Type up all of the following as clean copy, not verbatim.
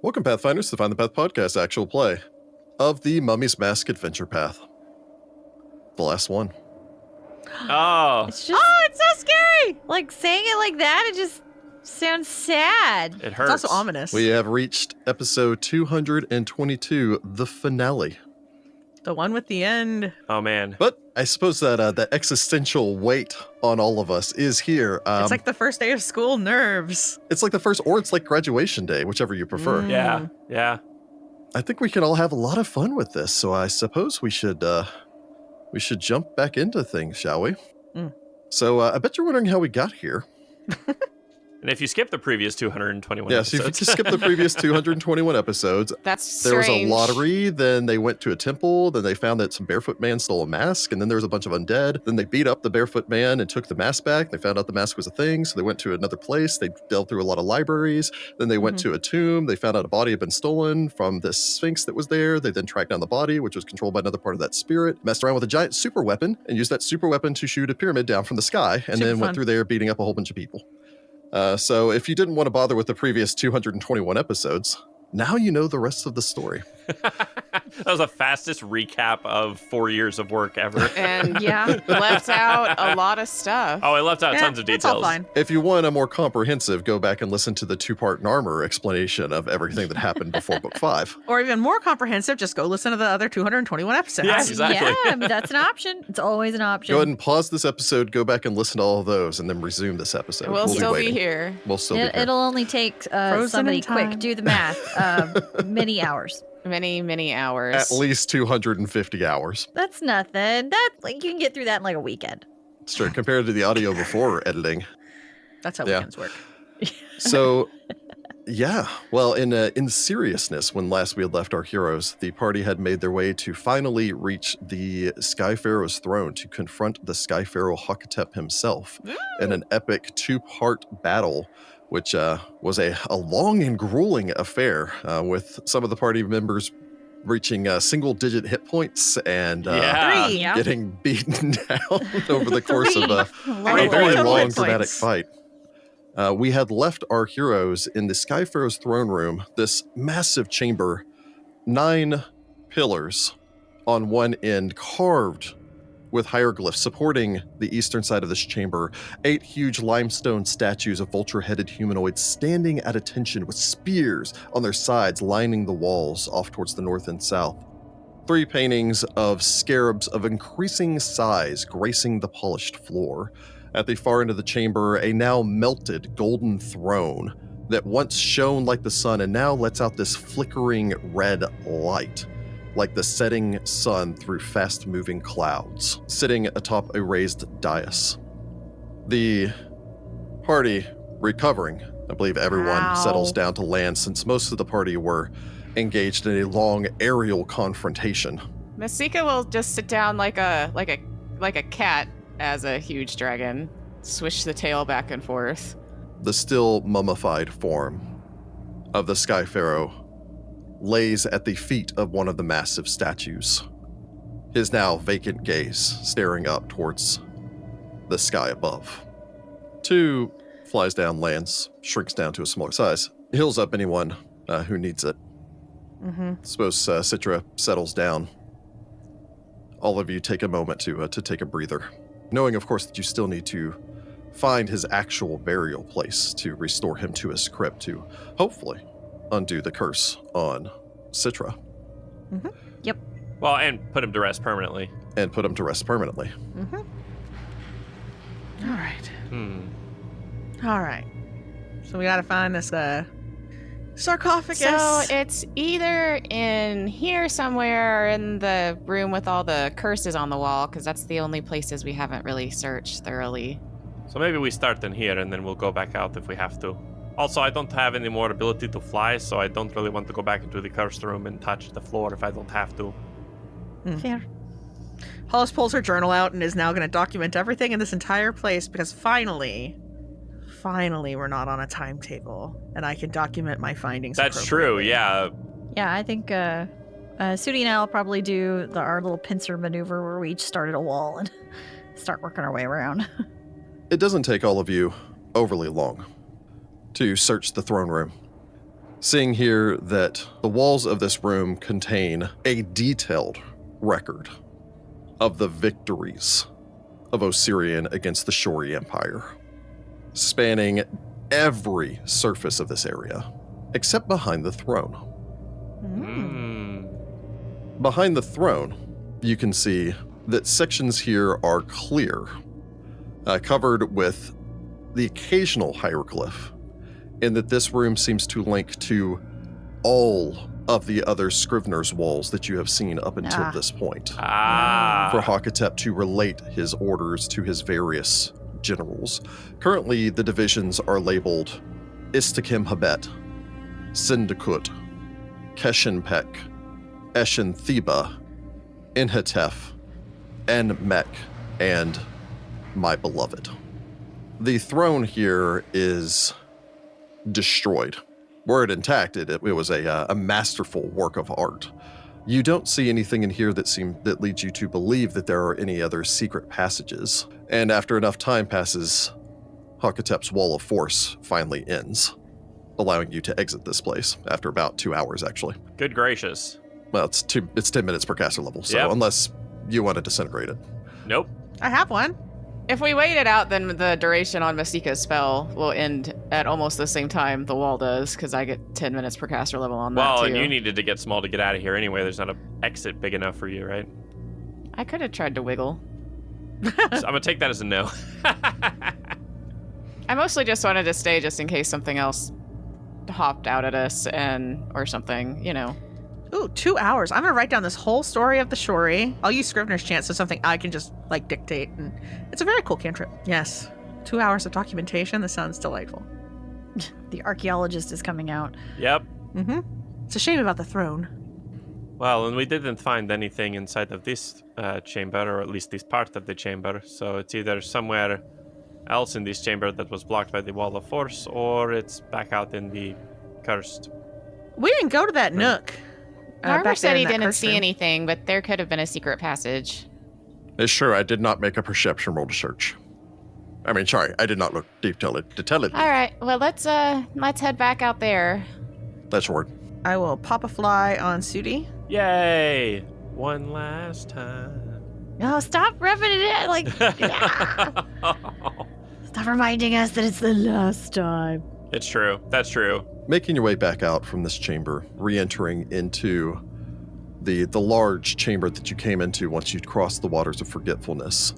Welcome, Pathfinders, to Find the Path podcast actual play of the Mummy's Mask Adventure Path. The last one. Oh. It's so scary! Like, saying it like that, it just sounds sad. It hurts. It's also ominous. We have reached episode 222, the finale. The one with the end. Oh, man. But I suppose that that existential weight on all of us is here. It's like the first day of school nerves. It's like the first, or it's like graduation day, whichever you prefer. Yeah. I think we can all have a lot of fun with this, so I suppose we should jump back into things, shall we? So I bet you're wondering how we got here. And if you skip the previous 221 Yes, if you episodes. just skip the previous 221 episodes, That's there was a strange. lottery, then they went to a temple, then they found that some barefoot man stole a mask, and then there was a bunch of undead. Then they beat up the barefoot man and took the mask back. They found out the mask was a thing, so they went to another place. They delved through a lot of libraries. Then they went to a tomb. They found out a body had been stolen from this sphinx that was there. They then tracked down the body, which was controlled by another part of that spirit, messed around with a giant super weapon, and used that super weapon to shoot a pyramid down from the sky, and Super then fun. went through there beating up a whole bunch of people. So if you didn't want to bother with the previous 221 episodes, now you know the rest of the story. That was the fastest recap of 4 years of work ever. And Yeah. left out a lot of stuff. Oh, I left out tons of details. It's all fine. If you want a more comprehensive, go back and listen to the two-part Narmer explanation of everything that happened before Book 5. Or even more comprehensive, just go listen to the other 221 episodes. Yeah, exactly. Yeah, I mean, that's an option. It's always an option. Go ahead and pause this episode, go back and listen to all of those, and then resume this episode. We'll still be waiting. here. We'll still be here. It'll only take Frozen somebody in time. quick. Do the math. Many hours. Many, many hours. At least 250 hours. That's nothing. That like you can get through that in like a weekend. Sure, compared to the audio before editing. That's how Yeah. weekends work. So, yeah. Well, in seriousness, when last we had left our heroes, the party had made their way to finally reach the Sky Pharaoh's throne to confront the Sky Pharaoh Hakotep himself in an epic two-part battle, which was a long and grueling affair, with some of the party members reaching single-digit hit points and Yeah. Three. Yeah. getting beaten down over the course of a Three very total long, hit dramatic points. fight. We had left our heroes in the Sky Pharaoh's throne room, this massive chamber, 9 pillars on one end carved with hieroglyphs supporting the eastern side of this chamber, 8 huge limestone statues of vulture-headed humanoids standing at attention with spears on their sides lining the walls off towards the north and south. 3 paintings of scarabs of increasing size gracing the polished floor. At the far end of the chamber, a now melted golden throne that once shone like the sun and now lets out this flickering red light, like the setting sun through fast-moving clouds, sitting atop a raised dais. The party recovering. I believe everyone Wow. settles down to land since most of the party were engaged in a long aerial confrontation. Masika will just sit down like a cat as a huge dragon, swish the tail back and forth. The still mummified form of the Sky Pharaoh lays at the feet of one of the massive statues, his now vacant gaze staring up towards the sky above. 2 flies down, lands, shrinks down to a smaller size, heals up anyone who needs it. Suppose Sitra settles down. All of you take a moment to take a breather, knowing, of course, that you still need to find his actual burial place to restore him to his crypt to hopefully undo the curse on Sitra Yep. Well, and put him to rest permanently. and put him to rest permanently. All right. All right. So we got to find this sarcophagus. So it's either in here somewhere or in the room with all the curses on the wall, because that's the only places we haven't really searched thoroughly. So maybe we start in here and then we'll go back out if we have to. Also, I don't have any more ability to fly, so I don't really want to go back into the cursed room and touch the floor if I don't have to. Fair. Hollis pulls her journal out and is now going to document everything in this entire place because finally we're not on a timetable and I can document my findings. That's true, appropriately. yeah. Yeah, I think Sudi and I will probably do our little pincer maneuver where we each start at a wall and start working our way around. It doesn't take all of you overly long to search the throne room. seeing here that the walls of this room contain a detailed record of the victories of Osirian against the Shori Empire, spanning every surface of this area, except behind the throne. Behind the throne, you can see that sections here are clear, covered with the occasional hieroglyph, and that this room seems to link to all of the other Scrivener's walls that you have seen up until this point. For Hakotep to relate his orders to his various generals. Currently, the divisions are labeled Istakim Habet, Sindikut, Keshenpek, Eshin Theba, Inhetef, En-Mek, and My Beloved. The throne here is destroyed. Were it intact, it was a masterful work of art. You don't see anything in here that leads you to believe that there are any other secret passages. And after enough time passes, Hakotep's Wall of Force finally ends, allowing you to exit this place after about 2 hours, actually. Good gracious. Well, it's 10 minutes per caster level, so unless you want to disintegrate it. Nope. I have one. If we wait it out, then the duration on Masika's spell will end at almost the same time the wall does, because I get 10 minutes per caster level on that, Well, too. and you needed to get small to get out of here anyway. There's not an exit big enough for you, right? I could have tried to wiggle. So I'm going to take that as a no. I mostly just wanted to stay just in case something else hopped out at us or something, Ooh, 2 hours. I'm going to write down this whole story of the Shori. I'll use Scrivener's Chant, so something I can just, dictate. And it's a very cool cantrip. Yes. 2 hours of documentation. This sounds delightful. The archaeologist is coming out. Yep. Mm-hmm. It's a shame about the throne. Well, and we didn't find anything inside of this chamber, or at least this part of the chamber. So it's either somewhere else in this chamber that was blocked by the Wall of Force, or it's back out in the cursed. We didn't go to that nook. Harper back said there in he that didn't cursed see room. anything, but there could have been a secret passage. It's true, I did not make a perception roll to search. I mean, sorry, I did not look detailedly. All right, well, let's head back out there. That's word. I will pop a fly on Sudi. Yay! One last time. Oh, stop rubbing it in. Yeah. Stop reminding us that it's the last time. It's true. That's true. Making your way back out from this chamber, re-entering into the large chamber that you came into once you'd crossed the waters of forgetfulness.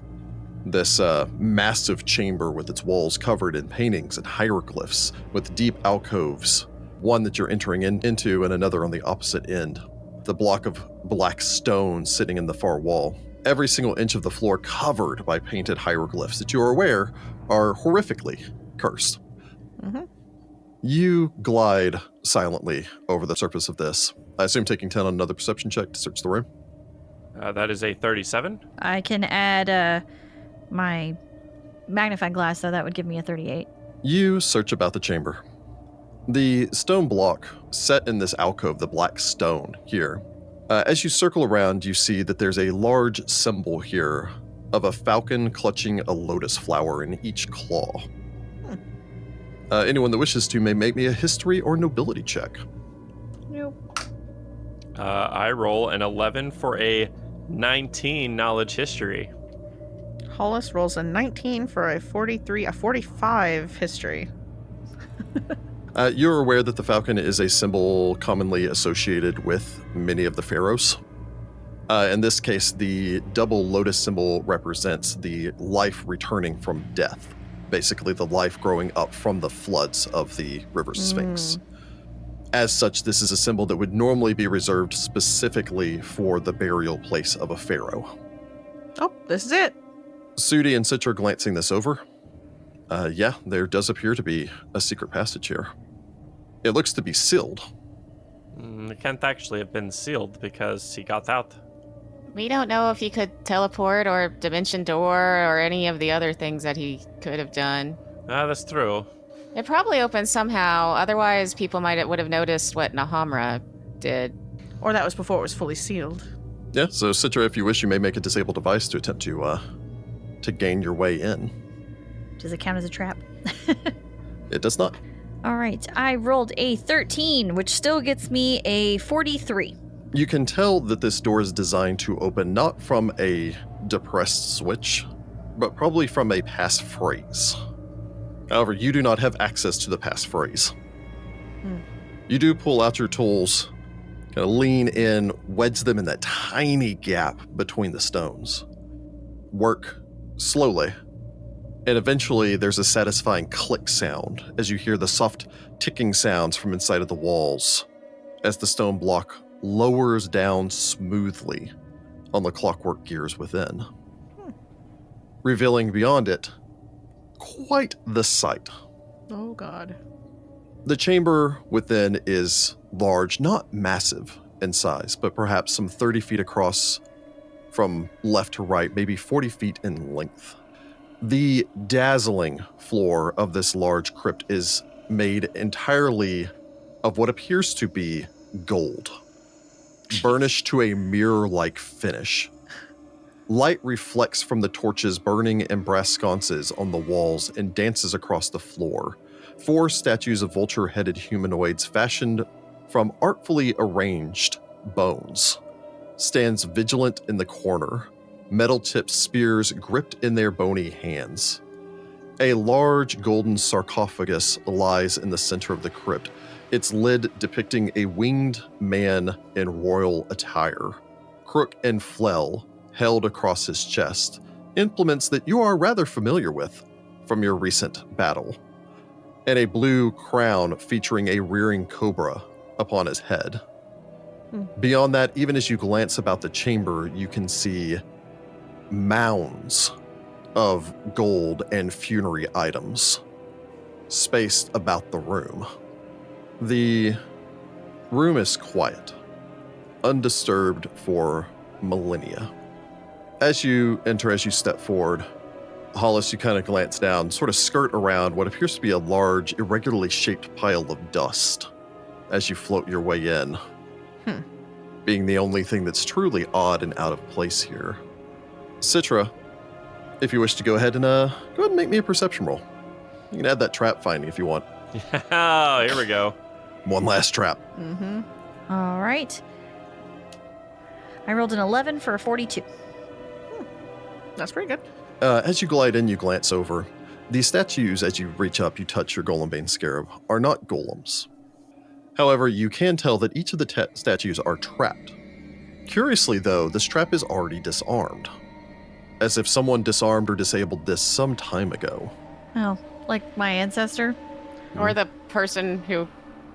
This massive chamber with its walls covered in paintings and hieroglyphs, with deep alcoves, one that you're entering into and another on the opposite end. The block of black stone sitting in the far wall. Every single inch of the floor covered by painted hieroglyphs that you are aware are horrifically cursed. Mm-hmm. You glide silently over the surface of this. I assume taking 10 on another perception check to search the room. That is a 37. I can add my magnifying glass, so that would give me a 38. You search about the chamber. The stone block set in this alcove, the black stone here. As you circle around, you see that there's a large symbol here of a falcon clutching a lotus flower in each claw. Anyone that wishes to may make me a history or nobility check. Nope. I roll an 11 for a 19 knowledge history. Hollis rolls a 19 for a 45 history. You're aware that the falcon is a symbol commonly associated with many of the pharaohs. In this case, the double lotus symbol represents the life returning from death. Basically, the life growing up from the floods of the River Sphinx. As such, this is a symbol that would normally be reserved specifically for the burial place of a pharaoh. Oh, this is it. Sudi and Sitra glancing this over. Yeah, there does appear to be a secret passage here. It looks to be sealed. It can't actually have been sealed because he got out. We don't know if he could teleport or dimension door or any of the other things that he could have done. That's true. It probably opened somehow. Otherwise, people would have noticed what Nahamra did. Or that was before it was fully sealed. Yeah, so Sitra, if you wish, you may make a disable device to attempt to gain your way in. Does it count as a trap? It does not. All right, I rolled a 13, which still gets me a 43. You can tell that this door is designed to open not from a depressed switch, but probably from a passphrase. However, you do not have access to the passphrase. You do pull out your tools, kind of lean in, wedge them in that tiny gap between the stones. Work slowly, and eventually there's a satisfying click sound as you hear the soft ticking sounds from inside of the walls as the stone block lowers down smoothly on the clockwork gears within, revealing beyond it quite the sight. Oh, God. The chamber within is large, not massive in size, but perhaps some 30 feet across from left to right, maybe 40 feet in length. The dazzling floor of this large crypt is made entirely of what appears to be gold, burnished to a mirror-like finish. Light reflects from the torches burning in brass sconces on the walls and dances across the floor. 4 statues of vulture-headed humanoids fashioned from artfully arranged bones stands vigilant in the corner, metal-tipped spears gripped in their bony hands. A large golden sarcophagus lies in the center of the crypt, its lid depicting a winged man in royal attire, crook and flail held across his chest, implements that you are rather familiar with from your recent battle, and a blue crown featuring a rearing cobra upon his head. Beyond that, even as you glance about the chamber, you can see mounds of gold and funerary items spaced about the room. The room is quiet, undisturbed for millennia. As you enter, as you step forward, Hollis, you kind of glance down, sort of skirt around what appears to be a large, irregularly shaped pile of dust as you float your way in, being the only thing that's truly odd and out of place here. Citra, if you wish to go ahead and make me a perception roll. You can add that trap finding if you want. Oh, here we go. One last trap. All right. I rolled an 11 for a 42. That's pretty good. As you glide in, you glance over. These statues, as you reach up, you touch your Golembane Scarab, are not golems. However, you can tell that each of the statues are trapped. Curiously, though, this trap is already disarmed, as if someone disarmed or disabled this some time ago. Oh, like my ancestor? Or the person who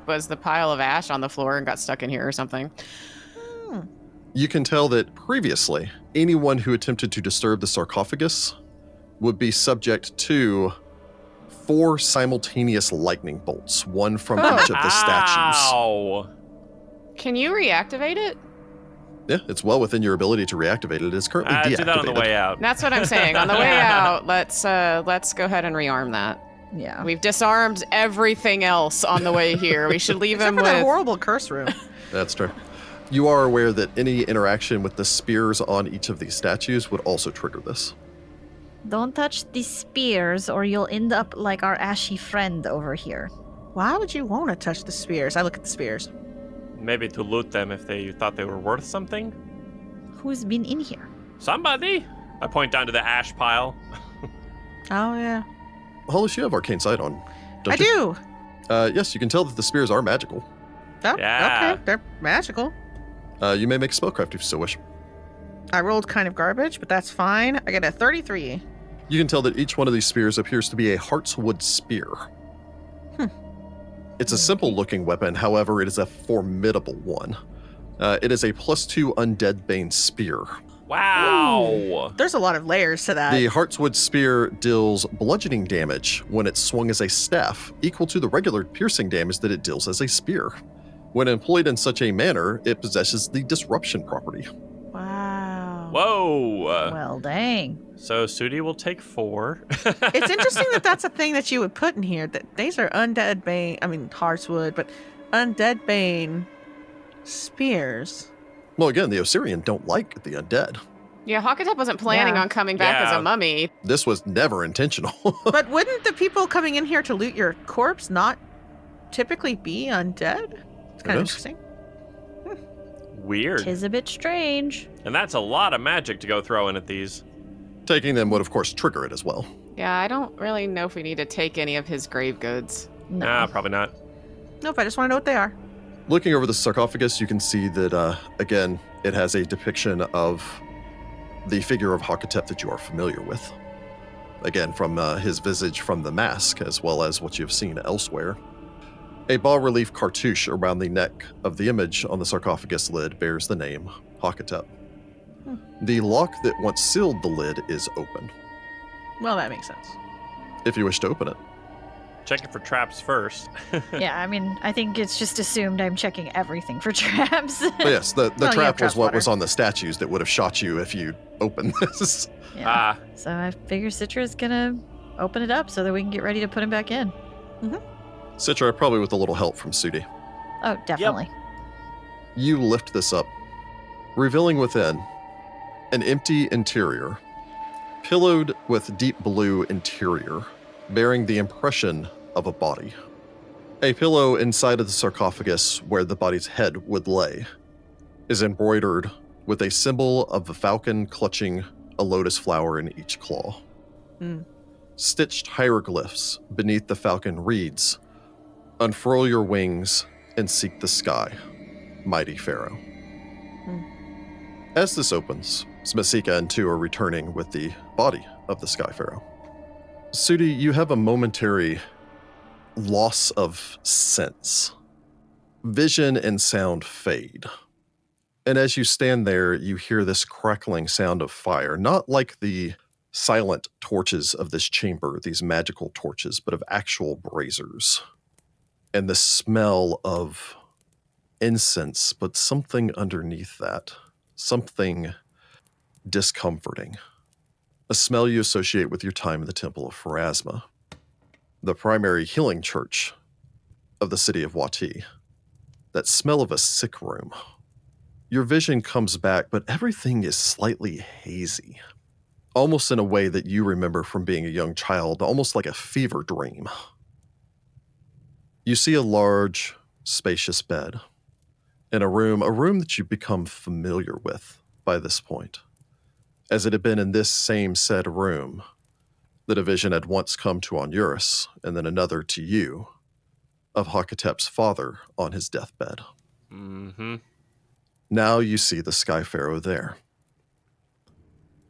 was the pile of ash on the floor and got stuck in here or something. You can tell that previously, anyone who attempted to disturb the sarcophagus would be subject to 4 simultaneous lightning bolts, one from each of the statues. Ow! Can you reactivate it? Yeah, it's well within your ability to reactivate it. It is currently deactivated. Do that on the way out. That's what I'm saying. On the way out, let's go ahead and rearm that. Yeah. We've disarmed everything else on the way here. We should leave him Except for with that horrible curse room. That's true. You are aware that any interaction with the spears on each of these statues would also trigger this. Don't touch the spears or you'll end up like our ashy friend over here. Why would you want to touch the spears? I look at the spears. Maybe to loot them if they thought they were worth something. Who's been in here? Somebody. I point down to the ash pile. Oh, yeah. Hollis, you have Arcane Sight on, don't I you? do. Yes, you can tell that the spears are magical. Oh, Yeah. okay. They're magical. You may make a spellcraft if you so wish. I rolled kind of garbage, but that's fine. I get a 33. You can tell that each one of these spears appears to be a heartswood spear. It's a simple-looking weapon, however, it is a formidable one. It is a +2 Undead Bane spear. Wow. There's a lot of layers to that. The heartswood spear deals bludgeoning damage when it's swung as a staff, equal to the regular piercing damage that it deals as a spear. When employed in such a manner, it possesses the disruption property. Wow. Whoa. Well, dang. So Sudi will take 4. It's interesting that that's a thing that you would put in here. That these are undead bane. I mean, heartswood, but undead bane spears. Well, again, the Osirian don't like the undead. Yeah, Hakotep wasn't planning on coming back as Yeah. a mummy. This was never intentional. But wouldn't the people coming in here to loot your corpse not typically be undead? It's kind of interesting. Weird. Tis a bit strange. And that's a lot of magic to go throwing at these. Taking them would, of course, trigger it as well. Yeah, I don't really know if we need to take any of his grave goods. No. Nah, probably not. Nope, I just want to know what they are. Looking over the sarcophagus, you can see that, again, it has a depiction of the figure of Hakotep that you are familiar with. Again, from his visage from the mask, as well as what you've seen elsewhere. A bas-relief cartouche around the neck of the image on the sarcophagus lid bears the name Hakotep. The lock that once sealed the lid is open, Well, that makes sense. if you wish to open it. Check it for traps first. Yeah, I mean, I think it's just assumed I'm checking everything for traps. But yes, the Oh, yeah, trap was trap what water. was on the statues that would have shot you if you opened this. Yeah. Ah, So I figure Citra's gonna open it up so that we can get ready to put him back in. Sitra, probably with a little help from Sudi. Oh, definitely. You lift this up, revealing within an empty interior, pillowed with deep blue interior, bearing the impression of a body. A pillow inside of the sarcophagus where the body's head would lay is embroidered with a symbol of a falcon clutching a lotus flower in each claw. Mm. Stitched hieroglyphs beneath the falcon reads, "Unfurl your wings and seek the sky, mighty pharaoh." As this opens, Smasika and two are returning with the body of the sky pharaoh. Sudi, you have a momentary loss of sense. Vision and sound fade. And as you stand there, you hear this crackling sound of fire, not like the silent torches of this chamber, these magical torches, but of actual braziers. And the smell of incense, but something underneath that, something discomforting. A smell you associate with your time in the Temple of Pharasma, the primary healing church of the city of Wati. That smell of a sick room. Your vision comes back, but everything is slightly hazy. Almost in a way that you remember from being a young child, almost like a fever dream. You see a large, spacious bed in a room that you've become familiar with by this point, as it had been in this same said room that a vision had once come to Onuris, and then another to you, of Hakotep's father on his deathbed. mm-hmm. Now you see the Sky Pharaoh there.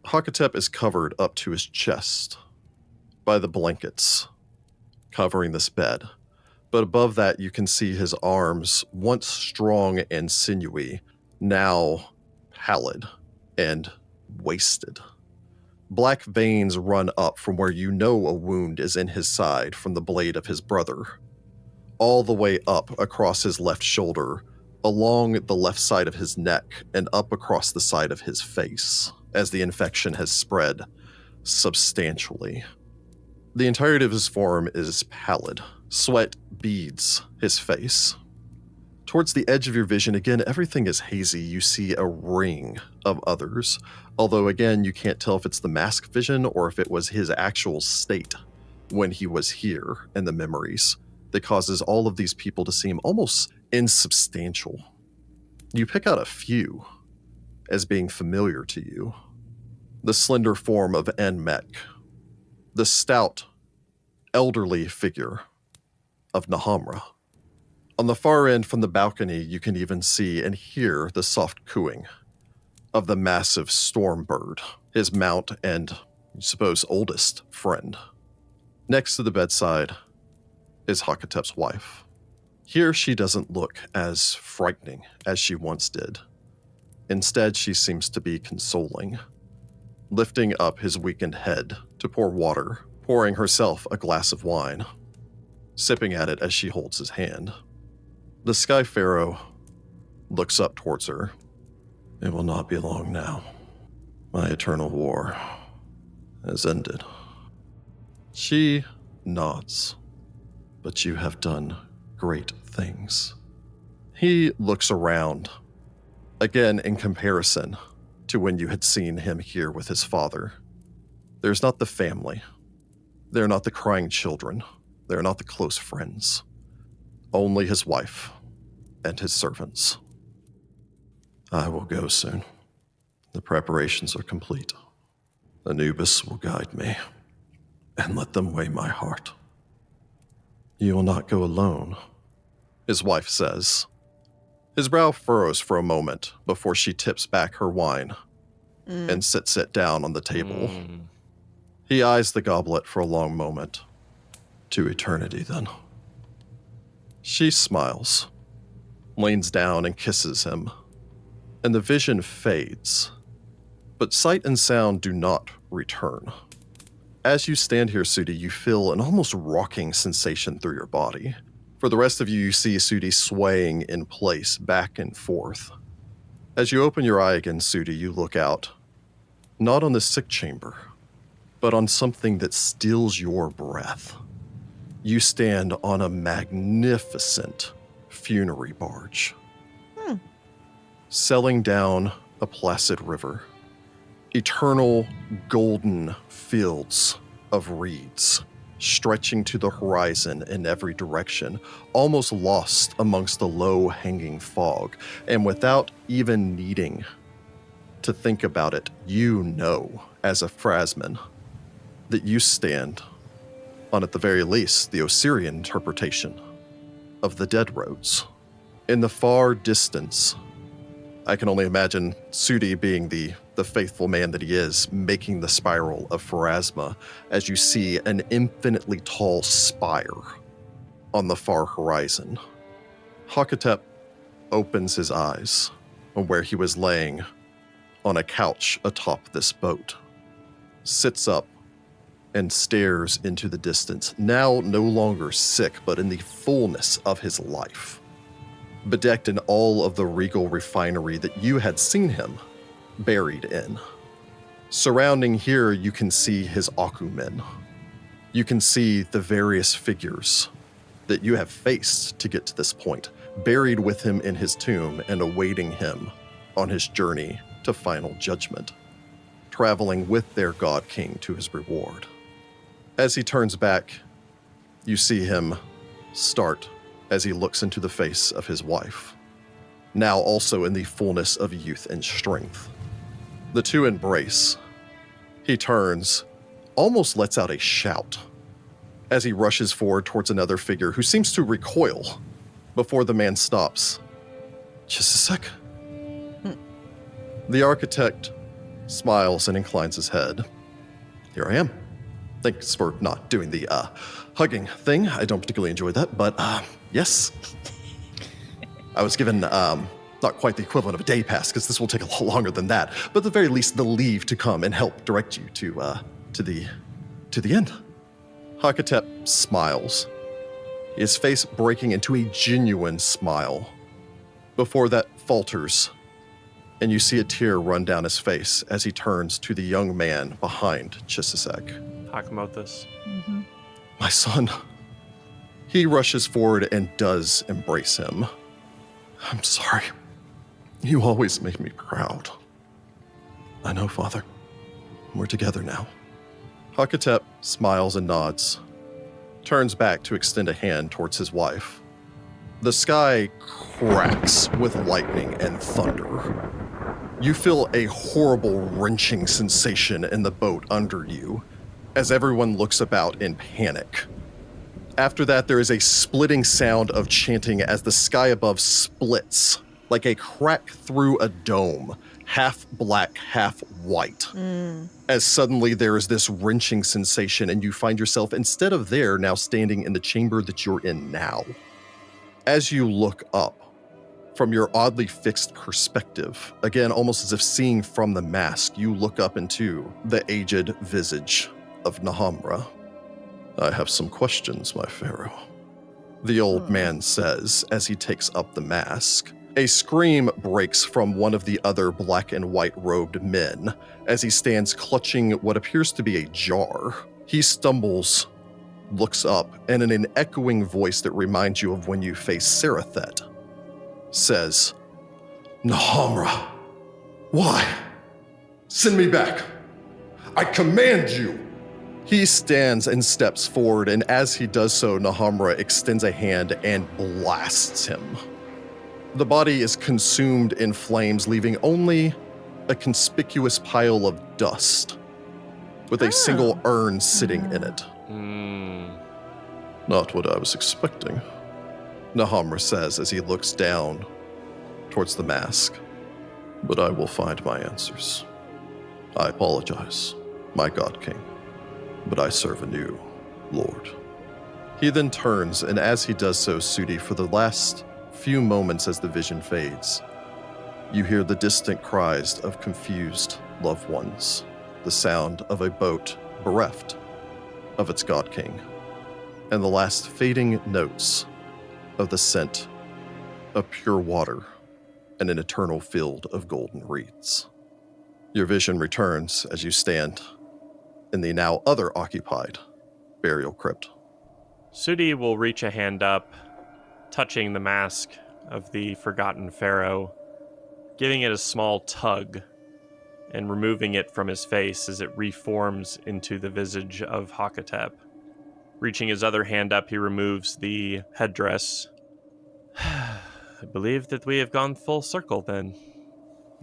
Hakotep is covered up to his chest by the blankets covering this bed. But above that, you can see his arms, once strong and sinewy, now pallid and wasted. Black veins run up from where you know a wound is in his side from the blade of his brother, all the way up across his left shoulder, along the left side of his neck, and up across the side of his face, as the infection has spread substantially. The entirety of his form is pallid. Sweat beads his face. Towards the edge of your vision, again, everything is hazy. You see a ring of others, although again, you can't tell if it's the mask vision or if it was his actual state when he was here and the memories that causes all of these people to seem almost insubstantial. You pick out a few as being familiar to you. The slender form of Enmek, the stout, elderly figure of Nahamra. On the far end from the balcony, you can even see and hear the soft cooing of the massive storm bird, his mount and, you suppose, oldest friend. Next to the bedside is Hakotep's wife. Here she doesn't look as frightening as she once did. Instead, she seems to be consoling, lifting up his weakened head to pour water, pouring herself a glass of wine, sipping at it as she holds his hand. The Sky Pharaoh looks up towards her. "It will not be long now. My eternal war has ended." She nods. "But you have done great things." He looks around, again in comparison to when you had seen him here with his father. There's not the family. They're not the crying children. They're not the close friends. Only his wife and his servants. I will go soon. The preparations are complete. Anubis will guide me, and let them weigh my heart. You will not go alone, his wife says. His brow furrows for a moment before she tips back her wine and sits it down on the table. He eyes the goblet for a long moment. To eternity, then. She smiles, leans down and kisses him, and the vision fades, but sight and sound do not return. As you stand here, Sudi, you feel an almost rocking sensation through your body. For the rest of you, you see Sudi swaying in place, back and forth. As you open your eye again, Sudi, you look out, not on the sick chamber, but on something that steals your breath. You stand on a magnificent funerary barge, sailing down a placid river. Eternal golden fields of reeds stretching to the horizon in every direction, almost lost amongst the low-hanging fog. And without even needing to think about it, you know, as a Pharasman, that you stand on, at the very least, the Osirian interpretation of the dead roads. In the far distance, I can only imagine Sudi being the faithful man that he is, making the spiral of Pharasma as you see an infinitely tall spire on the far horizon. Hakotep opens his eyes on where he was laying on a couch atop this boat, sits up and stares into the distance, now no longer sick, but in the fullness of his life, bedecked in all of the regal refinery that you had seen him buried in. Surrounding here, you can see his Akumen. You can see the various figures that you have faced to get to this point, buried with him in his tomb and awaiting him on his journey to final judgment, traveling with their god king to his reward. As he turns back, you see him start as he looks into the face of his wife, now also in the fullness of youth and strength. The two embrace. He turns, almost lets out a shout, as he rushes forward towards another figure who seems to recoil before the man stops. Just a sec. The architect smiles and inclines his head. Here I am. Thanks for not doing the hugging thing. I don't particularly enjoy that, but yes. I was given not quite the equivalent of a day pass, because this will take a lot longer than that, but at the very least the leave to come and help direct you to the end. Hakotep smiles, his face breaking into a genuine smile. Before that falters, and you see a tear run down his face as he turns to the young man behind Chisisek. Talk about this. My son. He rushes forward and does embrace him. I'm sorry. You always make me proud. I know, Father. We're together now. Hakotep smiles and nods, turns back to extend a hand towards his wife. The sky cracks with lightning and thunder. You feel a horrible wrenching sensation in the boat under you as everyone looks about in panic. After that, there is a splitting sound of chanting as the sky above splits like a crack through a dome, half black, half white. As suddenly there is this wrenching sensation and you find yourself, instead of there, now standing in the chamber that you're in now. As you look up from your oddly fixed perspective, again, almost as if seeing from the mask, you look up into the aged visage of Nahamra. I have some questions, my pharaoh, the old man says as he takes up the mask. A scream breaks from one of the other black and white robed men as he stands clutching what appears to be a jar. He stumbles, looks up, and in an echoing voice that reminds you of when you faced Sarathet, says, Nahamra, why? Send me back. I command you. He stands and steps forward, and as he does so, Nahamra extends a hand and blasts him. The body is consumed in flames, leaving only a conspicuous pile of dust with a single urn sitting in it. Not what I was expecting, Nahamra says as he looks down towards the mask. But I will find my answers. I apologize, my God King, but I serve a new Lord. He then turns, and as he does so, Sudi, for the last few moments as the vision fades, you hear the distant cries of confused loved ones, the sound of a boat bereft of its God King, and the last fading notes of the scent of pure water and an eternal field of golden reeds. Your vision returns as you stand in the now other occupied burial crypt. Sudi will reach a hand up, touching the mask of the forgotten pharaoh, giving it a small tug and removing it from his face as it reforms into the visage of Hakotep. Reaching his other hand up, he removes the headdress. I believe that we have gone full circle then,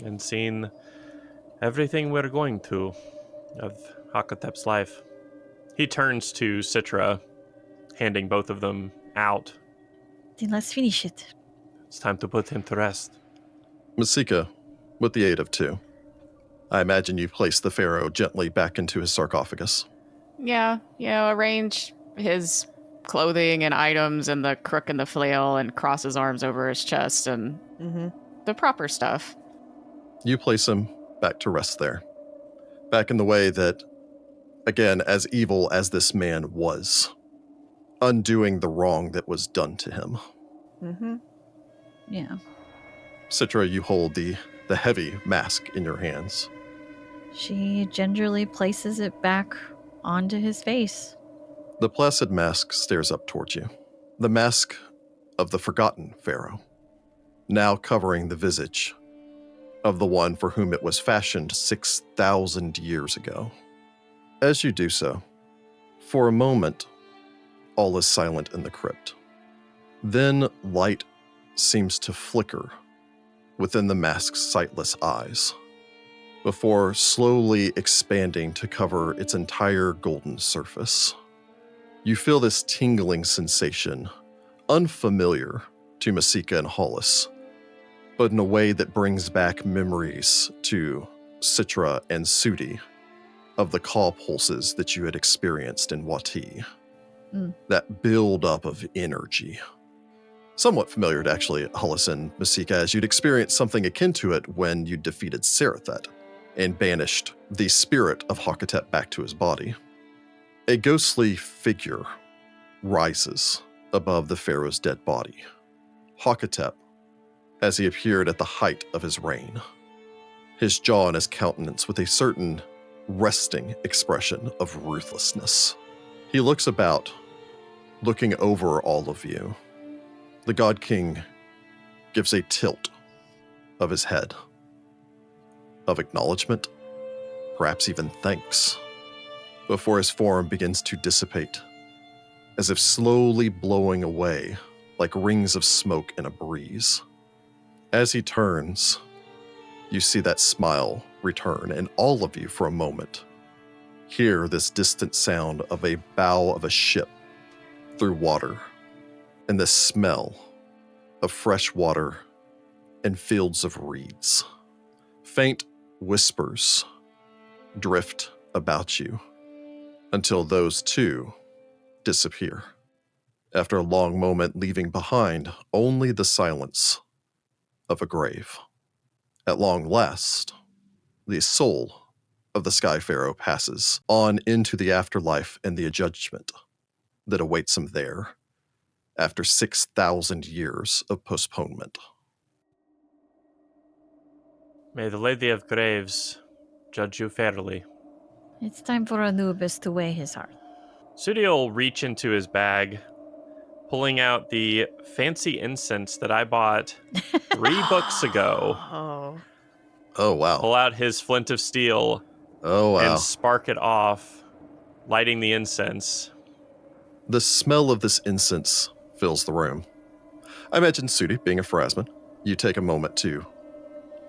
and seen everything we're going to of Hakotep's life. He turns to Sitra, handing both of them out. Then let's finish it. It's time to put him to rest. Masika, with the aid of two, I imagine you place the pharaoh gently back into his sarcophagus. Yeah, arrange his clothing and items and the crook and the flail and cross his arms over his chest and the proper stuff. You place him back to rest there. Back in the way that, again, as evil as this man was, undoing the wrong that was done to him. Yeah. Sitra, you hold the heavy mask in your hands. She gingerly places it back onto his face. The placid mask stares up towards you. The mask of the forgotten pharaoh, now covering the visage of the one for whom it was fashioned 6,000 years ago. As you do so, for a moment, all is silent in the crypt. Then light seems to flicker within the mask's sightless eyes, before slowly expanding to cover its entire golden surface. You feel this tingling sensation, unfamiliar to Masika and Hollis, but in a way that brings back memories to Sitra and Sudi of the call pulses that you had experienced in Wati. That build-up of energy. Somewhat familiar to actually Hollis and Masika, as you'd experienced something akin to it when you defeated Sarathet and banished the spirit of Hakotep back to his body. A ghostly figure rises above the pharaoh's dead body. Hakotep, as he appeared at the height of his reign, his jaw and his countenance with a certain resting expression of ruthlessness. He looks about, looking over all of you. The God King gives a tilt of his head, of acknowledgement, perhaps even thanks, before his form begins to dissipate, as if slowly blowing away like rings of smoke in a breeze. As he turns, you see that smile return, and all of you, for a moment, hear this distant sound of a bow of a ship through water, and the smell of fresh water and fields of reeds. Faint whispers drift about you until those too disappear, after a long moment leaving behind only the silence of a grave. At long last, the soul of the Sky Pharaoh passes on into the afterlife and the judgment that awaits him there after 6,000 years of postponement. May the Lady of Graves judge you fairly. It's time for Anubis to weigh his heart. Sudi will reach into his bag, pulling out the fancy incense that I bought 3 books ago. Oh, wow. Pull out his flint of steel Oh, wow. and spark it off, lighting the incense. The smell of this incense fills the room. I imagine, Sudi, being a Pharasman, you take a moment to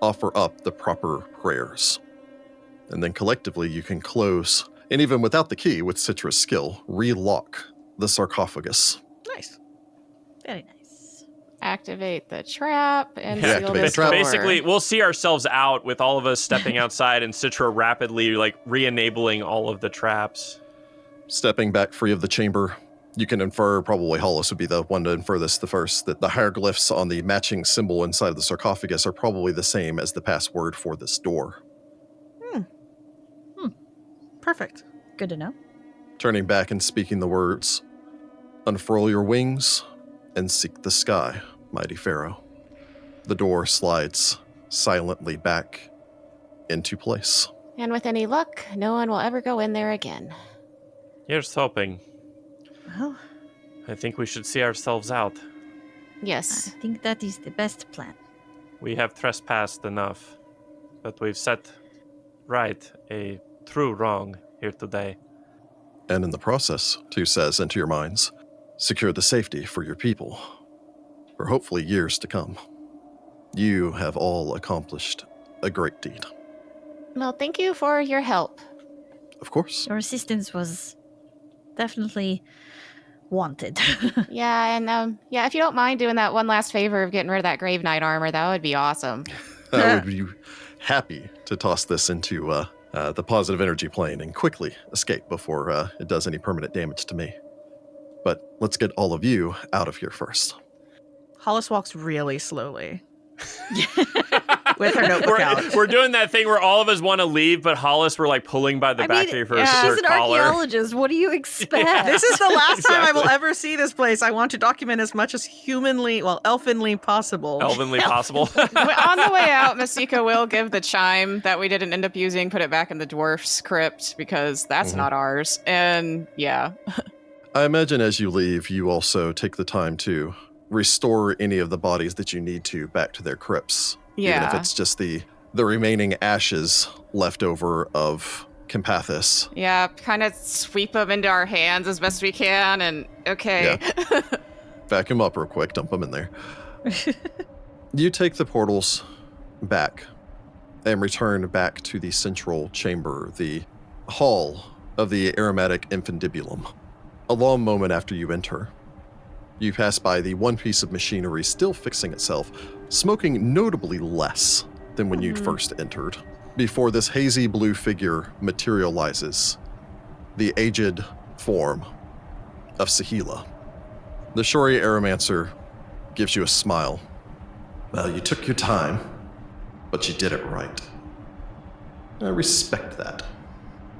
offer up the proper prayers. And then collectively you can close, and even without the key, with Citra's skill, relock the sarcophagus. Nice. Very nice. Activate the trap and Yeah, seal activate this the trap. door. Basically, we'll see ourselves out with all of us stepping outside and Citra rapidly re-enabling all of the traps. Stepping back free of the chamber, you can infer, probably Hollis would be the one to infer this the first, that the hieroglyphs on the matching symbol inside of the sarcophagus are probably the same as the password for this door. Perfect. Good to know. Turning back and speaking the words, "Unfurl your wings and seek the sky, mighty Pharaoh." The door slides silently back into place. And with any luck, no one will ever go in there again. Here's hoping. Well, I think we should see ourselves out. Yes. I think that is the best plan. We have trespassed enough, but we've set right a true wrong here today. And in the process, Tu says into your minds, secure the safety for your people, for hopefully years to come. You have all accomplished a great deed. Well, thank you for your help. Of course. Your assistance was definitely wanted. Yeah, and if you don't mind doing that one last favor of getting rid of that Grave Knight armor, that would be awesome. I would be happy to toss this into the positive energy plane and quickly escape before it does any permanent damage to me. But let's get all of you out of here first. Hollis walks really slowly. With her notebook out. We're doing that thing where all of us want to leave, but Hollis, we're pulling by the back of her she's shirt an collar. archaeologist. What do you expect? This is the last time I will Exactly. ever see this place. I want to document as much as elfinly possible. Elvenly possible. On the way out, Masika will give the chime that we didn't end up using, put it back in the dwarf's crypt because that's not ours. And yeah. I imagine as you leave, you also take the time to restore any of the bodies that you need to back to their crypts. Even if Yeah. it's just the remaining ashes left over of Campathus. Yeah, kind of sweep them into our hands as best we can, and okay. Back him up real quick, dump him in there. You take the portals back and return back to the central chamber, the hall of the aromatic infundibulum. A long moment after you enter, you pass by the one piece of machinery still fixing itself, smoking notably less than when you'd first entered, before this hazy blue figure materializes, the aged form of Sahila. The Shori Aromancer gives you a smile. Well, you took your time, but you did it right. I respect that.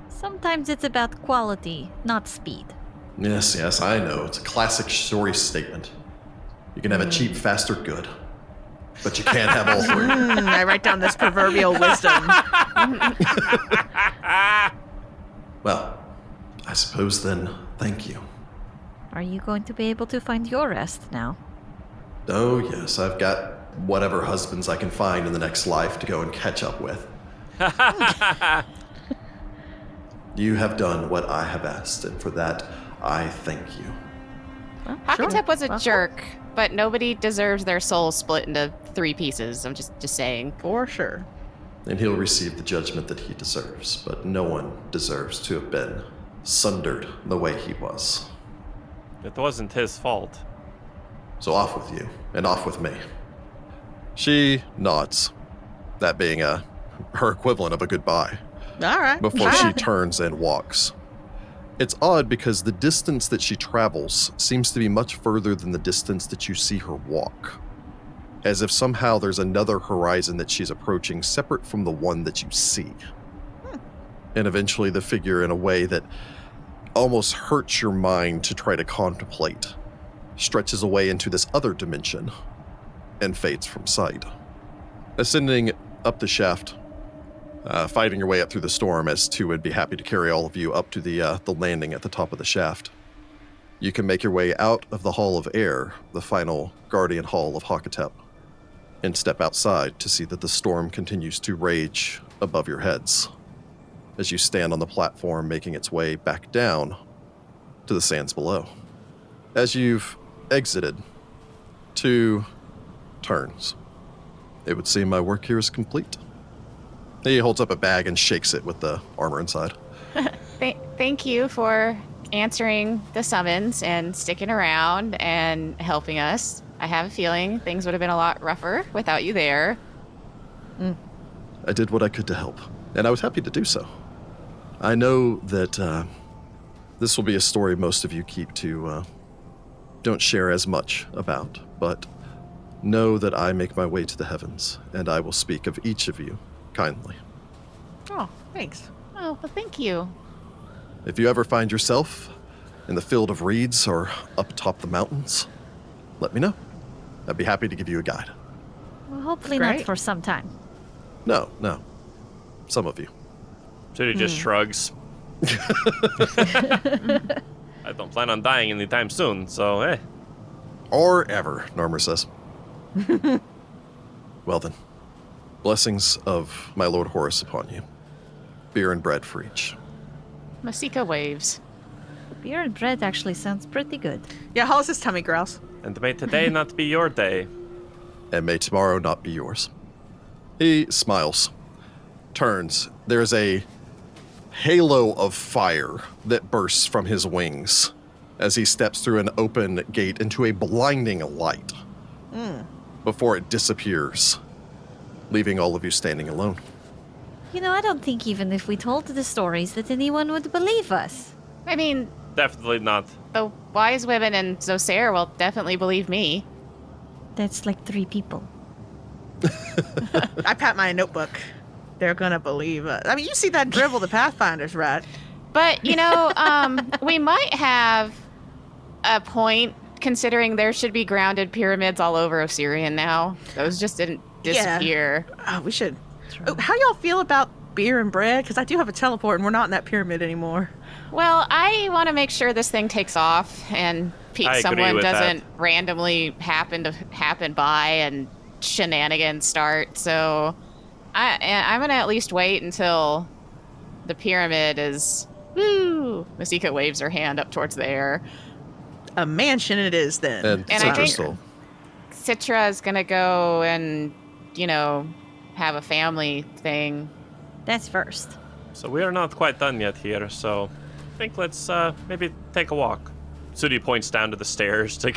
Sometimes it's about quality, not speed. Yes, I know. It's a classic Shori statement. You can have it cheap, fast, or good, but you can't have all three. I write down this proverbial wisdom. Well, I suppose then, thank you. Are you going to be able to find your rest now? Oh, yes, I've got whatever husbands I can find in the next life to go and catch up with. You have done what I have asked, and for that, I thank you. Well, Hakotep was a Well, jerk, but nobody deserves their soul split into 3 pieces. I'm just saying. For sure. And he'll receive the judgment that he deserves, but no one deserves to have been sundered the way he was. It wasn't his fault. So off with you, and off with me. She nods, that being her equivalent of a goodbye, All right. before she turns and walks. It's odd because the distance that she travels seems to be much further than the distance that you see her walk. As if somehow there's another horizon that she's approaching separate from the one that you see. And eventually the figure, in a way that almost hurts your mind to try to contemplate, stretches away into this other dimension and fades from sight. Ascending up the shaft, fighting your way up through the storm, as Tu would be happy to carry all of you up to the landing at the top of the shaft. You can make your way out of the Hall of Air, the final guardian hall of Hakotep, and step outside to see that the storm continues to rage above your heads. as you stand on the platform making its way back down to the sands below. As you've exited 2 turns, it would seem my work here is complete. He holds up a bag and shakes it with the armor inside. Thank you for answering the summons and sticking around and helping us. I have a feeling things would have been a lot rougher without you there. I did what I could to help, and I was happy to do so. I know that this will be a story most of you keep to don't share as much about, but know that I make my way to the heavens, and I will speak of each of you kindly. Oh, thanks. Oh, well, thank you. If you ever find yourself in the field of reeds or up atop the mountains, let me know. I'd be happy to give you a guide. Well, hopefully Great. not for some time. No. Some of you. Sudi just shrugs. I don't plan on dying anytime soon, so eh. Or ever, Normer says. Well then, blessings of my Lord Horus upon you. Beer and bread for each. Masika waves. Beer and bread actually sounds pretty good. Yeah, how's his tummy growls? And may today not be your day. And may tomorrow not be yours. He smiles, turns. There's a halo of fire that bursts from his wings as he steps through an open gate into a blinding light before it disappears, leaving all of you standing alone. You know, I don't think even if we told the stories that anyone would believe us. I mean, Definitely not. the wise women and Zosair will definitely believe me. That's like 3 people. I pat my notebook. They're gonna believe us. I mean, you see that dribble the Pathfinders, right? But, you know, we might have a point considering there should be grounded pyramids all over Osirian now. Those just didn't disappear. Oh, we should. Oh, how y'all feel about beer and bread? Because I do have a teleport and we're not in that pyramid anymore. Well, I want to make sure this thing takes off and I agree someone with doesn't that. randomly happen by and shenanigans start. So I'm going to at least wait until the pyramid is... Woo! Masika waves her hand up towards the air. A mansion it is then. And And I Citra think- still. Sitra is going to go and, you know, have a family thing. That's first. So we are not quite done yet here, so I think let's maybe take a walk. Sudi points down to the stairs to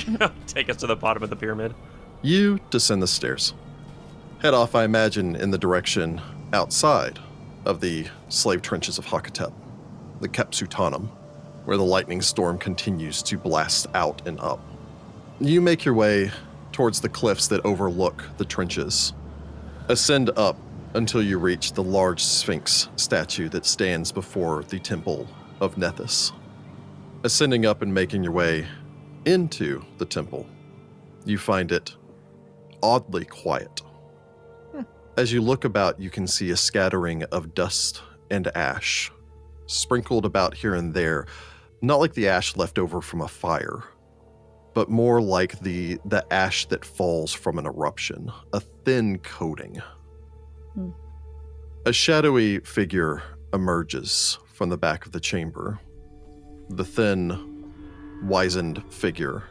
take us to the bottom of the pyramid. You descend the stairs. Head off, I imagine, in the direction outside of the slave trenches of Hakotep, the Kepsutanum, where the lightning storm continues to blast out and up. You make your way towards the cliffs that overlook the trenches. Ascend up until you reach the large Sphinx statue that stands before the Temple of Nethys. Ascending up and making your way into the temple, you find it oddly quiet. As you look about, you can see a scattering of dust and ash, sprinkled about here and there, not like the ash left over from a fire, but more like the ash that falls from an eruption, a thin coating. A shadowy figure emerges from the back of the chamber, the thin, wizened figure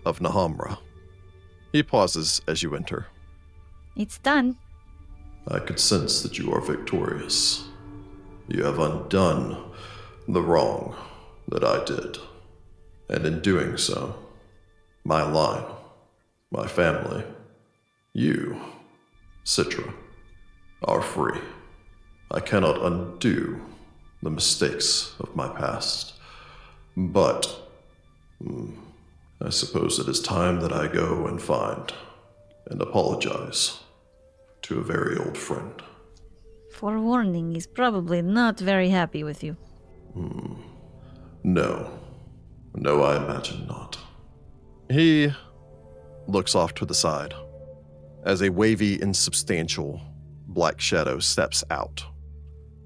of Nahamra. He pauses as you enter. It's done. I could sense that you are victorious. You have undone the wrong that I did. And in doing so, my line, my family, you, Sitra, are free. I cannot undo the mistakes of my past, but I suppose it is time that I go and find and apologize to a very old friend. Forewarning, he's probably not very happy with you. No, I imagine not. He looks off to the side as a wavy, insubstantial black shadow steps out.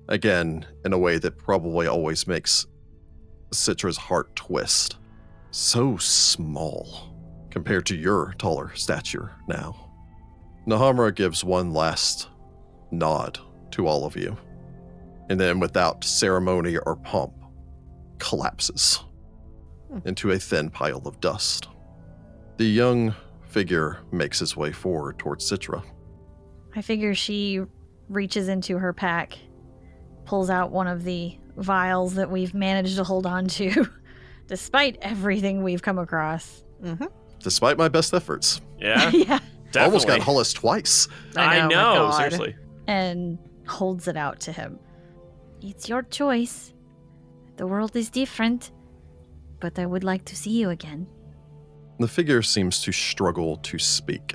Again, in a way that probably always makes Citra's heart twist. So small compared to your taller stature now. Nahamra gives one last nod to all of you and then without ceremony or pomp, collapses into a thin pile of dust. The young figure makes his way forward towards Sitra. I figure she reaches into her pack, pulls out one of the vials that we've managed to hold on to, despite everything we've come across. Mm-hmm. Despite my best efforts. Yeah, Yeah. definitely. Almost got Hollis twice. I my know, God. seriously. And holds it out to him. It's your choice. The world is different, but I would like to see you again. The figure seems to struggle to speak.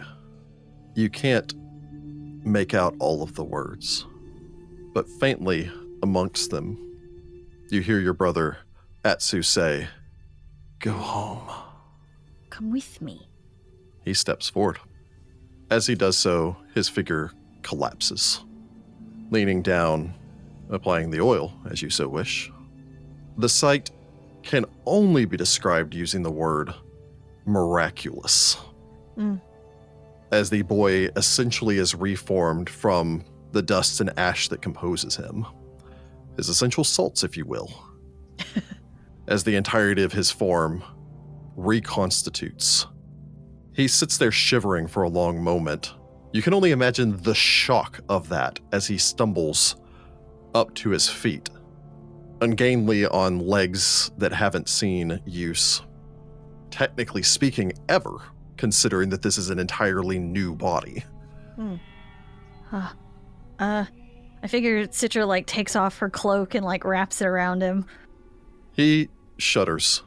You can't make out all of the words, but faintly amongst them, you hear your brother, Atsu, say, "Go home." Come with me. He steps forward. As he does so, his figure collapses, leaning down, applying the oil, as you so wish. The sight can only be described using the word miraculous. As the boy essentially is reformed from the dust and ash that composes him. His essential salts, if you will. As the entirety of his form reconstitutes. He sits there shivering for a long moment. You can only imagine the shock of that as he stumbles up to his feet, ungainly on legs that haven't seen use, technically speaking, ever, considering that this is an entirely new body. I figure Citra takes off her cloak and wraps it around him. He shudders,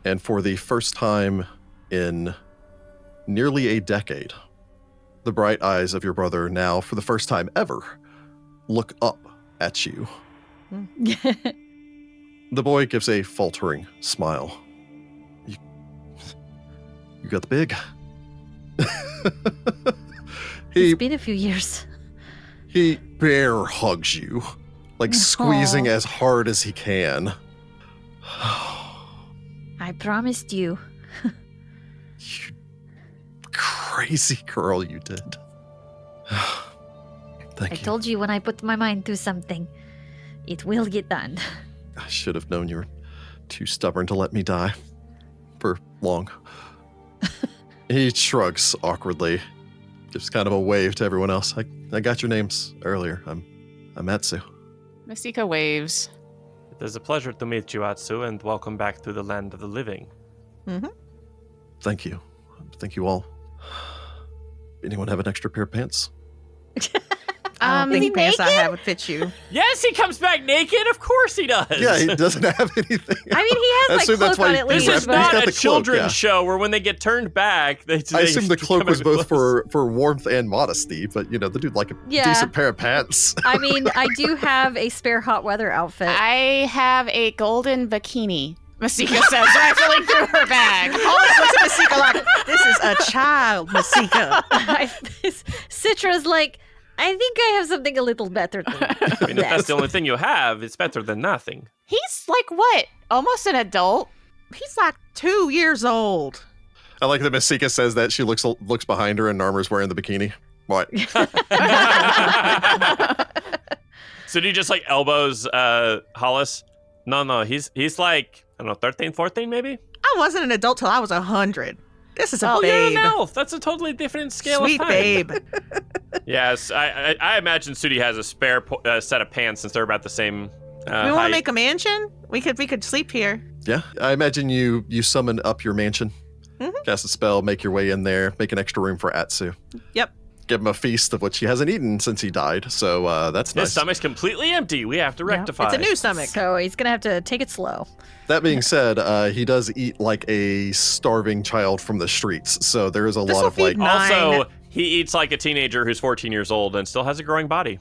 and for the first time in nearly a decade, the bright eyes of your brother now, for the first time ever, look up at you. The boy gives a faltering smile. You got the big. It's been a few years. He bear hugs you, squeezing as hard as he can. I promised you. You crazy girl, you did. Thank you. I told you when I put my mind to something, it will get done. I should have known you were too stubborn to let me die. For long. He shrugs awkwardly, gives kind of a wave to everyone else. I got your names earlier. I'm Atsu. Masika waves. It is a pleasure to meet you, Atsu, and welcome back to the land of the living. Mm-hmm. Thank you. Thank you all. Anyone have an extra pair of pants? I don't Is he think pants I naked? have would fit you. Yes, he comes back naked. Of course he does. Yeah, he doesn't have anything. I mean, he has assume that's cloak why on at he least. This is wrapped- he's not got a the cloak, children's yeah. show where when they get turned back, they I assume the cloak come was in both clothes. for warmth and modesty, but the dude like a Yeah. decent pair of pants. I mean, I do have a spare hot weather outfit. I have a golden bikini. Masika says, rifling through her bag. Hollis looks at Masika like, this is a child, Masika. Citra's I think I have something a little better than I mean, if that's the only thing you have, it's better than nothing. He's what? Almost an adult. He's 2 years old. I like that Masika says that. She looks behind her and Narmer's wearing the bikini. What? So do you just elbows Hollis? No, he's I don't know, 13, 14 maybe? I wasn't an adult till I was 100. This is a Oh, babe. you're an elf. That's a totally different scale Sweet of time. babe. Yes, I imagine Sudi has a spare set of pants since they're about the same We want height. to make a mansion? We could sleep here. Yeah, I imagine you summon up your mansion, cast a spell, make your way in there, make an extra room for Atsu. Yep. Give him a feast of which he hasn't eaten since he died, so that's His nice. stomach's completely empty. We have to rectify. It's a new stomach. So he's going to have to take it slow. That being said, he does eat like a starving child from the streets, so there is a lot This'll of feed Nine. Also, he eats like a teenager who's 14 years old and still has a growing body.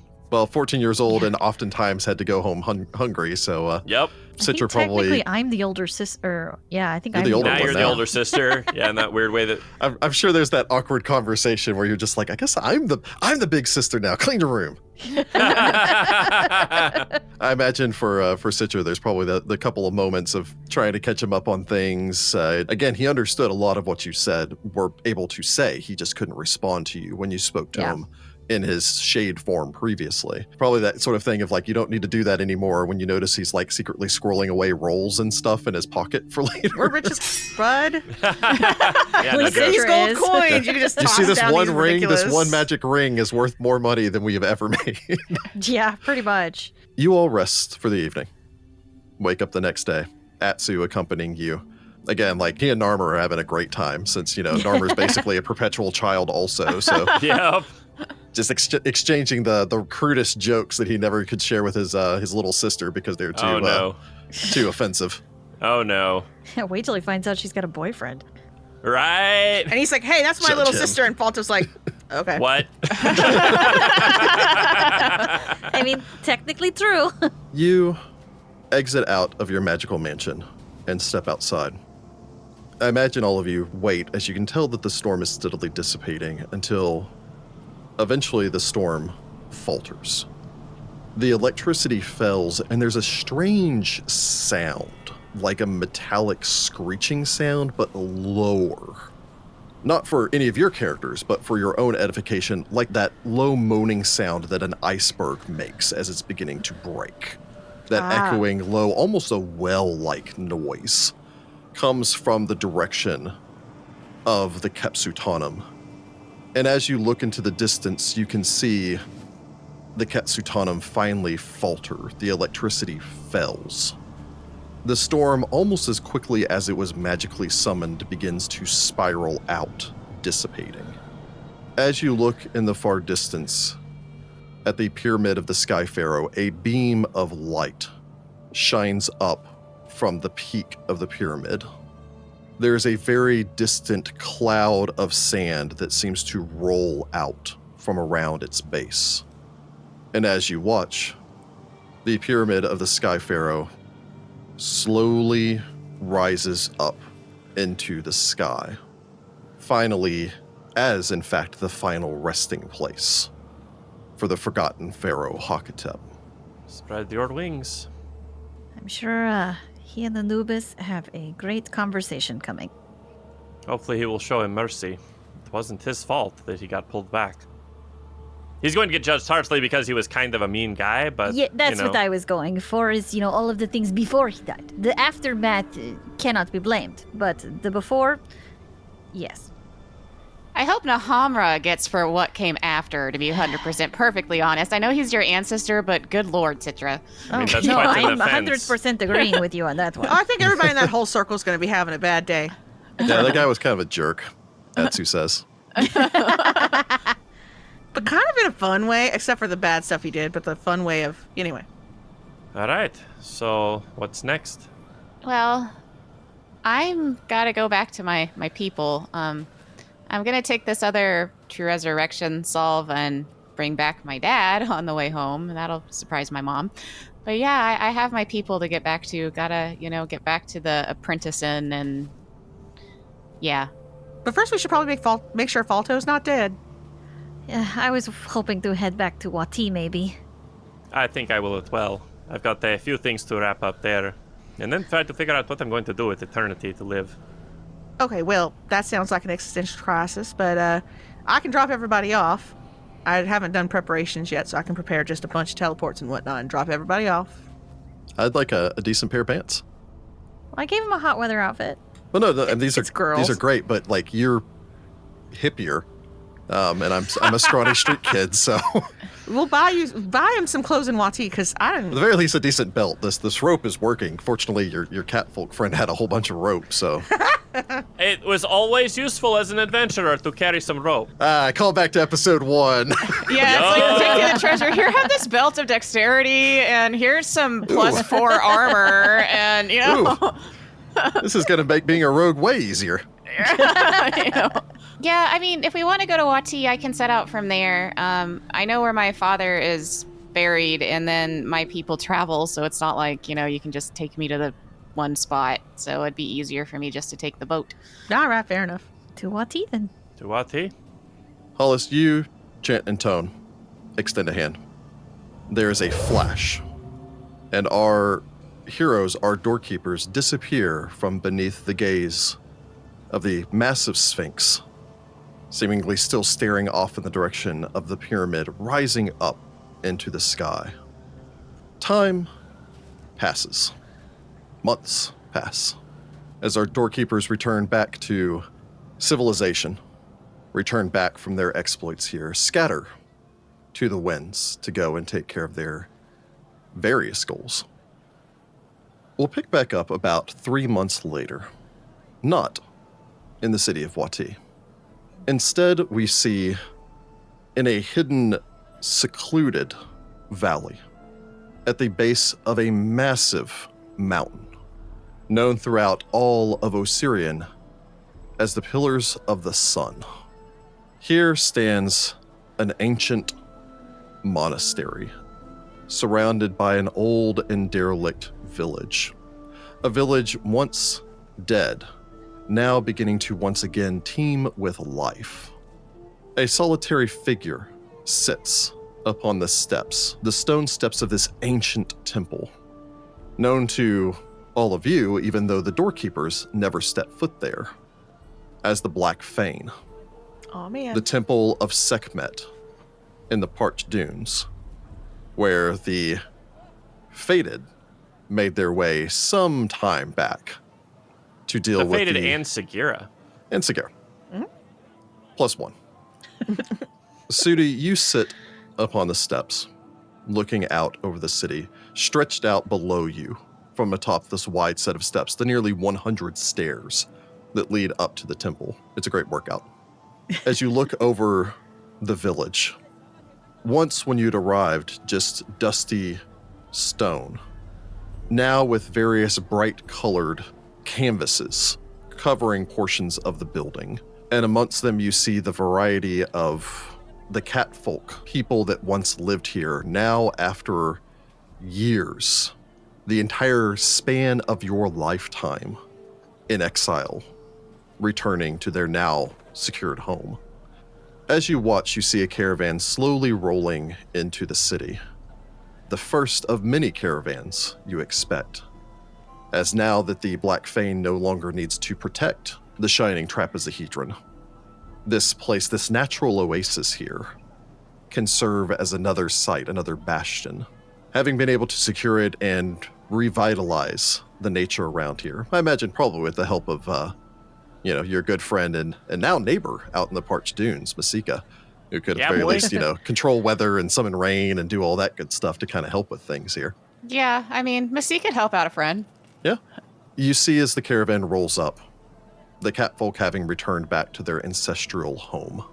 14 years old and oftentimes had to go home hungry, so Yep. I think Citra probably... technically I'm the older sister. Yeah, I think You're I'm the older Now one you're the now. older sister. Yeah, in that weird way that... I'm sure there's that awkward conversation where you're just I guess I'm the big sister now. Clean your room. I imagine for Citra, there's probably the couple of moments of trying to catch him up on things. Again, he understood a lot of what you said, were able to say. He just couldn't respond to you when you spoke to him in his shade form previously. Probably that sort of thing of like, you don't need to do that anymore when you notice he's like secretly squirreling away rolls and stuff in his pocket for later. We're rich as bud. Yeah, no Least joke. These gold is. coins, you can just You toss see this down one these ring, ridiculous... this one magic ring is worth more money than we have ever made. Yeah, pretty much. You all rest for the evening. Wake up the next day, Atsu accompanying you. Again, like, he and Narmer are having a great time since, Narmer's basically a perpetual child also, so Yep. just exchanging the crudest jokes that he never could share with his little sister because they're too Oh no. too offensive. Oh no. Wait till he finds out she's got a boyfriend. Right. And he's like, hey, that's my Judge little him. sister. And Falto's like, okay. What? I mean, technically true. You exit out of your magical mansion and step outside. I imagine all of you wait as you can tell that the storm is steadily dissipating until eventually the storm falters. The electricity fails and there's a strange sound, like a metallic screeching sound, but lower. Not for any of your characters, but for your own edification, like that low moaning sound that an iceberg makes as it's beginning to break. That echoing low, almost a well-like noise comes from the direction of the Kepsutanum. And as you look into the distance, you can see the Kepsutanum finally falter. The electricity fells. The storm, almost as quickly as it was magically summoned, begins to spiral out, dissipating. As you look in the far distance, at the pyramid of the Sky Pharaoh, a beam of light shines up from the peak of the pyramid. There is a very distant cloud of sand that seems to roll out from around its base. And as you watch, the pyramid of the Sky Pharaoh slowly rises up into the sky. Finally, as in fact the final resting place for the forgotten pharaoh Hakotep. Spread your wings. I'm sure he and Anubis have a great conversation coming. Hopefully he will show him mercy. It wasn't his fault that he got pulled back. He's going to get judged harshly because he was kind of a mean guy, but Yeah, that's what I was going for, is, all of the things before he died. The aftermath cannot be blamed, but the before, yes. I hope Nahamra gets for what came after, to be 100% perfectly honest. I know he's your ancestor, but good lord, Sitra. I mean, that's No, quite I'm an offense. 100% agreeing with you on that one. I think everybody in that whole circle is going to be having a bad day. Yeah, that guy was kind of a jerk, Atsu says. But kind of in a fun way, except for the bad stuff he did, but the fun way of... Anyway. All right. So what's next? Well, I'm gotta go back to my people. I'm gonna take this other True Resurrection solve and bring back my dad on the way home. That'll surprise my mom. But yeah, I have my people to get back to. Gotta, get back to the apprentice inn and... Yeah. But first we should probably make sure Falto's not dead. Yeah, I was hoping to head back to Wati, maybe. I think I will as well. I've got a few things to wrap up there. And then try to figure out what I'm going to do with eternity to live. Okay, well, that sounds like an existential crisis, but I can drop everybody off. I haven't done preparations yet, so I can prepare just a bunch of teleports and whatnot and drop everybody off. I'd like a decent pair of pants. I gave him a hot weather outfit. Well, no, and these It's are girls. great, but like you're hippier, and I'm a scrawny street kid, so We'll buy him some clothes in Wati, because I at the didn't... very least a decent belt. This rope is working. Fortunately, your catfolk friend had a whole bunch of rope, so It was always useful as an adventurer to carry some rope. call back to episode 1. Yeah, it's like taking the treasure. Here, have this belt of dexterity, and here's some +4 armor, and Ooh. This is gonna make being a rogue way easier. Yeah, I mean, if we want to go to Wati, I can set out from there. I know where my father is buried, and then my people travel, so it's not like, you can just take me to the one spot. So it'd be easier for me just to take the boat. All right, fair enough. To Wati, then. To Wati? Hollis, you, Chant, and Tone extend a hand. There is a flash, and our heroes, our doorkeepers, disappear from beneath the gaze of the massive sphinx seemingly still staring off in the direction of the pyramid rising up into the sky. Time passes. Months pass. As our doorkeepers return back to civilization, return back from their exploits here, scatter to the winds to go and take care of their various goals. We'll pick back up about 3 months later, not in the city of Wati. Instead, we see in a hidden, secluded valley at the base of a massive mountain, known throughout all of Osirian as the Pillars of the Sun. Here stands an ancient monastery, surrounded by an old and derelict village. A village once dead, now beginning to once again teem with life. A solitary figure sits upon the steps, the stone steps of this ancient temple, known to all of you, even though the doorkeepers never step foot there, as the Black Fane. Oh man. The Temple of Sekhmet in the Parched Dunes, where the Fated made their way some time back to deal with Fated the... and Sagira. And Sagira. +1. Sudi, you sit upon the steps, looking out over the city, stretched out below you from atop this wide set of steps, the nearly 100 stairs that lead up to the temple. It's a great workout. As you look over the village, once when you'd arrived, just dusty stone, now with various bright-colored canvases covering portions of the building. And amongst them you see the variety of the catfolk, people that once lived here, now after years, the entire span of your lifetime in exile, returning to their now secured home. As you watch, you see a caravan slowly rolling into the city. The first of many caravans you expect, as now that the Black Fane no longer needs to protect the shining trapezohedron. This place, this natural oasis here, can serve as another site, another bastion. Having been able to secure it and revitalize the nature around here, I imagine probably with the help of, your good friend and now neighbor out in the Parched Dunes, Masika, who could at the very least, control weather and summon rain and do all that good stuff to kind of help with things here. Yeah, I mean, Masika could help out a friend. Yeah. You see as the caravan rolls up, the catfolk having returned back to their ancestral home.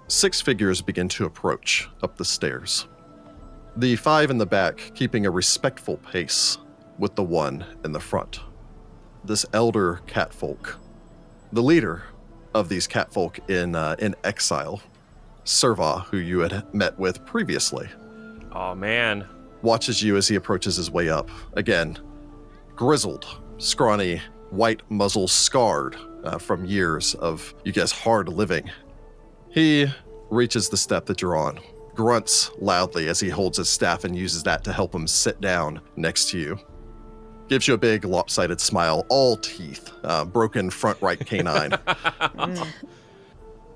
6 figures begin to approach up the stairs. The 5 in the back keeping a respectful pace with the one in the front. This elder catfolk, the leader of these catfolk in exile, Serva, who you had met with previously. Oh man. Watches you as he approaches his way up. Again, grizzled, scrawny, white muzzle scarred from years of, you guess, hard living. He reaches the step that you're on, grunts loudly as he holds his staff and uses that to help him sit down next to you. Gives you a big lopsided smile, all teeth, broken front right canine.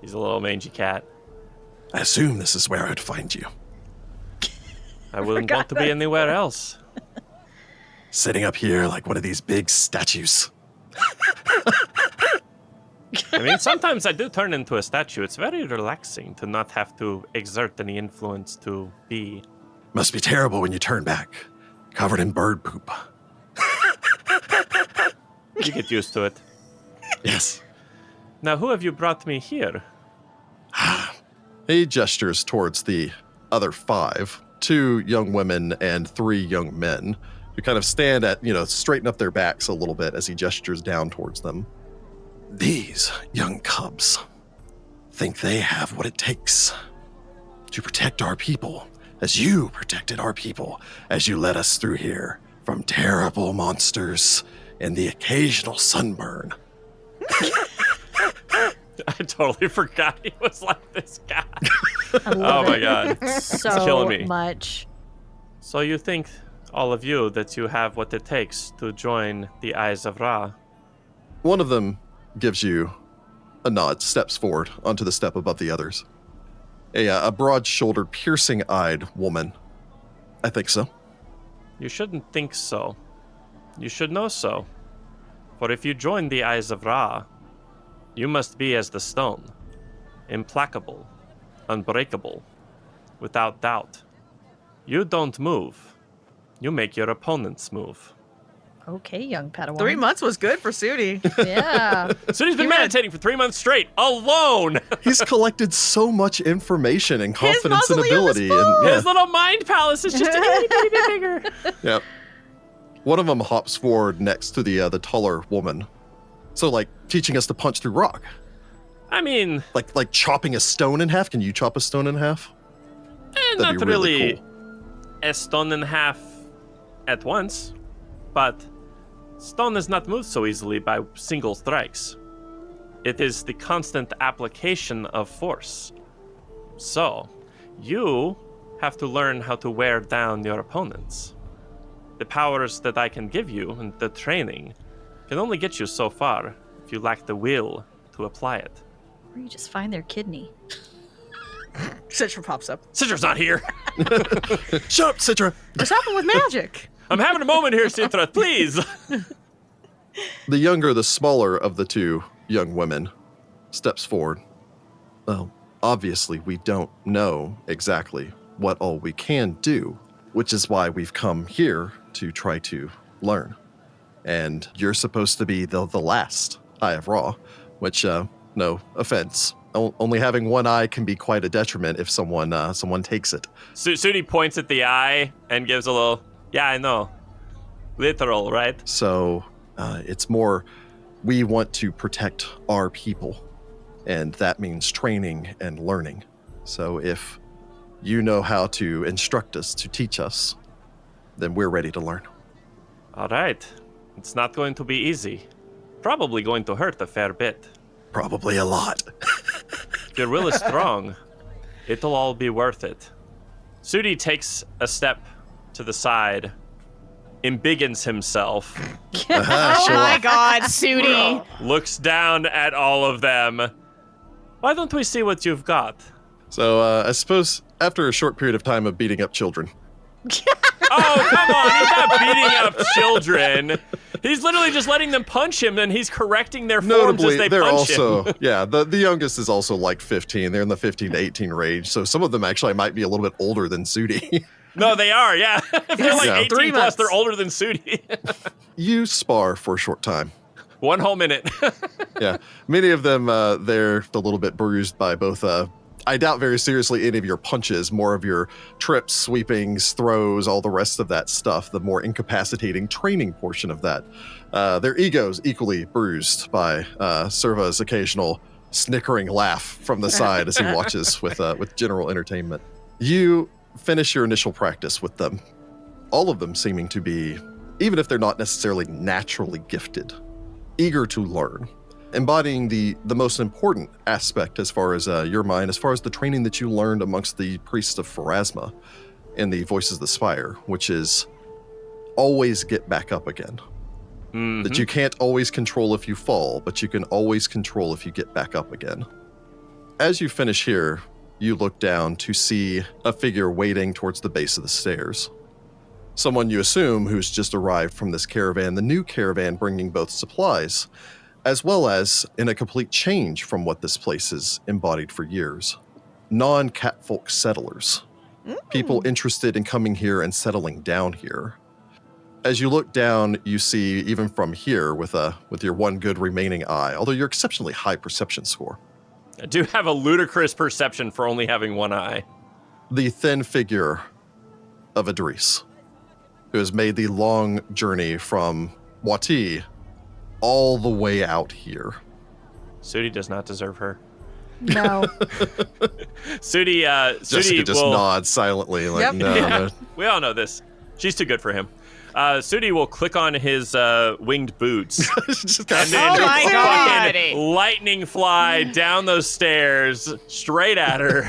He's a little mangy cat. I assume this is where I'd find you. I wouldn't want to be anywhere else. Sitting up here like one of these big statues. I mean, sometimes I do turn into a statue. It's very relaxing to not have to exert any influence to be. Must be terrible when you turn back, covered in bird poop. You get used to it. Yes. Now, who have you brought me here? He gestures towards the other 5, 2 young women and 3 young men, who kind of stand at, straighten up their backs a little bit as he gestures down towards them. These young cubs think they have what it takes to protect our people, as you protected our people, as you led us through here from terrible monsters and the occasional sunburn. I totally forgot he was like this guy. I love Oh my it god. so It's killing me. much. So you think, all of you, that you have what it takes to join the Eyes of Ra? One of them gives you a nod, steps forward onto the step above the others. A broad-shouldered, piercing-eyed woman. I think so. You shouldn't think so. You should know so. For if you join the Eyes of Ra, you must be as the stone, implacable, unbreakable, without doubt. You don't move. You make your opponents move. Okay, young Padawan. 3 months was good for Sudi. Yeah. Sudi's been meditating for 3 months straight, alone! He's collected so much information and confidence and mausoleum is ability. full. And, His little mind palace is just a itty bitty bit bigger. Yep. One of them hops forward next to the taller woman. So, like, teaching us to punch through rock. I mean, Like chopping a stone in half? Can you chop a stone in half? not be really cool. a stone and a half at once, but stone is not moved so easily by single strikes. It is the constant application of force. So, you have to learn how to wear down your opponents. The powers that I can give you and the training can only get you so far if you lack the will to apply it. Or you just find their kidney. Citra pops up. Citra's not here. Shut up, Sitra! What's happened with magic? I'm having a moment here, Sitra, please. The younger, the smaller of the two young women steps forward. Well, obviously we don't know exactly what all we can do, which is why we've come here to try to learn. And you're supposed to be the last Eye of Ra, which, no offense. Only having one eye can be quite a detriment if someone takes it. Sudi points at the eye and gives a little, yeah, I know. Literal, right? So it's more, we want to protect our people, and that means training and learning. So if you know how to instruct us, to teach us, then we're ready to learn. All right. It's not going to be easy. Probably going to hurt a fair bit. Probably a lot. If your will is strong, it'll all be worth it. Sudi takes a step to the side, embiggens himself, Oh my god, Sudi. looks down at all of them. Why don't we see what you've got? So I suppose after a short period of time of beating up children, Oh, come on. He's not beating up children. He's literally just letting them punch him, and he's correcting their forms notably, as they they're punch also, him. yeah, the youngest is also like 15. They're in the 15 to 18 range, so some of them actually might be a little bit older than Sudi. No, they are, yeah. If they're like Yeah. 18 3 plus, months. they're older than Sudi. You spar for a short time. 1 whole minute. Yeah, many of them, they're a little bit bruised by both, I doubt very seriously any of your punches, more of your trips, sweepings, throws, all the rest of that stuff, the more incapacitating training portion of that. Their egos equally bruised by Serva's occasional snickering laugh from the side as he watches with general entertainment. You finish your initial practice with them, all of them seeming to be, even if they're not necessarily naturally gifted, eager to learn, embodying the most important aspect as far as your mind, as far as the training that you learned amongst the priests of Pharasma in the Voices of the Spire, which is always get back up again. That you can't always control if you fall, but you can always control if you get back up again. As you finish here, you look down to see a figure waiting towards the base of the stairs. Someone you assume who's just arrived from this caravan, the new caravan bringing both supplies, as well as in a complete change from what this place has embodied for years. Non-catfolk settlers. People interested in coming here and settling down here. As you look down, you see, even from here, with your one good remaining eye, although your exceptionally high perception score, I do have a ludicrous perception for only having one eye. the thin figure of Idris, who has made the long journey from Wati all the way out here. Sudi does not deserve her. No. Sudi Jessica just will... nods silently, like, Yep. no, Yeah, no. we all know this. She's too good for him. Sudi will click on his winged boots Just and kinda- then Oh my God. fucking lightning fly down those stairs straight at her.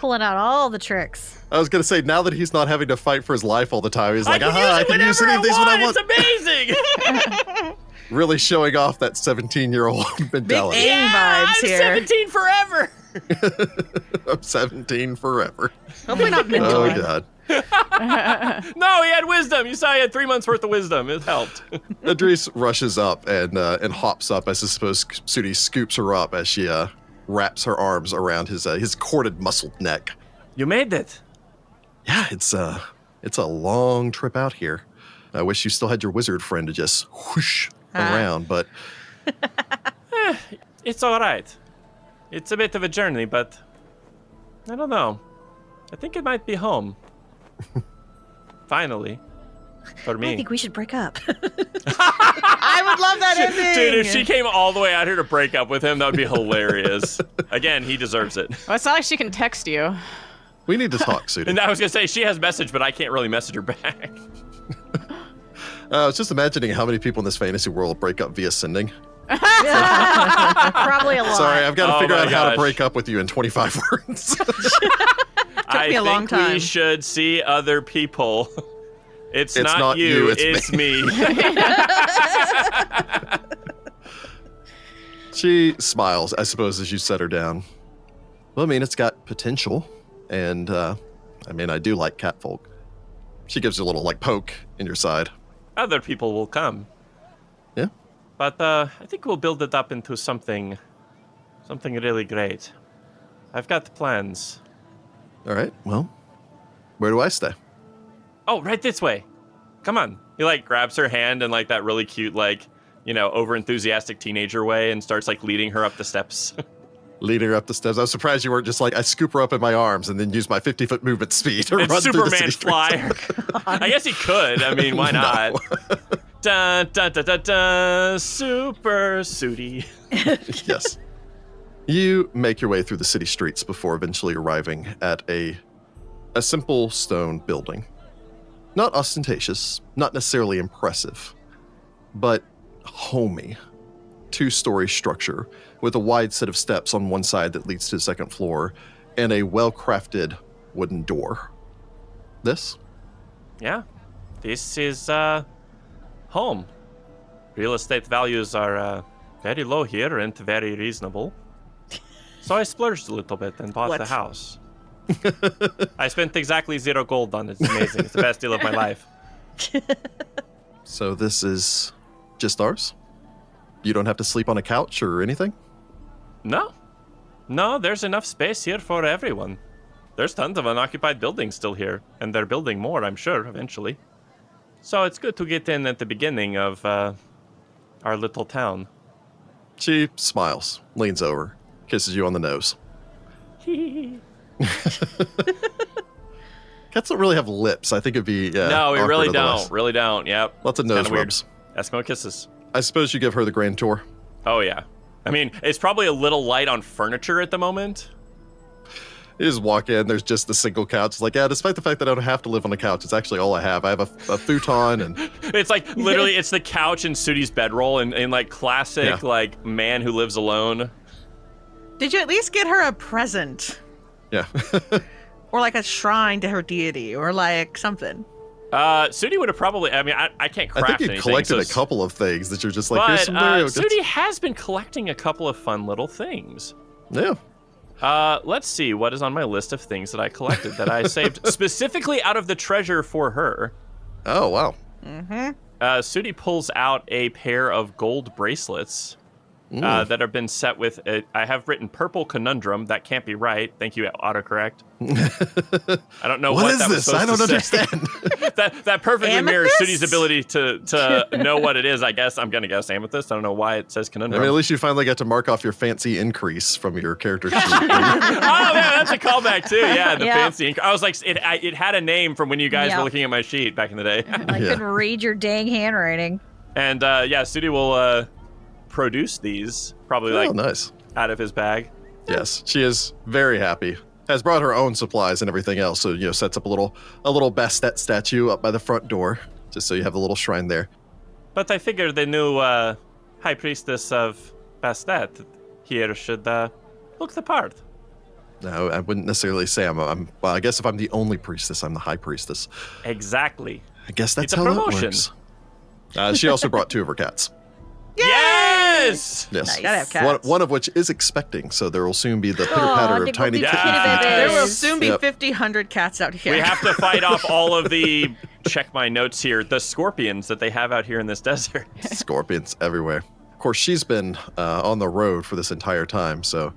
Pulling out all the tricks. I was gonna say, now that he's not having to fight for his life all the time, he's like, I I can use any of these when I want. It's amazing. Really showing off that 17-year-old mentality. Big vibes I'm here. 17 forever. I'm 17 forever. Hopefully not mental. Oh, God. No, he had wisdom. You saw he had 3 months worth of wisdom. It helped. Idris rushes up and hops up. I suppose Sudi scoops her up as she wraps her arms around his corded, muscled neck. You made it. Yeah, it's a long trip out here. I wish you still had your wizard friend to just whoosh around, but It's all right. It's a bit of a journey, but I don't know. I think it might be home. Finally. For me. I think we should break up. I would love that ending. Dude, if she came all the way out here to break up with him, that would be hilarious. Again, he deserves it. Well, it's not like she can text you. we need to talk, Sudi. And I was going to say, she has message, but I can't really message her back. I was just imagining how many people in this fantasy world break up via sending. Probably a lot. Sorry, I've got to figure my out how to gosh. break up with you in 25 words. I me a long think we time. should see other people. It's It's not you, you, it's me. She smiles, I suppose, as you set her down. Well, I mean, it's got potential, and I do like catfolk. She gives you a little poke in your side. Other people will come. Yeah. But I think we'll build it up into something really great. I've got plans. All right. Well, where do I stay? Oh, right this way. Come on. He grabs her hand in that really cute, over enthusiastic teenager way and starts leading her up the steps. Leading her up the steps. I was surprised you weren't just I scoop her up in my arms and then use my 50-foot movement speed to It's run through the city Superman streets. fly. I guess he could. I mean, why not? Dun, dun, dun, dun, dun, super Sudi. Yes. You make your way through the city streets before eventually arriving at a simple stone building. Not ostentatious, not necessarily impressive, but homey. 2-story structure with a wide set of steps on one side that leads to the second floor and a well-crafted wooden door. This? Yeah, this is home. Real estate values are very low here and very reasonable. So I splurged a little bit and bought the What? house. I spent exactly 0 gold on it. It's amazing. It's the best deal of my life. So this is just ours? You don't have to sleep on a couch or anything? No, there's enough space here for everyone. There's tons of unoccupied buildings still here, and they're building more, I'm sure, eventually. So it's good to get in at the beginning of our little town. She smiles, leans over, kisses you on the nose. Cats don't really have lips. I think it'd be No, we awkward really otherwise. don't. Really don't. Yep. Lots of It's nose kinda weird. rubs. Eskimo kisses. I suppose you give her the grand tour. Oh, yeah. I mean, it's probably a little light on furniture at the moment. You just walk in, there's just a single couch. It's despite the fact that I don't have to live on a couch, it's actually all I have. I have a futon and It's literally, it's the couch and Sudi's bedroll in classic, man who lives alone. Did you at least get her a present? yeah. Or a shrine to her deity? Or something? Sudi would have probably, I can't craft I think you anything, collected so a couple of things that you're just here's But some Mario. Sudi has been collecting a couple of fun little things. Yeah. Let's see what is on my list of things that I collected that I saved specifically out of the treasure for her. Oh, wow. Sudi pulls out a pair of gold bracelets that have been set with, I have written purple conundrum. That can't be right. Thank you, autocorrect. I don't know what is that was this? supposed I don't to understand. say. that perfectly mirrors Amethyst? Sudi's ability to know what it is, I guess. I'm going to guess amethyst. I don't know why it says I conundrum. mean, at least you finally got to mark off your fancy increase from your character sheet. Oh, man, that's a callback, too. Yeah, the Yeah. fancy. I was like, it had a name from when you guys Yeah. were looking at my sheet back in the day. I couldn't read your dang handwriting. And, Sudi will produce these, probably, Oh, nice. out of his bag. Yes, she is very happy. Has brought her own supplies and everything else, so sets up a little Bastet statue up by the front door, just so you have a little shrine there. But I figured the new High Priestess of Bastet here should look the part. No, I wouldn't necessarily say well, I guess if I'm the only priestess, I'm the high priestess. Exactly. I guess that's It's a how promotion. that works. She also brought 2 of her cats. Yes! Yes. Nice. Gotta have cats. One of which is expecting, so there will soon be the pitter-patter of tiny kitty kitty feet. There will soon be Yep. 1,500 cats out here. We have to fight off all of the, check my notes here, the scorpions that they have out here in this desert. Scorpions everywhere. Of course, she's been on the road for this entire time, so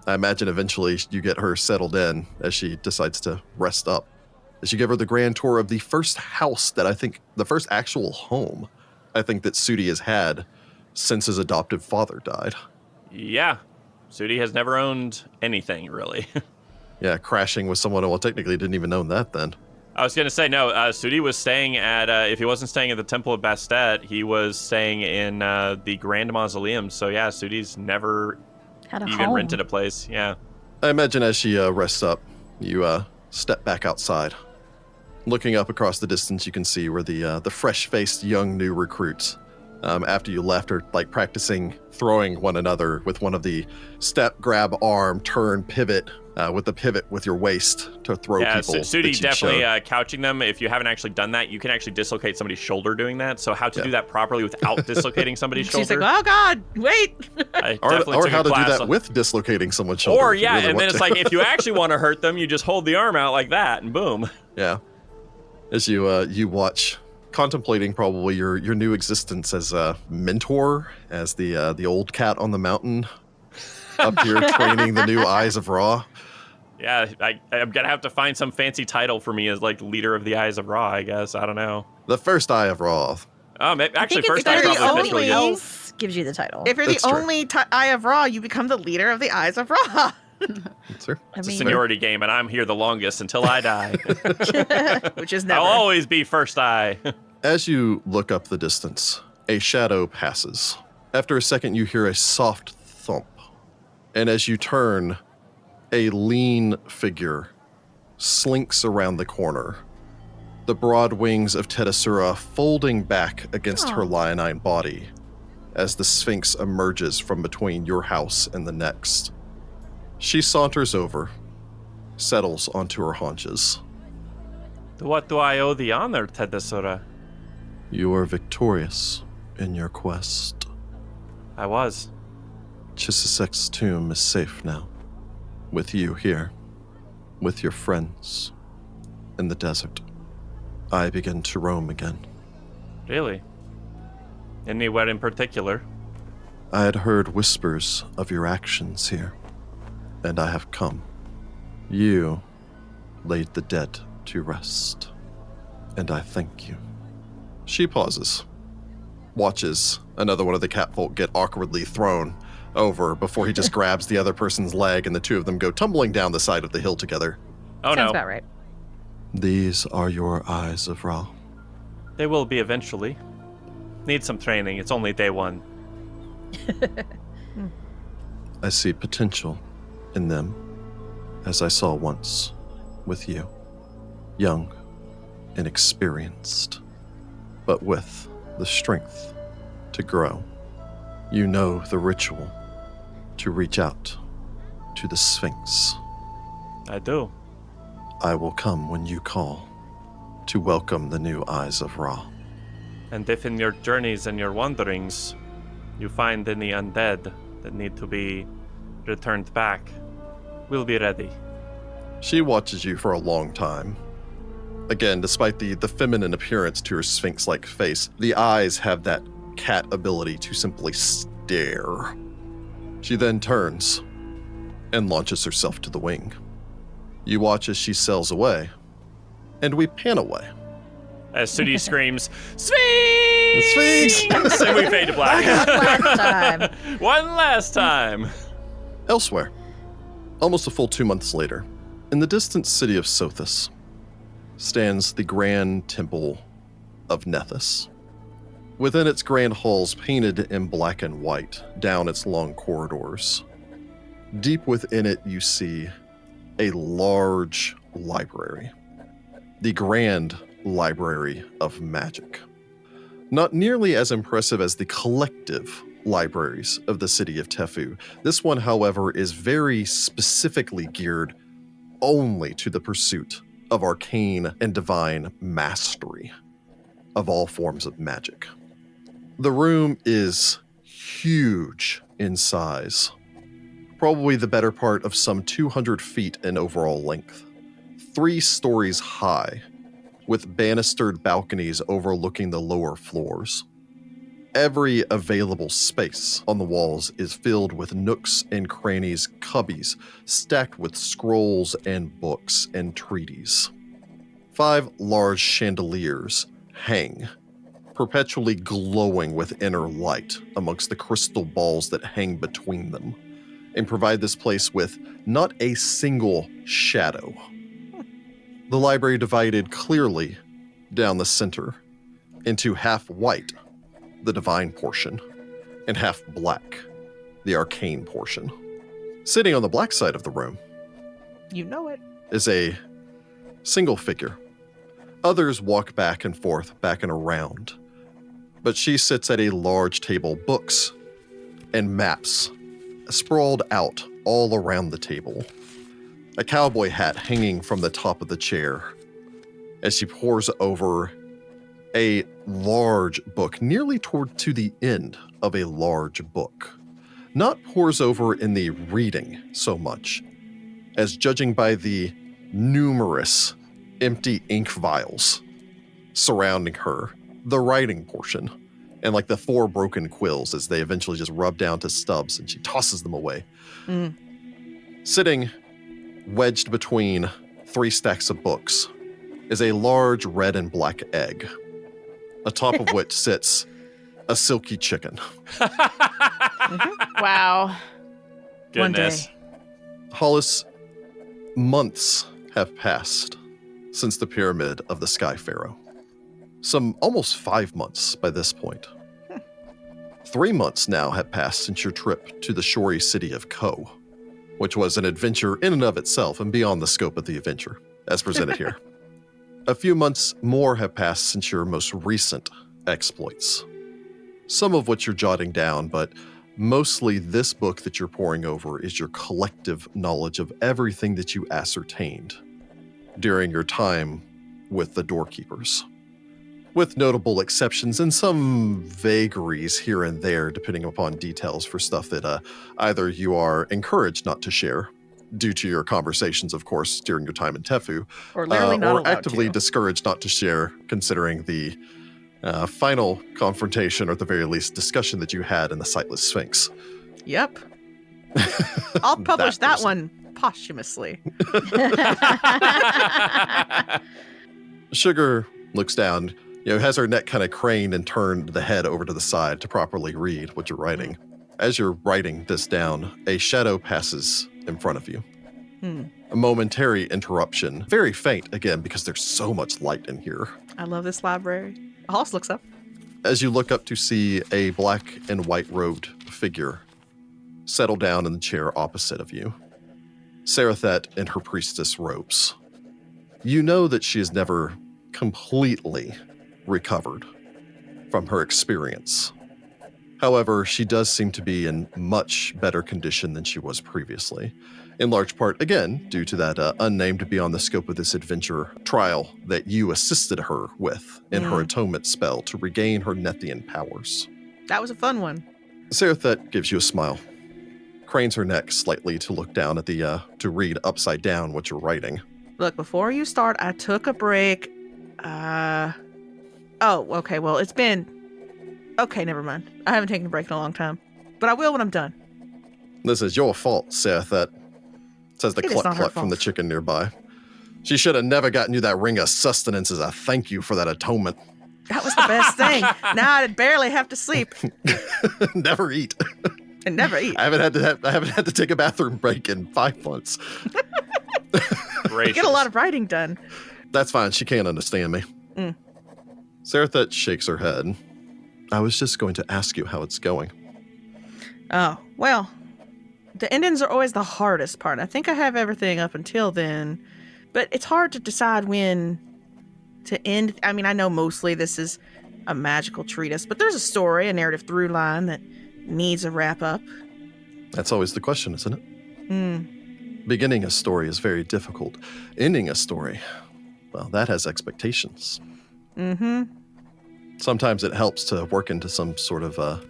I imagine eventually you get her settled in as she decides to rest up. As you give her the grand tour of the first house that the first actual home I think that Sudi has had since his adoptive father died. Yeah. Sudi has never owned anything, really. Yeah, crashing with someone who technically didn't even own that then. I was going to say, no, Sudi was staying at, if he wasn't staying at the Temple of Bastet, he was staying in the Grand Mausoleum. So yeah, Sudi's never Had a even home. rented a place. Yeah. I imagine as she rests up, you step back outside. Looking up across the distance, you can see where the fresh-faced young new recruits, after you left, are like practicing throwing one another with one of the step, grab, arm, turn, pivot, with the pivot with your waist to throw people. Yeah, Sudi that you definitely showed. couching them. If you haven't actually done that, you can actually dislocate somebody's shoulder doing that. So how to do that properly without dislocating somebody's shoulder. She's like, oh God, wait. I definitely Or took how a to do class that on- with dislocating someone's shoulder. Or if you yeah, really and want then it's to. like if you actually want to hurt them, you just hold the arm out like that, and boom. Yeah. As you watch, contemplating probably your new existence as a mentor, as the old cat on the mountain, up here training the new Eyes of Ra. Yeah, I'm gonna have to find some fancy title for me as like leader of the Eyes of Ra. I guess I don't know. The first Eye of Ra. Actually, I first think I it's probably the fits really only good. else gives you the title. If you're That's the true. only Eye of Ra, you become the leader of the Eyes of Ra. Sir. It's a seniority game, and I'm here the longest until I die. Which is never. I'll always be first eye. As you look up the distance, a shadow passes. After a second, you hear a soft thump. And as you turn, a lean figure slinks around the corner, the broad wings of Tedasura folding back against her leonine body as the Sphinx emerges from between your house and the next. She saunters over, settles onto her haunches. To what do I owe the honor, Tedasura? You are victorious in your quest. I was. Chissisek's tomb is safe now. With you here. With your friends. In the desert. I begin to roam again. Really? Anywhere in particular? I had heard whispers of your actions here. And I have come. You laid the dead to rest. And I thank you. She pauses. Watches another one of the catfolk get awkwardly thrown over before he just grabs the other person's leg and the two of them go tumbling down the side of the hill together. Oh Sounds no. about right. These are your Eyes of Ra. They will be eventually. Need some training. It's only day one. I see potential in them, as I saw once with you. Young, inexperienced, but with the strength to grow. You know the ritual to reach out to the Sphinx. I do. I will come when you call to welcome the new Eyes of Ra. And if in your journeys and your wanderings you find any undead that need to be returned back, we'll be ready. She watches you for a long time. Again, despite the feminine appearance to her sphinx-like face, the eyes have that cat ability to simply stare. She then turns and launches herself to the wing. You watch as she sails away, and we pan away. As Sudi screams, Sphinx! Sphinx! And we fade to black. Last time. One last time. Elsewhere, almost a full 2 months later, in the distant city of Sothis, stands the Grand Temple of Nethys. Within its grand halls painted in black and white down its long corridors. Deep within it you see a large library. The Grand Library of Magic. Not nearly as impressive as the collective libraries of the city of Tefu. This one, however, is very specifically geared only to the pursuit of arcane and divine mastery of all forms of magic. The room is huge in size. Probably the better part of some 200 feet in overall length. 3 stories high, with banistered balconies overlooking the lower floors. Every available space on the walls is filled with nooks and crannies, cubbies stacked with scrolls and books and treaties. 5 large chandeliers hang, perpetually glowing with inner light amongst the crystal balls that hang between them, and provide this place with not a single shadow. The library divided clearly down the center into half white, the divine portion, and half black, the arcane portion. Sitting on the black side of the room, You know it. is a single figure. Others walk back and forth, back and around. But she sits at a large table, books and maps sprawled out all around the table. A cowboy hat hanging from the top of the chair as she pores over a large book, nearly to the end of a large book. Not pores over in the reading so much, as judging by the numerous empty ink vials surrounding her, the writing portion, and like the 4 broken quills as they eventually just rub down to stubs and she tosses them away. Sitting wedged between 3 stacks of books is a large red and black egg, atop of which sits a silky chicken. Wow. Goodness. Hollis, months have passed since the Pyramid of the Sky Pharaoh. Some almost 5 months by this point. 3 months now have passed since your trip to the shory city of Ko, which was an adventure in and of itself and beyond the scope of the adventure, as presented here. A few months more have passed since your most recent exploits. Some of which you're jotting down, but mostly this book that you're poring over is your collective knowledge of everything that you ascertained during your time with the Doorkeepers, with notable exceptions and some vagaries here and there depending upon details for stuff that either you are encouraged not to share due to your conversations, of course, during your time in Tefu, Or literally not or allowed actively to. discouraged not to share considering the final confrontation, or at the very least discussion that you had in the Sightless Sphinx. Yep. I'll publish that person. one posthumously. Sugar looks down, has her neck kind of craned and turned the head over to the side to properly read what you're writing. As you're writing this down, a shadow passes in front of you. A momentary interruption, very faint again because there's so much light in here. I love this library. Hollis looks up. As you look up to see a black and white robed figure settle down in the chair opposite of you, Sarathet in her priestess robes. You know that she has never completely recovered from her experience. However, she does seem to be in much better condition than she was previously, in large part, again, due to that unnamed beyond the scope of this adventure trial that you assisted her with in her atonement spell to regain her Nethian powers. That was a fun one. Sarathet gives you a smile, cranes her neck slightly to look down at to read upside down what you're writing. Look, before you start, I took a break. Oh, okay, well, it's been... Okay, never mind. I haven't taken a break in a long time. But I will when I'm done. This is your fault, Sarathet, says the It is cluck not her cluck from the fault. chicken nearby. She should have never gotten you that ring of sustenance as a thank you for that atonement. That was the best thing. Now I'd barely have to sleep Never eat. and never eat. I haven't had to take a bathroom break in 5 months. Gracious. Get a lot of writing done. That's fine. She can't understand me. Sarathet shakes her head. I was just going to ask you how it's going. Oh, well, the endings are always the hardest part. I think I have everything up until then, but it's hard to decide when to end. I mean, I know mostly this is a magical treatise, but there's a story, a narrative through line that needs a wrap up. That's always the question, isn't it? Beginning a story is very difficult. Ending a story, well, that has expectations. Mm-hmm. Sometimes it helps to work into some sort of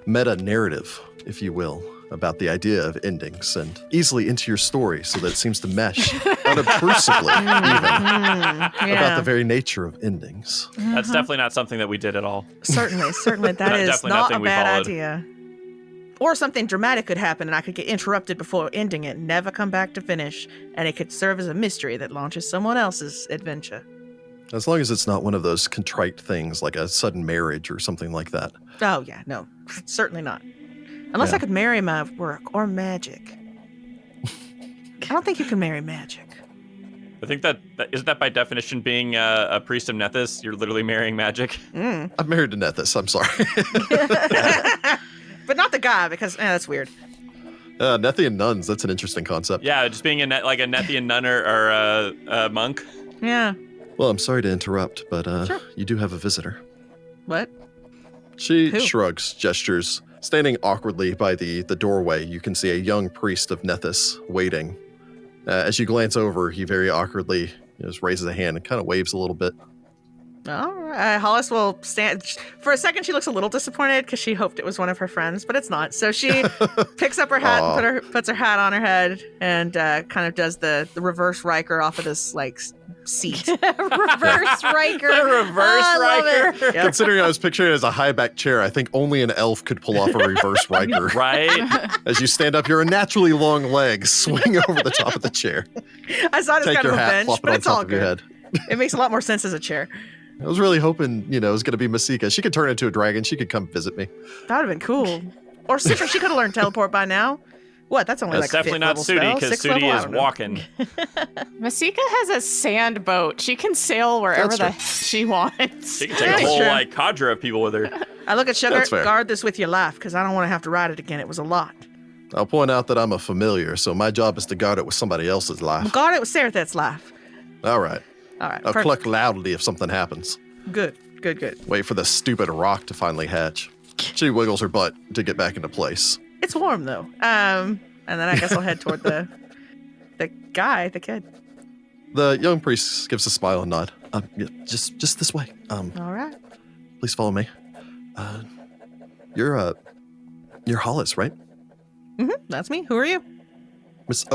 meta-narrative, if you will, about the idea of endings and easily into your story so that it seems to mesh unobtrusively even about the very nature of endings. That's definitely not something that we did at all. Certainly. That is Definitely not nothing a we bad followed. idea. Or something dramatic could happen and I could get interrupted before ending it, never come back to finish, and it could serve as a mystery that launches someone else's adventure. As long as it's not one of those contrite things like a sudden marriage or something like that. Oh, yeah, no, certainly not. Unless Yeah. I could marry my work or magic. I don't think you can marry magic. I think that isn't that by definition being a priest of Nethys? You're literally marrying magic. I'm married to Nethys, I'm sorry. But not the guy, because that's weird. Nethian nuns, that's an interesting concept. Yeah, just being like a Nethian nun or a monk. Yeah. Well, I'm sorry to interrupt, but Sure. you do have a visitor. What? She Who? shrugs, gestures. Standing awkwardly by the doorway, you can see a young priest of Nethys waiting. As you glance over, he very awkwardly just raises a hand and kind of waves a little bit. All right. Hollis will stand. For a second, she looks a little disappointed because she hoped it was one of her friends, but it's not. So she picks up her hat Aw. and puts her hat on her head and kind of does the reverse Riker off of this seat. Reverse Riker. The reverse I love it. Riker. Yep. Considering I was picturing it as a high back chair, I think only an elf could pull off a reverse Riker. Right? As you stand up, your unnaturally long legs swing over the top of the chair. I saw it as Take kind your of a hat, bench, flop it but on it's all top of your good. head. It makes a lot more sense as a chair. I was really hoping, it was going to be Masika. She could turn into a dragon. She could come visit me. That would have been cool. Or Sitra, she could have learned teleport by now. What? That's only That's like definitely fifth not level Sudi spell, because sixth Sudi level? I is don't know. walking. Masika has a sand boat. She can sail wherever That's the she wants. She can take That's a whole true. cadre of people with her. I look at Sugar, That's fair. guard this with your life, because I don't want to have to ride it again. It was a lot. I'll point out that I'm a familiar, so my job is to guard it with somebody else's life. Guard it with Sarathet's life. All right. All right. I'll perfect. cluck loudly if something happens. Good. Wait for the stupid rock to finally hatch. She wiggles her butt to get back into place. It's warm though. And then I guess I'll head toward the kid. The young priest gives a smile and nod. Yeah, just this way. All right. Please follow me. You're Hollis, right? That's me. Who are you? Miss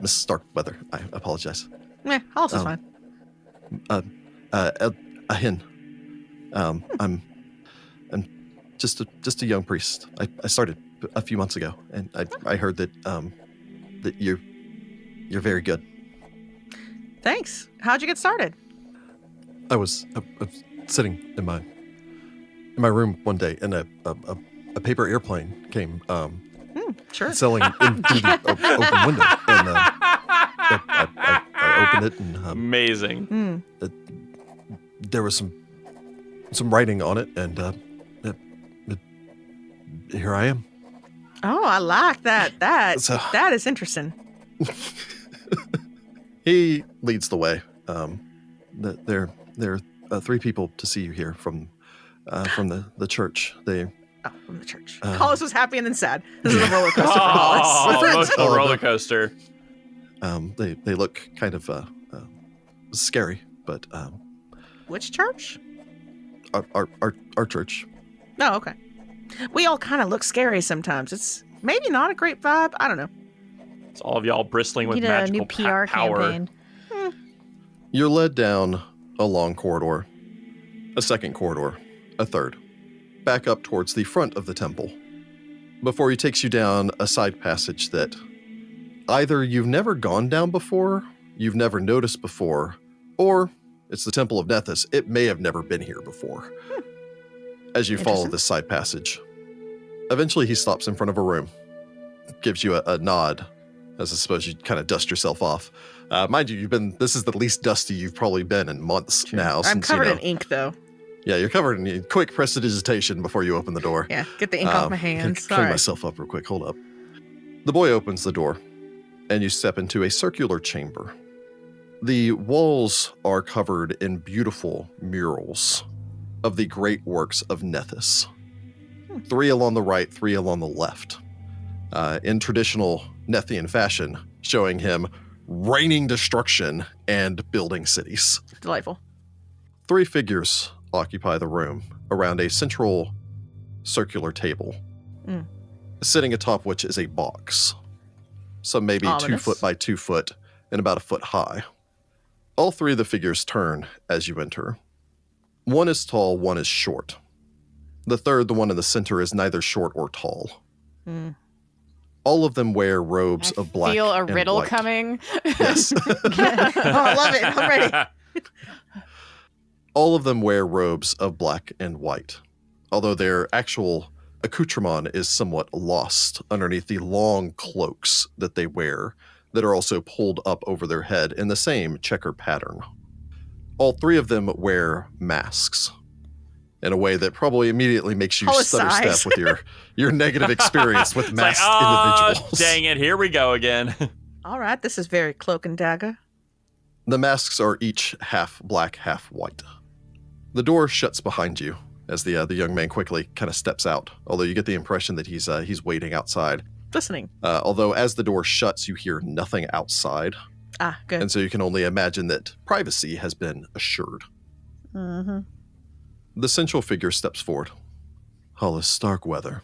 Starkweather. I apologize. Hollis is Um, fine. A hin. I'm just a young priest. I started a few months ago, and I heard that that you're very good. Thanks. How'd you get started? I was sitting in my room one day, and a paper airplane came Sure. sailing in through the open window, and I opened it, and Amazing. there was some writing on it, and here I am. Oh, I like that. So- That is interesting. He leads the way. There are 3 people to see you here from the church. They Oh, from the church. Um, Hollis was happy and then sad. This is a roller coaster for Oh, Hollis. emotional Oh, roller coaster. they look kind of scary, but Which church? our church. Oh, okay. We all kind of look scary sometimes. It's maybe not a great vibe. I don't know. It's all of y'all bristling with Need a magical new PR power. campaign. You're led down a long corridor, a second corridor, a third, back up towards the front of the temple, before he takes you down a side passage that either you've never gone down before, you've never noticed before, or it's the Temple of Nethys. It may have never been here before. As you follow Interesting. this side passage, eventually he stops in front of a room, gives you a nod, as I suppose you kind of dust yourself off. Mind you, this is the least dusty you've probably been in months now. I'm since, covered in ink, though. Yeah, you're covered in quick prestidigitation before you open the door. Yeah, get the ink off my Can hands. clean All right. myself up real quick. Hold up. The boy opens the door, and you step into a circular chamber. The walls are covered in beautiful murals of the great works of Nethys. 3 along the right, 3 along the left. In traditional Nethian fashion, showing him raining destruction and building cities. Delightful. 3 figures occupy the room around a central circular table. sitting atop which is a box. Some maybe 2 Ominous. foot by 2 foot and about a foot high. All three of the figures turn as you enter. One is tall, one is short. The third, the one in the center, is neither short or tall. All of them wear robes of black Feel a and riddle white. coming. Yes. Oh, I love it. I'm ready. All of them wear robes of black and white, although their actual accoutrement is somewhat lost underneath the long cloaks that they wear that are also pulled up over their head in the same checker pattern. All three of them wear masks in a way that probably immediately makes you Oh, stutter size. step with your negative experience with It's like, masked oh, individuals. dang it, here we go again. All right, this is very cloak and dagger. The masks are each half black, half white. The door shuts behind you as the young man quickly kind of steps out, although you get the impression that he's waiting outside. Listening. Although as the door shuts, you hear nothing outside, Ah, good. and so you can only imagine that privacy has been assured. Mm-hmm. The central figure steps forward. Hollis Starkweather.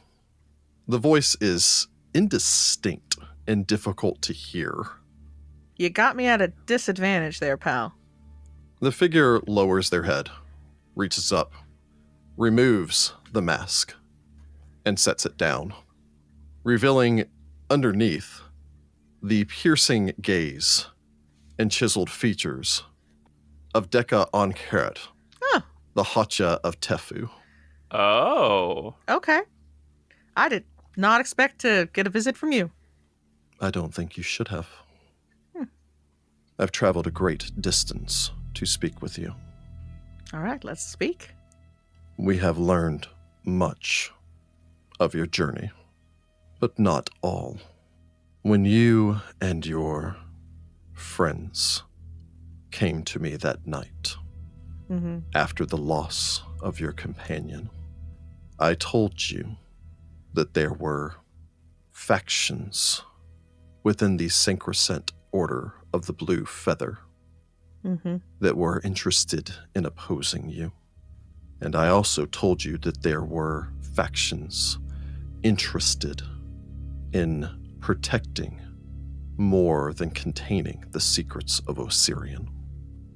The voice is indistinct and difficult to hear. You got me at a disadvantage there, pal. The figure lowers their head, reaches up, removes the mask, and sets it down, revealing underneath the piercing gaze and chiseled features of Deka Ankeret, Huh. the Hacha of Tefu. Oh. Okay. I did not expect to get a visit from you. I don't think you should have. I've traveled a great distance to speak with you. All right, let's speak. We have learned much of your journey, but not all. When you and your friends came to me that night, Mm-hmm. after the loss of your companion, I told you that there were factions within the Synchrosent Order of the Blue Feather Mm-hmm. that were interested in opposing you. And I also told you that there were factions interested in protecting more than containing the secrets of Osirian.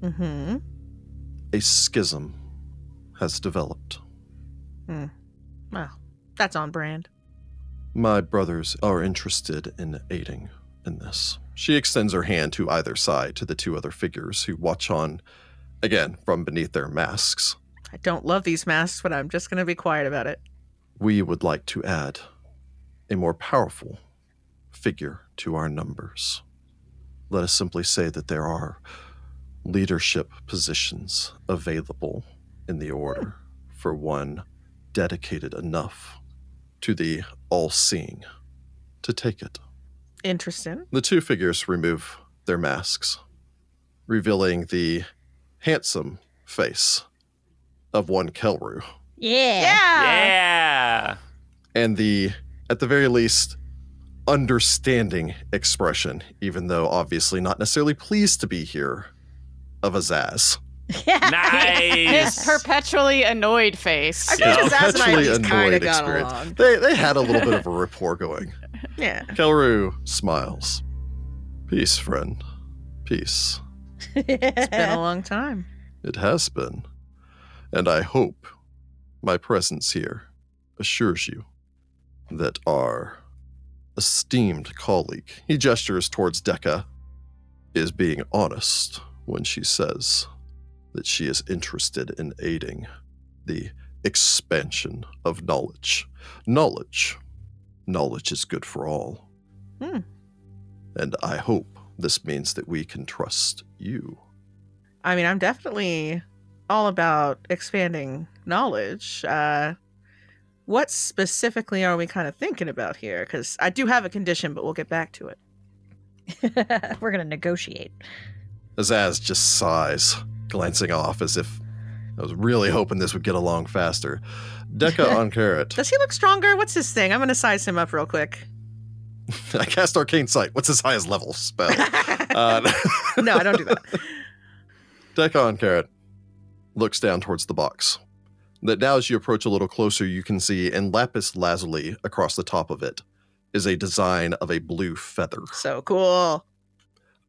Mm-hmm. A schism has developed. Well, that's on brand. My brothers are interested in aiding in this. She extends her hand to either side to the two other figures who watch on, again, from beneath their masks. I don't love these masks, but I'm just going to be quiet about it. We would like to add a more powerful figure to our numbers. Let us simply say that there are leadership positions available in the order for one dedicated enough to the all-seeing to take it. Interesting. The two figures remove their masks, revealing the handsome face of one Kelru Yeah. Yeah. and the, at the very least, understanding expression, even though obviously not necessarily pleased to be here, of Azaz. His Nice. perpetually annoyed face. I think Azaz and I Perpetually just kind of annoyed got experience. along. They had a little bit of a rapport going. Yeah. Kelru smiles. Peace, friend. Peace. It's been a long time. It has been. And I hope my presence here assures you that our esteemed colleague, he gestures towards Deka, is being honest when she says that she is interested in aiding the expansion of knowledge. Knowledge is good for all. And I hope this means that we can trust you. I mean, I'm definitely all about expanding knowledge. What specifically are we kind of thinking about here? Because I do have a condition, but we'll get back to it. We're going to negotiate. Azaz just sighs, glancing off as if I was really hoping this would get along faster. Deka on Carrot. Does he look stronger? What's his thing? I'm going to size him up real quick. I cast Arcane Sight. What's his highest level spell? No, I don't do that. Deka on Carrot looks down towards the box. that now as you approach a little closer, you can see in lapis lazuli across the top of it is a design of a blue feather. So cool.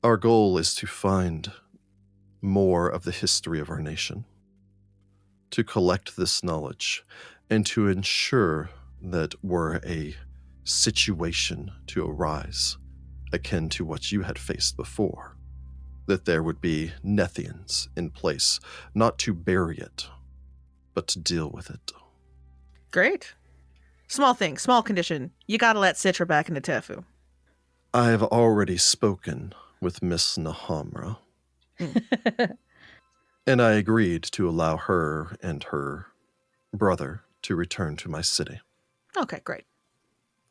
Our goal is to find more of the history of our nation, to collect this knowledge, and to ensure that were a situation to arise akin to what you had faced before, that there would be Nethians in place, not to bury it, but to deal with it. Great. Small thing, small condition. You gotta let Sitra back into Tefu. I have already spoken with Miss Nahamra, and I agreed to allow her and her brother to return to my city. Okay, great.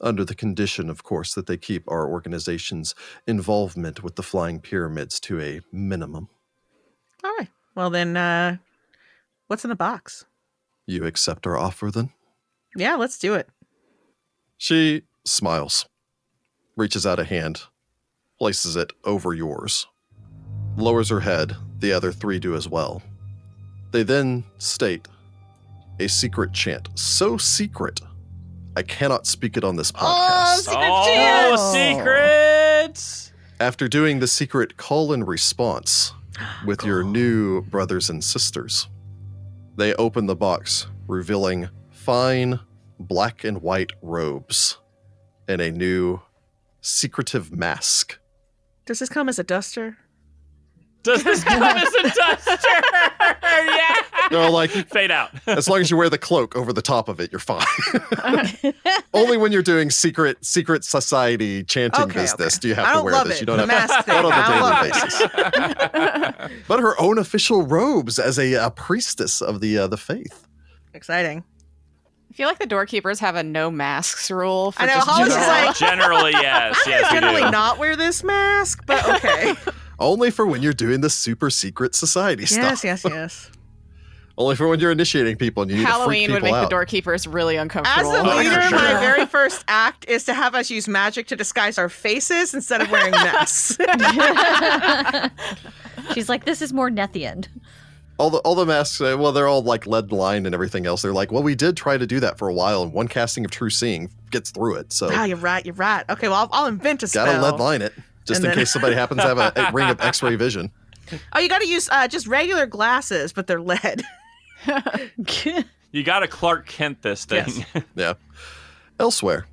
Under the condition, of course, that they keep our organization's involvement with the Flying Pyramids to a minimum. All right. Well then, what's in the box? You accept our offer, then? Yeah, let's do it. She smiles, reaches out a hand, places it over yours, lowers her head. The other three do as well. They then state a secret chant, so secret I cannot speak it on this podcast. Secrets! After doing the secret call and response with your new brothers and sisters, they open the box, revealing fine black and white robes and a new secretive mask. Does this come as a duster? Does this come as a duster? Yeah. No, like, Fade out. as long as you wear the cloak over the top of it, you're fine. Only when you're doing secret society chanting business do you have to wear this. You don't have mask thing. not on I a don't daily basis. But her own official robes as a priestess of the faith. Exciting. I feel like the doorkeepers have a no masks rule. For I know, just Hollis is general- like- Generally, yes. Yes, we Generally do. not wear this mask, but okay. Only for when you're doing the super secret society stuff. Yes. Only for when you're initiating people and you need Halloween to would freak make people the out. doorkeepers really As uncomfortable. the leader, sure. my very first act is to have us use magic to disguise our faces instead of wearing masks. She's like, this is more Nethian. All the masks, well, they're all like lead lined and everything else. They're like, well, we did try to do that for a while, and one casting of True Seeing gets through it. So Ah, you're right. Okay, well, I'll invent a spell. gotta lead line it just And in then- case somebody happens to have a ring of X-ray vision. Oh, you gotta use just regular glasses, but they're lead. You got to Clark Kent this thing. Yes. Yeah. Elsewhere,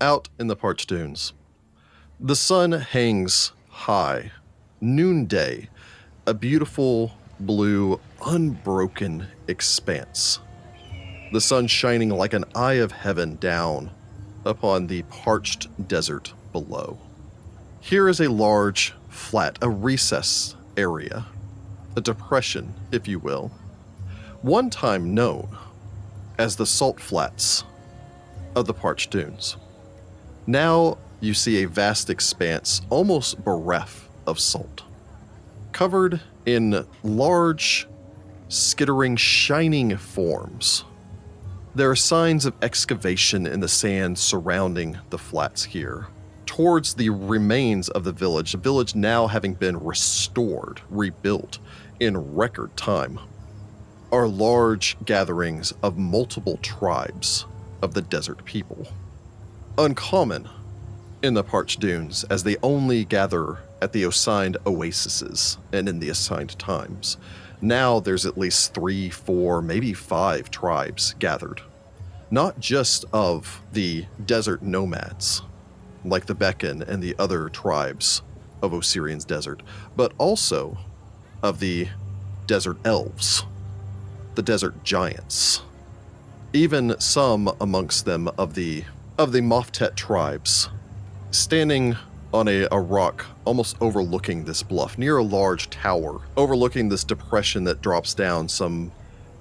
out in the parched dunes, the sun hangs high, noonday, a beautiful blue, unbroken expanse. The sun shining like an eye of heaven down upon the parched desert below. Here is a large, flat, a recess area, a depression, if you will, one time known as the salt flats of the parched dunes. Now you see a vast expanse, almost bereft of salt, covered in large, skittering, shining forms. There are signs of excavation in the sand surrounding the flats here, towards the remains of the village now having been restored, rebuilt in record time, are large gatherings of multiple tribes of the desert people. Uncommon in the parched dunes, as they only gather at the assigned oases and in the assigned times. Now there's at least 3, 4, maybe 5 tribes gathered. Not just of the desert nomads, like the Bekan and the other tribes of Osirian's desert, but also of the desert elves, the desert giants, even some amongst them of the Moftet tribes, standing on a rock almost overlooking this bluff, near a large tower, overlooking this depression that drops down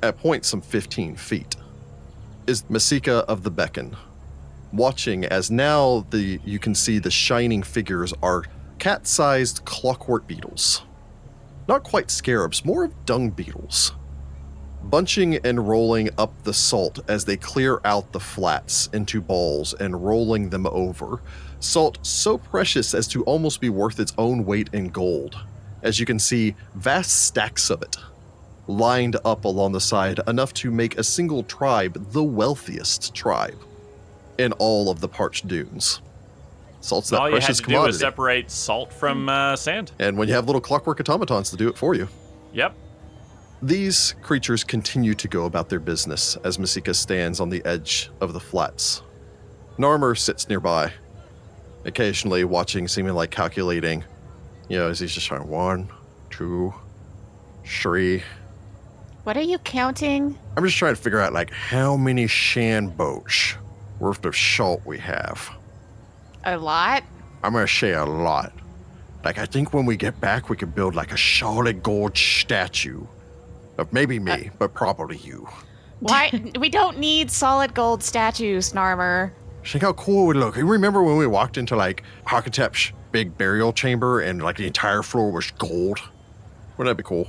at points some 15 feet, is Masika of the Bekan, watching as now you can see the shining figures are cat-sized clockwork beetles. Not quite scarabs, more of dung beetles, bunching and rolling up the salt as they clear out the flats into balls and rolling them over. Salt so precious as to almost be worth its own weight in gold, as you can see vast stacks of it lined up along the side, enough to make a single tribe the wealthiest tribe in all of the parched dunes. Salt's that All you had precious to do was commodity. separate salt from sand. And when you have little clockwork automatons to do it for you. Yep. These creatures continue to go about their business as Masika stands on the edge of the flats. Narmer sits nearby, occasionally watching, seeming like calculating, as he's just trying 1, 2, 3. What are you counting? I'm just trying to figure out, how many sand boats worth of salt we have. A lot? I'm going to say a lot. I think when we get back, we could build, a solid gold statue of maybe me, but probably you. Why? We don't need solid gold statues, Narmer. Think how cool it would look. You remember when we walked into, Hakotep's big burial chamber and, the entire floor was gold? Wouldn't that be cool?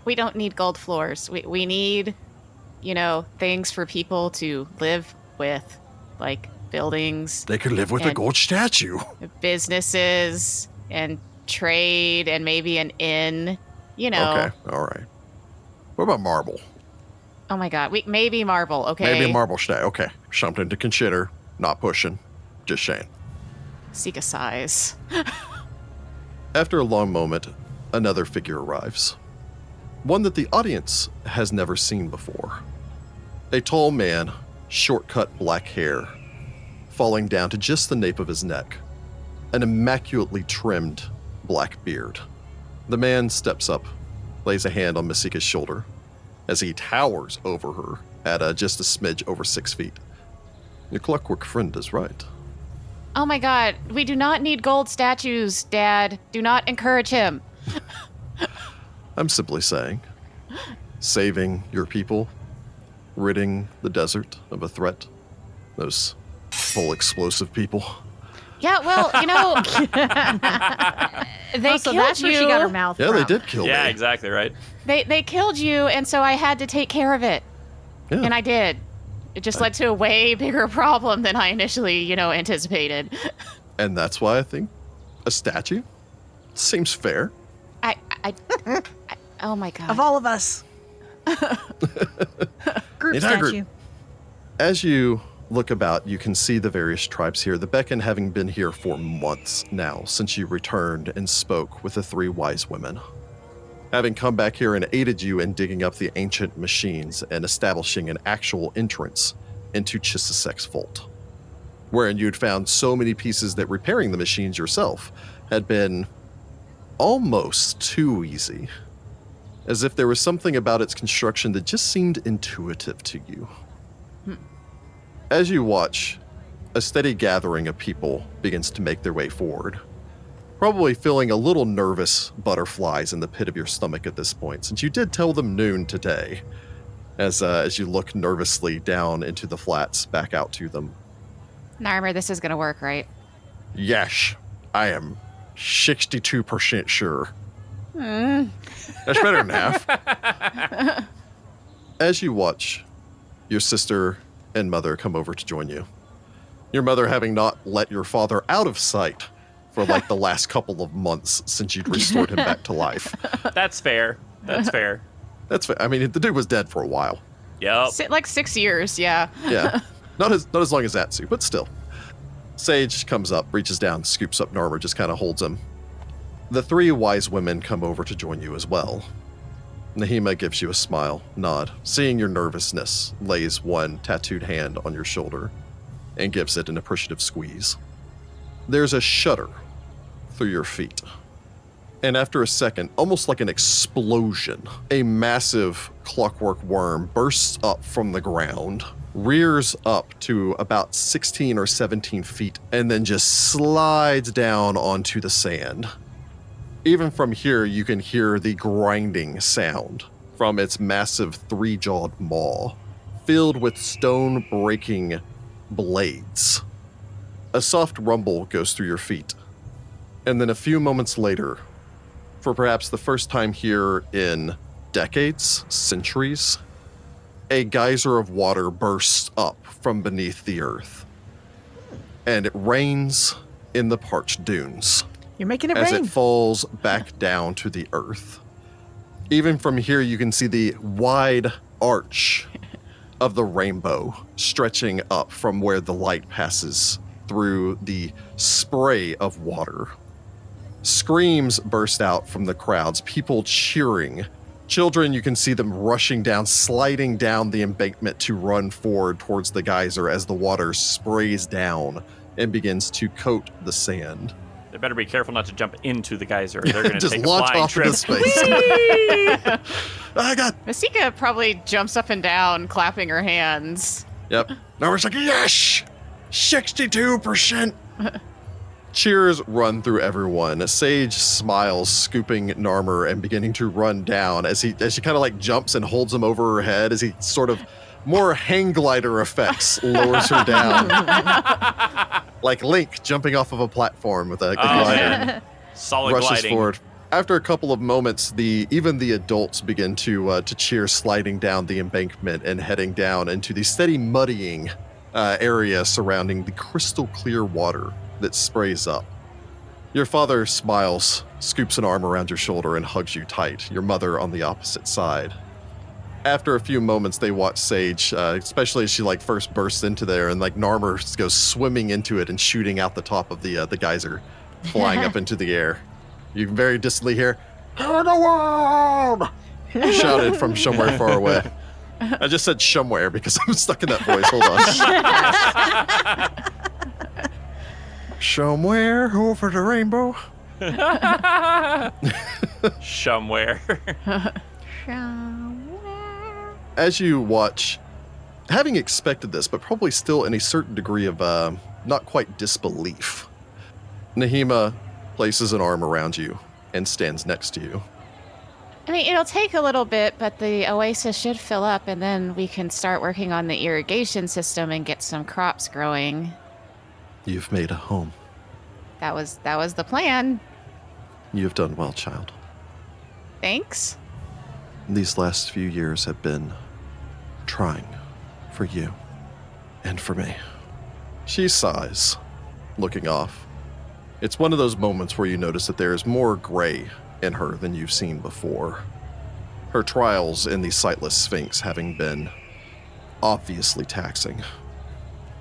We don't need gold floors. We need, things for people to live with, like buildings. They could live with a gold statue. Businesses and trade and maybe an inn, Okay, all right. What about marble? Oh my god, maybe marble, okay? Maybe a marble statue. Okay, something to consider. Not pushing. Just saying. Seek a size. After a long moment, another figure arrives. One that the audience has never seen before. A tall man, short-cut black hair, falling down to just the nape of his neck. An immaculately trimmed black beard. The man steps up, lays a hand on Masika's shoulder, as he towers over her at just a smidge over 6 feet. Your clockwork friend is right. Oh my god, we do not need gold statues, Dad. Do not encourage him. I'm simply saying, saving your people, ridding the desert of a threat, those full explosive people. Yeah, well, they so killed that's you. where she got her mouth Yeah, from. they did kill me. Yeah, exactly, right? They killed you, and so I had to take care of it. Yeah. And I did. It just led to a way bigger problem than I initially, anticipated. And that's why I think a statue seems fair. I oh my god. Of all of us. Group Entire group. statue. As you look about, you can see the various tribes here. The Beacon having been here for months now since you returned and spoke with the 3 wise women. Having come back here and aided you in digging up the ancient machines and establishing an actual entrance into Chisasek's vault, wherein you'd found so many pieces that repairing the machines yourself had been almost too easy, as if there was something about its construction that just seemed intuitive to you. As you watch, a steady gathering of people begins to make their way forward, probably feeling a little nervous butterflies in the pit of your stomach at this point, since you did tell them noon today, as you look nervously down into the flats back out to them. Narmer, this is gonna work, right? Yes, I am 62% sure. That's better than half. As you watch, your sister and mother come over to join you. Your mother having not let your father out of sight for the last couple of months since you'd restored him back to life. That's fair. That's fair. That's fair. I mean, the dude was dead for a while. Yep. Like 6 years, yeah. Yeah. Not as long as Atsu, but still. Sage comes up, reaches down, scoops up Narmer, just kind of holds him. The 3 wise women come over to join you as well. Nahima gives you a smile, nod, seeing your nervousness, lays one tattooed hand on your shoulder, and gives it an appreciative squeeze. There's a shudder through your feet. And after a second, almost like an explosion, a massive clockwork worm bursts up from the ground, rears up to about 16 or 17 feet, and then just slides down onto the sand. Even from here, you can hear the grinding sound from its massive 3-jawed maw, filled with stone-breaking blades. A soft rumble goes through your feet, and then a few moments later, for perhaps the first time here in decades, centuries, a geyser of water bursts up from beneath the earth, and it rains in the parched dunes. You're making it as rain. it falls back down to the earth. Even from here, you can see the wide arch of the rainbow stretching up from where the light passes through the spray of water. Screams burst out from the crowds, people cheering. Children, you can see them rushing down, sliding down the embankment to run forward towards the geyser as the water sprays down and begins to coat the sand. They better be careful not to jump into the geyser. They're going to Just take a launch flying off trip. into space. I got. Masika probably jumps up and down, clapping her hands. Yep. Narmer's like, yes! 62%! Cheers run through everyone. Sage smiles, scooping Narmer and beginning to run down as she kind of like jumps and holds him over her head as he sort of more hang glider effects lowers her down. Like Link jumping off of a platform with a glider. Solid Rushes gliding. forward. After a couple of moments, even the adults begin to cheer, sliding down the embankment and heading down into the steady muddying area surrounding the crystal clear water that sprays up. Your father smiles, scoops an arm around your shoulder and hugs you tight, your mother on the opposite side. After a few moments, they watch Sage, especially as she like first bursts into there and like Narmer goes swimming into it and shooting out the top of the geyser, flying up into the air. You can very distantly hear, "Hear the world!" shouted from somewhere far away. I just said somewhere because I'm stuck in that voice. Hold on. Somewhere over the rainbow. Somewhere. As you watch, having expected this, but probably still in a certain degree of not quite disbelief, Nahima places an arm around you and stands next to you. I mean, it'll take a little bit, but the oasis should fill up, and then we can start working on the irrigation system and get some crops growing. You've made a home. That was the plan. You've done well, child. Thanks. These last few years have been trying for you and for me. She sighs, looking off. It's one of those moments where you notice that there is more gray in her than you've seen before. Her trials in the sightless Sphinx having been obviously taxing.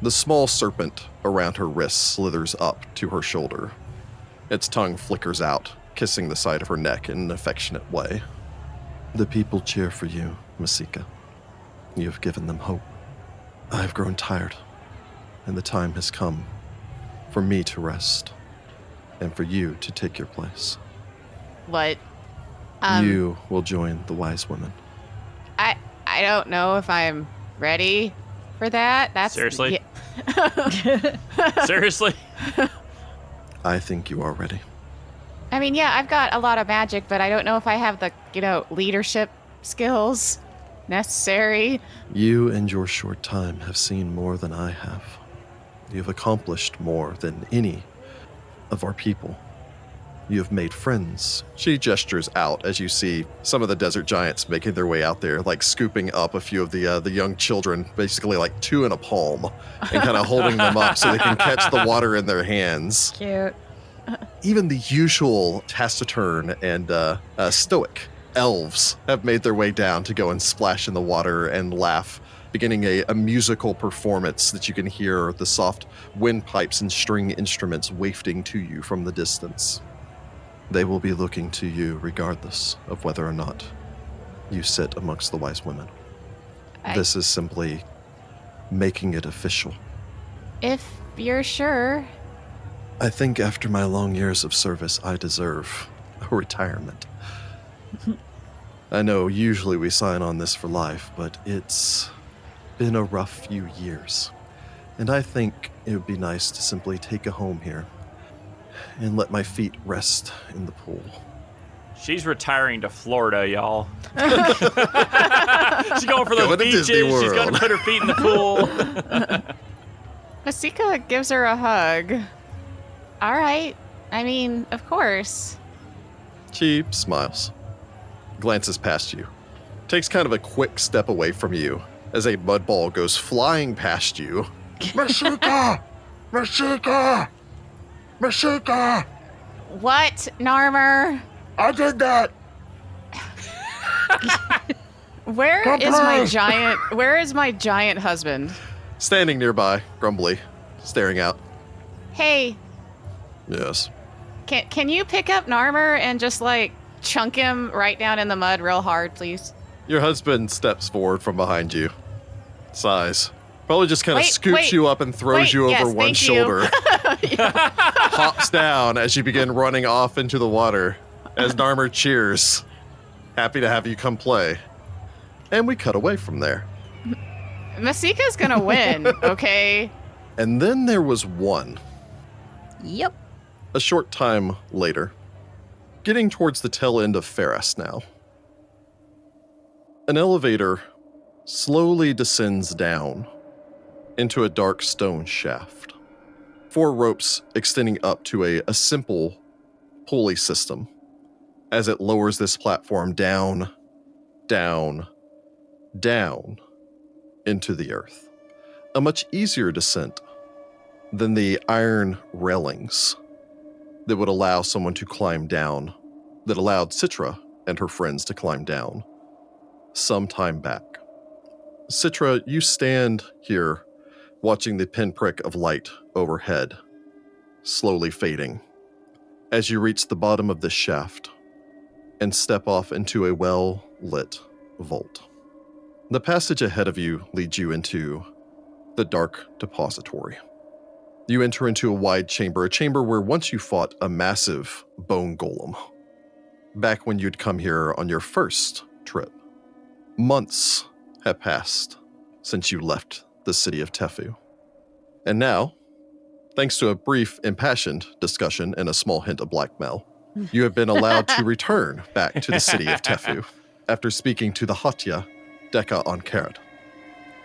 The small serpent around her wrist slithers up to her shoulder. Its tongue flickers out, kissing the side of her neck in an affectionate way. The people cheer for you, Masika. You have given them hope. I have grown tired, and the time has come for me to rest, and for you to take your place. What? You will join the wise women. I don't know if I'm ready for that. That's Seriously? Yeah. Seriously? I think you are ready. I mean, yeah, I've got a lot of magic, but I don't know if I have the, leadership skills necessary. You and your short time have seen more than I have. You have accomplished more than any of our people. You have made friends. She gestures out as you see some of the desert giants making their way out there, like scooping up a few of the young children, basically like two in a palm, and kind of holding them up so they can catch the water in their hands. Cute. Even the usual taciturn and stoic elves have made their way down to go and splash in the water and laugh, beginning a musical performance that you can hear the soft windpipes and string instruments wafting to you from the distance. They will be looking to you regardless of whether or not you sit amongst the wise women. This is simply making it official. If you're sure. I think after my long years of service, I deserve a retirement. I know usually we sign on this for life, but it's been a rough few years. And I think it would be nice to simply take a home here and let my feet rest in the pool. She's retiring to Florida, y'all. She's going for those beaches. She's going to put her feet in the pool. Masika gives her a hug. All right. I mean, of course. She smiles, glances past you, takes kind of a quick step away from you as a mud ball goes flying past you. Masika! Masika! Masika! What, Narmer? I did that! Where is my giant husband? Standing nearby, grumbly, staring out. Hey, Yes. can you pick up Narmer and just like chunk him right down in the mud real hard, please? Your husband steps forward from behind you. Sighs. Probably just kind of scoops you up and throws you over one shoulder. Hops down as you begin running off into the water as Narmer cheers. Happy to have you come play. And we cut away from there. Masika's gonna win, okay? And then there was one. Yep. A short time later, getting towards the tail end of Pharas now, an elevator slowly descends down into a dark stone shaft. 4 ropes extending up to a simple pulley system as it lowers this platform down, down, down into the earth. A much easier descent than the iron railings that would allow someone to climb down, that allowed Sitra and her friends to climb down some time back. Sitra, you stand here watching the pinprick of light overhead slowly fading as you reach the bottom of this shaft and step off into a well-lit vault. The passage ahead of you leads you into the dark depository. You enter into a wide chamber, a chamber where once you fought a massive bone golem, back when you'd come here on your first trip. Months have passed since you left the city of Tefu. And now, thanks to a brief, impassioned discussion and a small hint of blackmail, you have been allowed to return back to the city of Tefu after speaking to the Hatya Deka on Karat.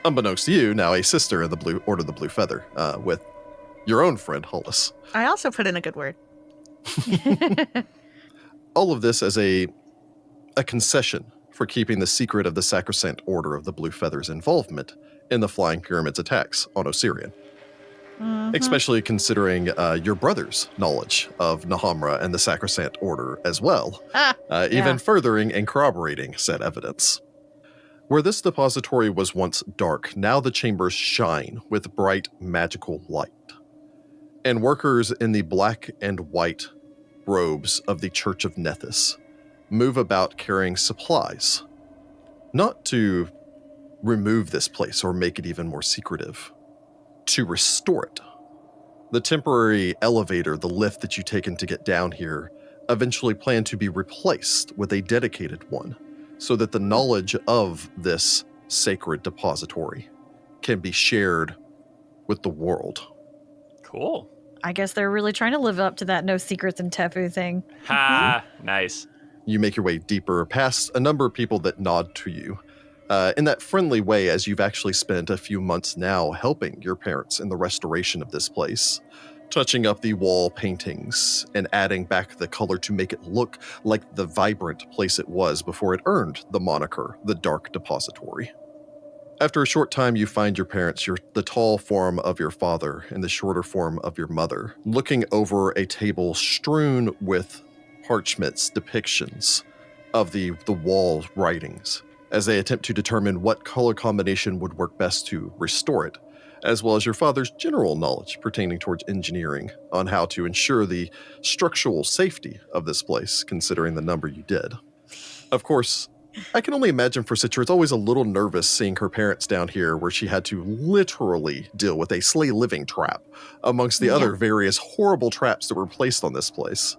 Unbeknownst to you, now a sister of the Blue Order of the Blue Feather, with your own friend Hollis. I also put in a good word. All of this as a concession for keeping the secret of the Sacrosanct Order of the Blue Feather's involvement in the Flying Pyramid's attacks on Osirian. Especially considering your brother's knowledge of Nahamra and the Sacrosanct Order as well, even furthering and corroborating said evidence. Where this depository was once dark, now the chambers shine with bright magical light. And workers in the black and white robes of the Church of Nethys move about carrying supplies, not to remove this place or make it even more secretive, to restore it. The temporary elevator, the lift that you taken to get down here, eventually plan to be replaced with a dedicated one, so that the knowledge of this sacred depository can be shared with the world. Cool. I guess they're really trying to live up to that no secrets in Tefu thing. Ha! Nice. You make your way deeper past a number of people that nod to you in that friendly way, as you've actually spent a few months now helping your parents in the restoration of this place, touching up the wall paintings and adding back the color to make it look like the vibrant place it was before it earned the moniker, the Dark Depository. After a short time, you find your parents, the tall form of your father and the shorter form of your mother, looking over a table strewn with parchments, depictions of the wall writings, as they attempt to determine what color combination would work best to restore it, as well as your father's general knowledge pertaining towards engineering on how to ensure the structural safety of this place, considering the number you did. Of course, I can only imagine for Citra, it's always a little nervous seeing her parents down here where she had to literally deal with a slay living trap amongst the other various horrible traps that were placed on this place.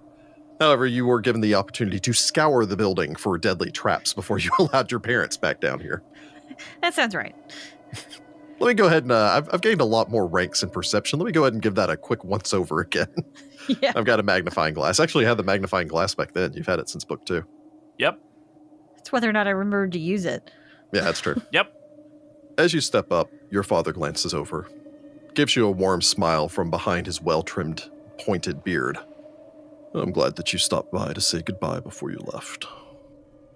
However, you were given the opportunity to scour the building for deadly traps before you allowed your parents back down here. That sounds right. Let me go ahead and, I've gained a lot more ranks in perception. Let me go ahead and give that a quick once over again. Yeah. I've got a magnifying glass. Actually, I had the magnifying glass back then. You've had it since book 2. Yep. It's whether or not I remembered to use it. Yeah, that's true. Yep. As you step up, your father glances over, gives you a warm smile from behind his well-trimmed, pointed beard. I'm glad that you stopped by to say goodbye before you left.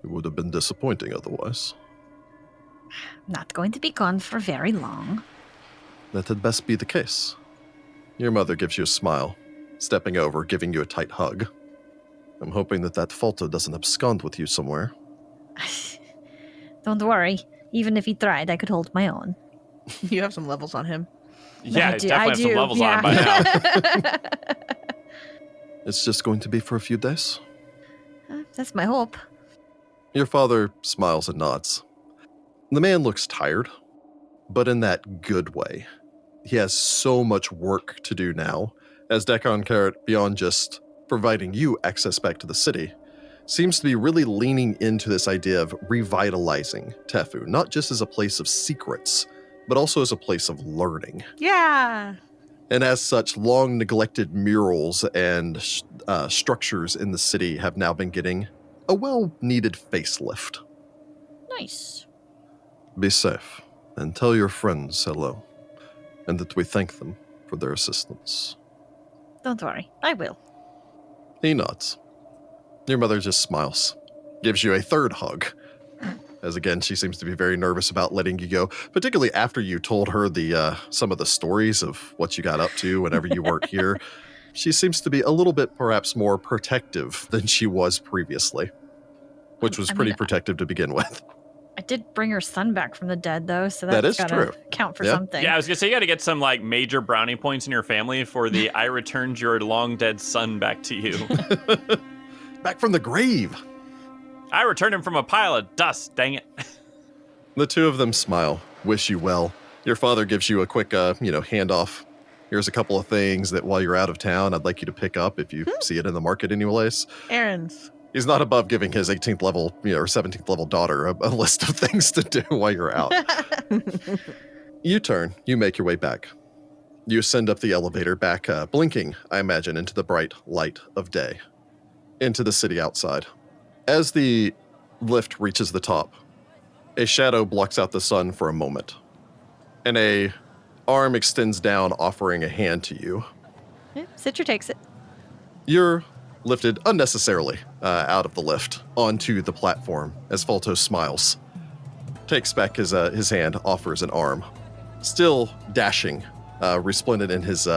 It would have been disappointing otherwise. Not going to be gone for very long. That had best be the case. Your mother gives you a smile, stepping over, giving you a tight hug. I'm hoping that Falta doesn't abscond with you somewhere. Don't worry. Even if he tried, I could hold my own. You have some levels on him. Yeah, I do, definitely have some levels on him by now. It's just going to be for a few days. That's my hope. Your father smiles and nods. The man looks tired, but in that good way. He has so much work to do now, as Decon Carrot, beyond just providing you access back to the city, seems to be really leaning into this idea of revitalizing Tefu, not just as a place of secrets, but also as a place of learning. Yeah. And as such, long neglected murals and structures in the city have now been getting a well-needed facelift. Nice. Be safe, and tell your friends hello, and that we thank them for their assistance. Don't worry. I will. He nods. Your mother just smiles, gives you a third hug, as again, she seems to be very nervous about letting you go, particularly after you told her some of the stories of what you got up to whenever you weren't here. She seems to be a little bit perhaps more protective than she was previously, which was pretty protective to begin with. I did bring her son back from the dead, though, so that's that is gotta true. count for Yeah. something. Yeah, I was gonna say you gotta get some like major brownie points in your family for the I returned your long dead son back to you. Back from the grave. I returned him from a pile of dust, dang it. The two of them smile, wish you well. Your father gives you a quick, handoff. Here's a couple of things that while you're out of town, I'd like you to pick up if you see it in the market anyways. Errands. He's not above giving his 18th level, or 17th level daughter a list of things to do while you're out. You turn, you make your way back. You ascend up the elevator back, blinking, I imagine, into the bright light of day, into the city outside. As the lift reaches the top, a shadow blocks out the sun for a moment, and a arm extends down, offering a hand to you. Yeah, Sitra takes it. You're lifted unnecessarily out of the lift onto the platform as Falto smiles, takes back his hand, offers an arm, still dashing, resplendent in his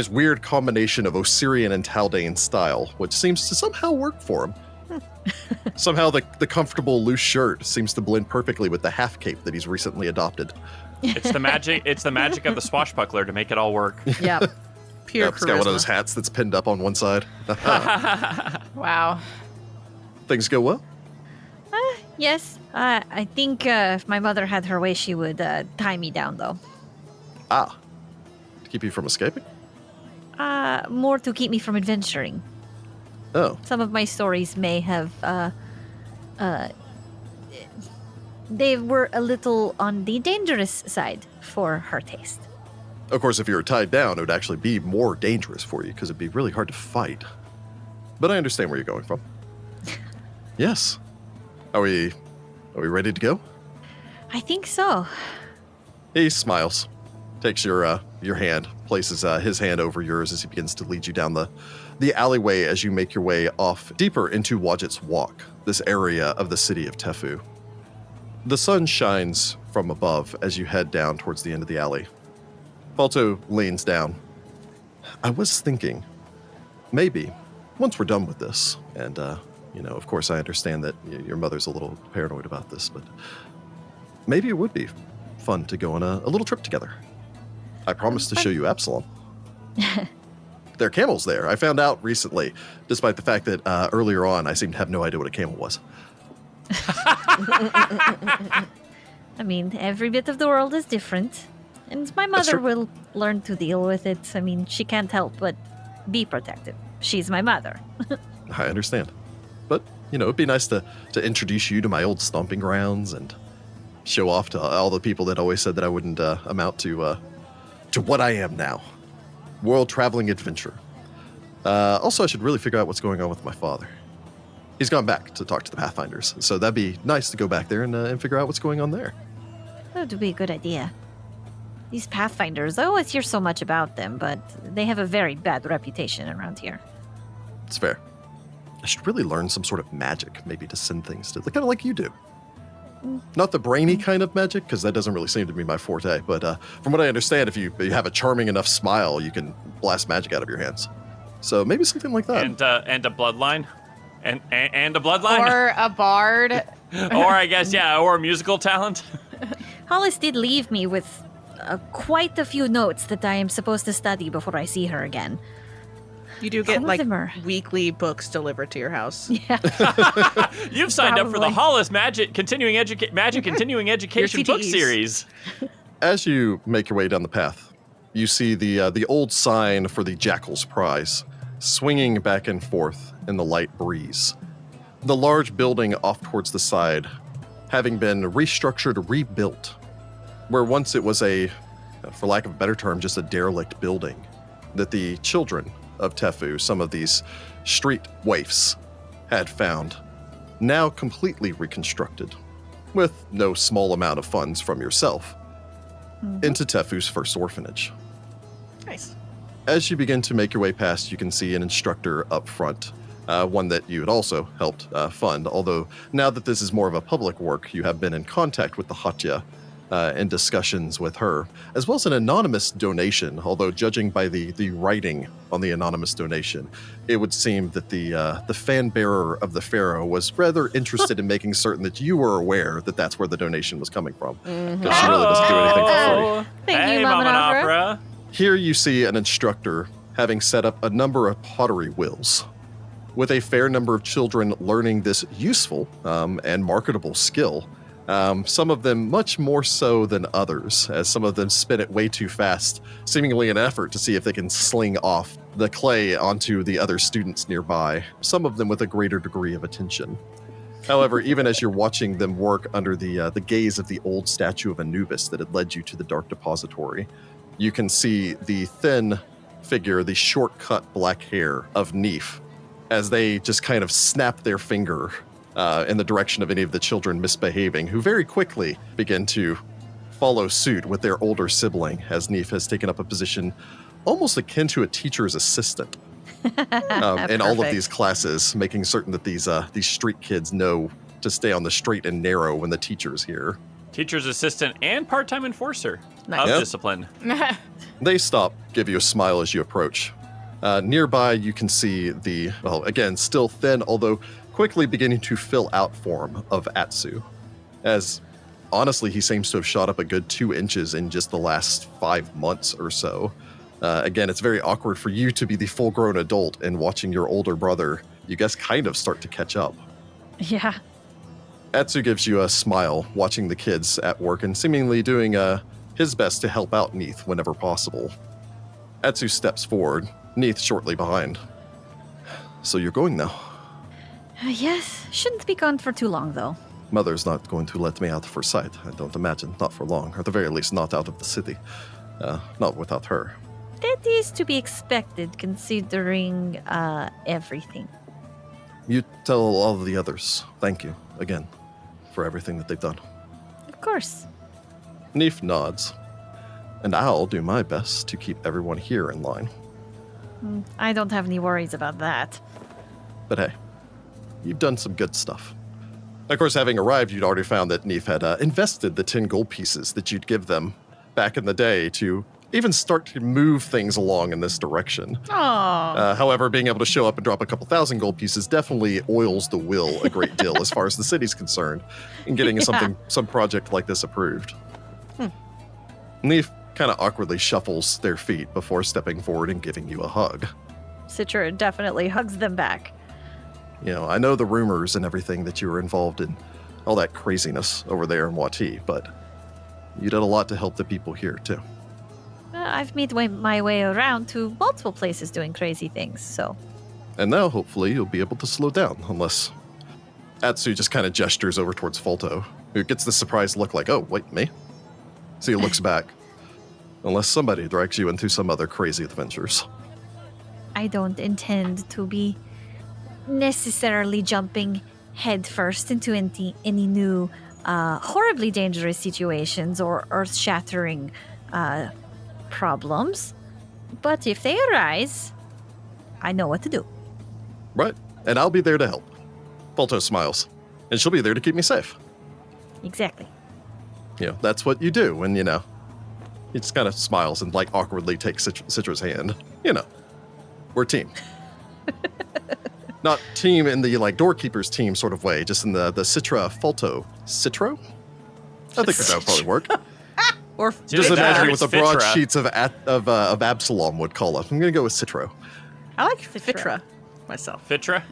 weird combination of Osirian and Taldane style, which seems to somehow work for him. Somehow the comfortable loose shirt seems to blend perfectly with the half cape that he's recently adopted. It's the magic of the swashbuckler to make it all work. Yep. Pure It's got one of those hats that's pinned up on one side. Wow. Things go well? Yes. I think if my mother had her way, she would tie me down, though. To keep you from escaping? More to keep me from adventuring. Oh. Some of my stories may have, they were a little on the dangerous side for her taste. Of course, if you were tied down, it would actually be more dangerous for you because it'd be really hard to fight. But I understand where you're going from. Yes. Are we ready to go? I think so. He smiles, takes your hand, places his hand over yours as he begins to lead you down the alleyway as you make your way off deeper into Wadget's Walk, this area of the city of Tefu. The sun shines from above as you head down towards the end of the alley. Falto leans down. I was thinking, maybe, once we're done with this, and, of course I understand that your mother's a little paranoid about this, but maybe it would be fun to go on a little trip together. I promise to show you Absalom. There are camels there. I found out recently, despite the fact that earlier on I seemed to have no idea what a camel was. I mean, every bit of the world is different. And my mother will learn to deal with it. I mean, she can't help but be protective. She's my mother. I understand. But, it'd be nice to introduce you to my old stomping grounds and show off to all the people that always said that I wouldn't amount to what I am now. World-traveling adventurer. Also, I should really figure out what's going on with my father. He's gone back to talk to the Pathfinders, so that'd be nice to go back there and figure out what's going on there. That would be a good idea. These Pathfinders, I always hear so much about them, but they have a very bad reputation around here. It's fair. I should really learn some sort of magic, maybe to send things to, kind of like you do. Not the brainy kind of magic, because that doesn't really seem to be my forte, but from what I understand, if you have a charming enough smile, you can blast magic out of your hands. So maybe something like that. And a bloodline. And a bloodline. Or a bard Or I guess, or musical talent. Hollis did leave me with quite a few notes that I am supposed to study before I see her again. You do get Some of like them are- weekly books delivered to your house. Yeah. You've signed up for the Probably. Hollis Magic Continuing Education book CTEs. series. As you make your way down the path, you see the old sign for the Jackal's Prize swinging back and forth in the light breeze. The large building off towards the side, having been restructured, rebuilt, where once it was for lack of a better term, just a derelict building that the children of Tefu, some of these street waifs, had found, now completely reconstructed, with no small amount of funds from yourself, into Tefu's first orphanage. Nice. As you begin to make your way past, you can see an instructor up front, one that you had also helped fund, although now that this is more of a public work, you have been in contact with the Hatya and discussions with her, as well as an anonymous donation, although judging by the writing on the anonymous donation, it would seem that the fan bearer of the Pharaoh was rather interested in making certain that you were aware that that's where the donation was coming from. Because she really doesn't do anything for free. Thank hey, you, Mama Mama Nafra. Nafra. Here you see an instructor having set up a number of pottery wheels, with a fair number of children learning this useful and marketable skill. Some of them much more so than others, as some of them spin it way too fast, seemingly in an effort to see if they can sling off the clay onto the other students nearby, some of them with a greater degree of attention. However, even as you're watching them work under the gaze of the old statue of Anubis that had led you to the Dark Depository, you can see the thin figure, the short-cut black hair of Neef, as they just kind of snap their finger in the direction of any of the children misbehaving, who very quickly begin to follow suit with their older sibling, as Neef has taken up a position almost akin to a teacher's assistant in all of these classes, making certain that these street kids know to stay on the straight and narrow when the teacher's here. Teacher's assistant and part-time enforcer Nice. of Yep. discipline. They stop, give you a smile as you approach. Nearby, you can see again, still thin, although quickly beginning to fill out form of Atsu, as honestly, he seems to have shot up a good 2 inches in just the last 5 months or so. Again, it's very awkward for you to be the full-grown adult and watching your older brother, you guys kind of start to catch up. Yeah. Atsu gives you a smile, watching the kids at work and seemingly doing his best to help out Neith whenever possible. Atsu steps forward, Neith shortly behind. So you're going now? Yes. Shouldn't be gone for too long, though. Mother's not going to let me out for sight, I don't imagine. Not for long, or at the very least not out of the city. Not without her. That is to be expected, considering everything. You tell all of the others, thank you, again, for everything that they've done. Of course. Neef nods. And I'll do my best to keep everyone here in line. I don't have any worries about that. But hey, you've done some good stuff. Of course, having arrived, you'd already found that Neef had invested the 10 gold pieces that you'd give them back in the day to even start to move things along in this direction. Oh, However, being able to show up and drop a couple thousand gold pieces definitely oils the will a great deal as far as the city's concerned in getting some project like this approved. Neef kind of awkwardly shuffles their feet before stepping forward and giving you a hug. Citra definitely hugs them back. You know, I know the rumors and everything that you were involved in, all that craziness over there in Wati, but you did a lot to help the people here, too. I've made my way around to multiple places doing crazy things, so... And now, hopefully, you'll be able to slow down, unless... Atsu just kind of gestures over towards Folto, who gets the surprised look like, oh, wait, me? So he looks back. Unless somebody drags you into some other crazy adventures. I don't intend to be necessarily jumping headfirst into any new horribly dangerous situations or earth-shattering problems. But if they arise, I know what to do. Right, and I'll be there to help. Folto smiles, and she'll be there to keep me safe. Exactly. You know, that's what you do when, you know, he just kind of smiles and, like, awkwardly takes Citra's hand. You know, we're a team. Not team in the like Doorkeepers team sort of way, just in the Sitra Falto. Citro? I think that would probably work. Or Just Fitra. imagining what the broad Fitra. sheets of Absalom would call us. I'm going to go with Citro. I like Fitra myself. Fitra?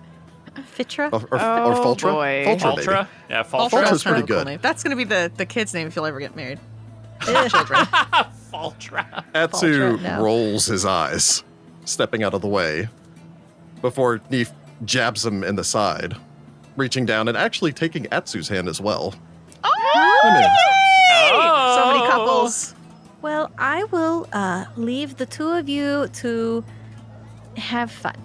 Fitra? Or Oh, Faltra? boy. Faltra, maybe. Faltra? Yeah, Faltra. Faltra's That's pretty kind of a cool good. name. That's going to be the kid's name if you'll ever get married. Faltra. Atsu Faltra, no. rolls his eyes, stepping out of the way, before Neef jabs him in the side, reaching down and actually taking Atsu's hand as well. I mean, Oh. So many couples. Well, I will leave the two of you to have fun.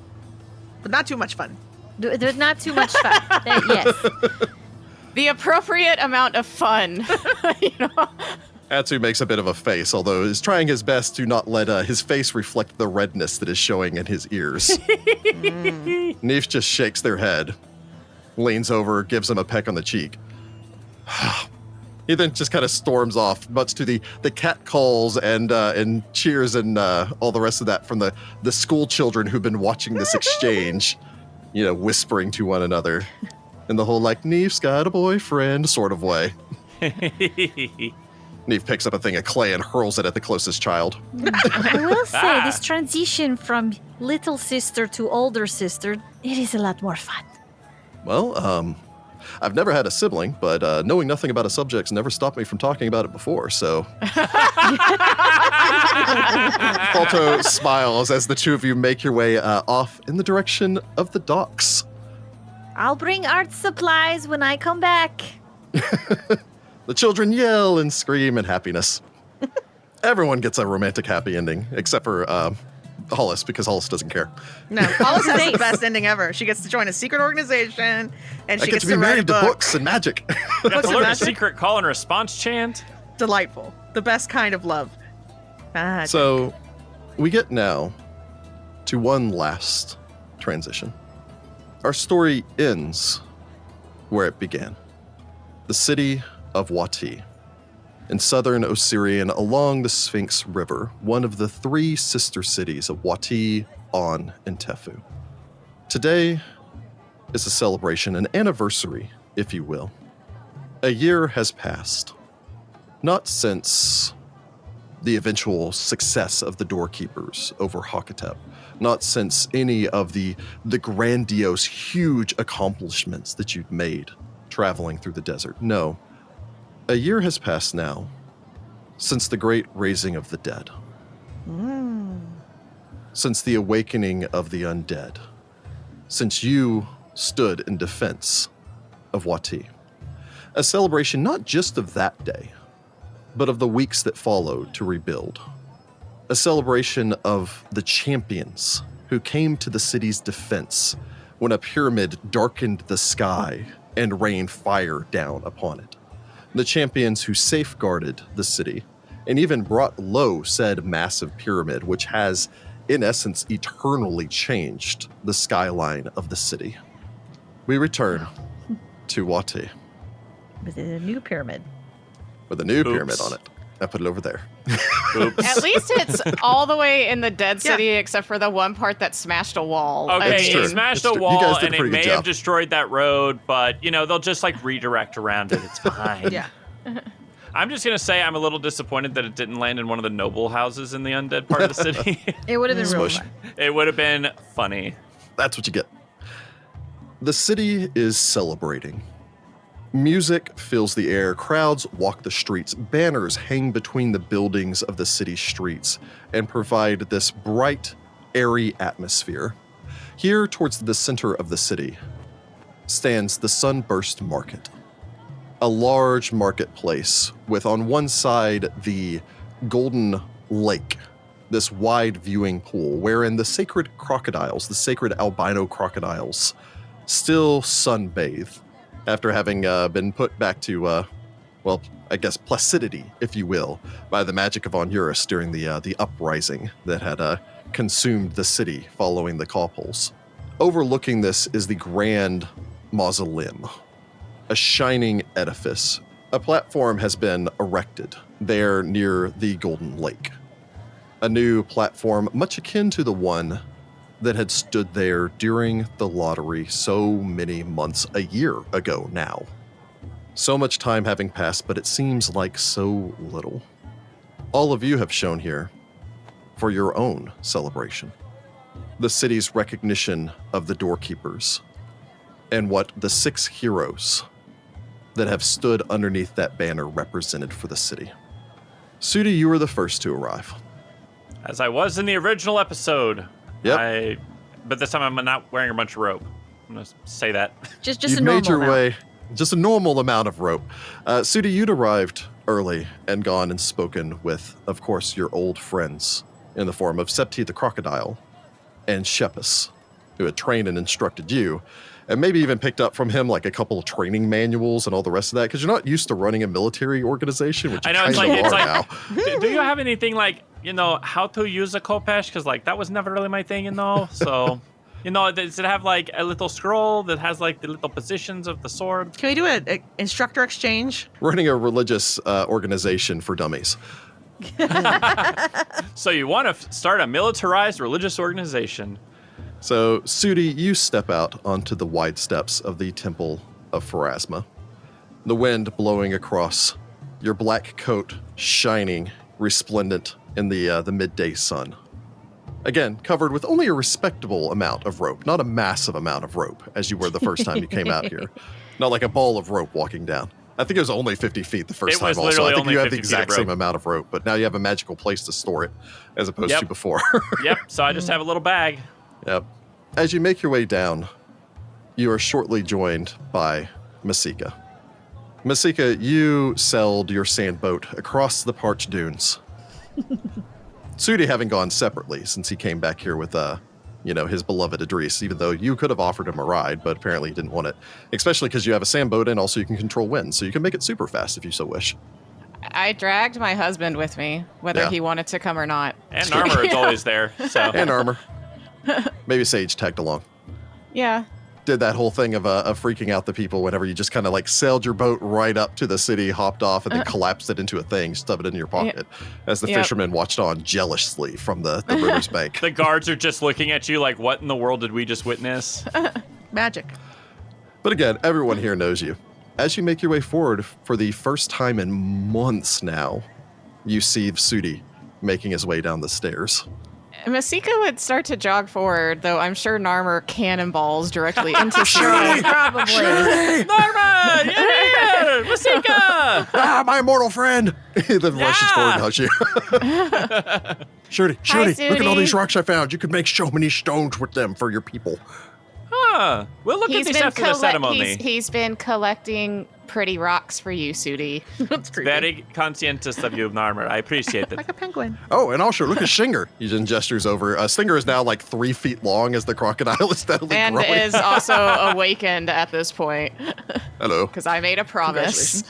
But not too much fun. There's not too much fun. Yes. The appropriate amount of fun. You know? Atsu makes a bit of a face, although is trying his best to not let his face reflect the redness that is showing in his ears. Neef just shakes their head, leans over, gives him a peck on the cheek. He then just kind of storms off, much to the cat calls and cheers and all the rest of that from the school children who've been watching this exchange, whispering to one another in the whole like, Neef's got a boyfriend sort of way. Neef picks up a thing of clay and hurls it at the closest child. I will say this transition from little sister to older sister, it is a lot more fun. Well, I've never had a sibling, but knowing nothing about a subject's never stopped me from talking about it before, so. Falto smiles as the two of you make your way off in the direction of the docks. I'll bring art supplies when I come back. The children yell and scream in happiness. Everyone gets a romantic happy ending, except for Hollis, because Hollis doesn't care. No, Hollis has the best ending ever. She gets to join a secret organization, and I she get gets to be write a married to book. books and magic. You have Books to and learn a magic? secret call and response chant. Delightful. The best kind of love. So, we get now to one last transition. Our story ends where it began. The city of Wati, in southern Osirian along the Sphinx River, one of the three sister cities of Wati, On, and Tefu. Today is a celebration, an anniversary, if you will. A year has passed. Not since the eventual success of the Doorkeepers over Hakotep, not since any of the grandiose, huge accomplishments that you've made traveling through the desert. No. A year has passed now since the great raising of the dead. Since the awakening of the undead. Since you stood in defense of Wati. A celebration not just of that day, but of the weeks that followed to rebuild. A celebration of the champions who came to the city's defense when a pyramid darkened the sky and rained fire down upon it. The champions who safeguarded the city and even brought low said massive pyramid, which has, in essence, eternally changed the skyline of the city. We return to Wati With a new pyramid. with a new Oops. pyramid on it. I put it over there. Oops. At least it's all the way in the dead city, except for the one part that smashed a wall. Okay, It's true. it smashed It's a true. You guys wall did a and it pretty good may job. have destroyed that road, but they'll just like redirect around it. It's fine. Yeah. I'm just gonna say I'm a little disappointed that it didn't land in one of the noble houses in the undead part of the city. It would have been really Smush. fun. It would have been funny. That's what you get. The city is celebrating. Music fills the air, crowds walk the streets, banners hang between the buildings of the city streets and provide this bright, airy atmosphere. Here, towards the center of the city, stands the Sunburst Market. A large marketplace with on one side the Golden Lake, this wide viewing pool wherein the sacred crocodiles, the sacred albino crocodiles, still sunbathe after having been put back to, placidity, if you will, by the magic of Onuris during the uprising that had consumed the city following the Cawpoles. Overlooking this is the Grand Mausoleum, a shining edifice. A platform has been erected there near the Golden Lake. A new platform much akin to the one that had stood there during the lottery so many months, a year ago now. So much time having passed, but it seems like so little. All of you have shown here for your own celebration. The city's recognition of the Doorkeepers and what the 6 heroes that have stood underneath that banner represented for the city. Sudi, you were the first to arrive. As I was in the original episode. Yep. But this time I'm not wearing a bunch of rope. I'm going to say that. Just You've a normal made your amount. way, just a normal amount of rope. Sudi, you'd arrived early and gone and spoken with, of course, your old friends in the form of Septi the Crocodile and Shepus, who had trained and instructed you, and maybe even picked up from him like a couple of training manuals and all the rest of that, because you're not used to running a military organization, which you I know, kind of it's are like now. do you have anything like, how to use a Khopesh? Because like that was never really my thing, So, does it have like a little scroll that has like the little positions of the sword? Can we do an instructor exchange? Running a religious organization for dummies. So you want to start a militarized religious organization. So, Sudi, you step out onto the wide steps of the Temple of Pharasma. The wind blowing across, your black coat shining, resplendent in the midday sun. Again, covered with only a respectable amount of rope, not a massive amount of rope, as you were the first time you came out here. Not like a ball of rope walking down. I think it was only 50 feet the first It time was also. literally I think only you have the 50 feet of exact same rope. amount of rope, but now you have a magical place to store it, as opposed Yep. to before. Yep, so I just have a little bag. Yep. As you make your way down, you are shortly joined by Masika. Masika, you sailed your sand boat across the parched dunes. Sudi having gone separately since he came back here with, his beloved Idris, even though you could have offered him a ride, but apparently he didn't want it. Especially because you have a sand boat and also you can control wind, so you can make it super fast if you so wish. I dragged my husband with me, whether Yeah. he wanted to come or not. And armor is always there. So And armor. Maybe Sage tagged along. Yeah. Did that whole thing of freaking out the people whenever you just kind of like sailed your boat right up to the city, hopped off, and then collapsed it into a thing, stuffed it in your pocket, as the Yep. fishermen watched on jealously from the river's bank. the guards are just looking at you like, what in the world did we just witness? Magic. But again, everyone here knows you. As you make your way forward, for the first time in months now, you see Sudi making his way down the stairs. Masika would start to jog forward, though I'm sure Narmer cannonballs directly into Sure, Sudi. probably. Norma! Yeah! Masika! My immortal friend! Then rushes forward and hugs you. Shirley, look at all Sudi. these rocks I found. You could make so many stones with them for your people. Huh. We'll look at these after the ceremony. He's been collecting pretty rocks for you, Sudi. That's creepy. Very conscientious of you, Narmer. I appreciate it. Like a penguin. Oh, and also look at Stinger. He then gestures over. Stinger is now like 3 feet long as the crocodile is steadily And growing. is also awakened at this point, Hello. because I made a promise.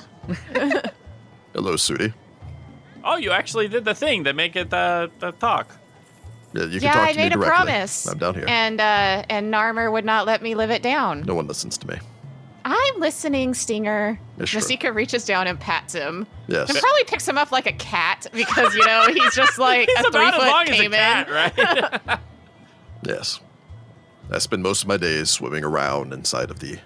Hello, Sudi. Oh, you actually did the thing that make it the talk. Yeah, you can Yeah, talk I to me made a directly. promise. I'm down here. And Narmer would not let me live it down. No one listens to me. I'm listening, Stinger. Yes, sure. Masika reaches down and pats him. Yes. And probably picks him up like a cat because, he's just like He's a about as 3-foot long as a caiman. cat, right? Yes. I spend most of my days swimming around inside of the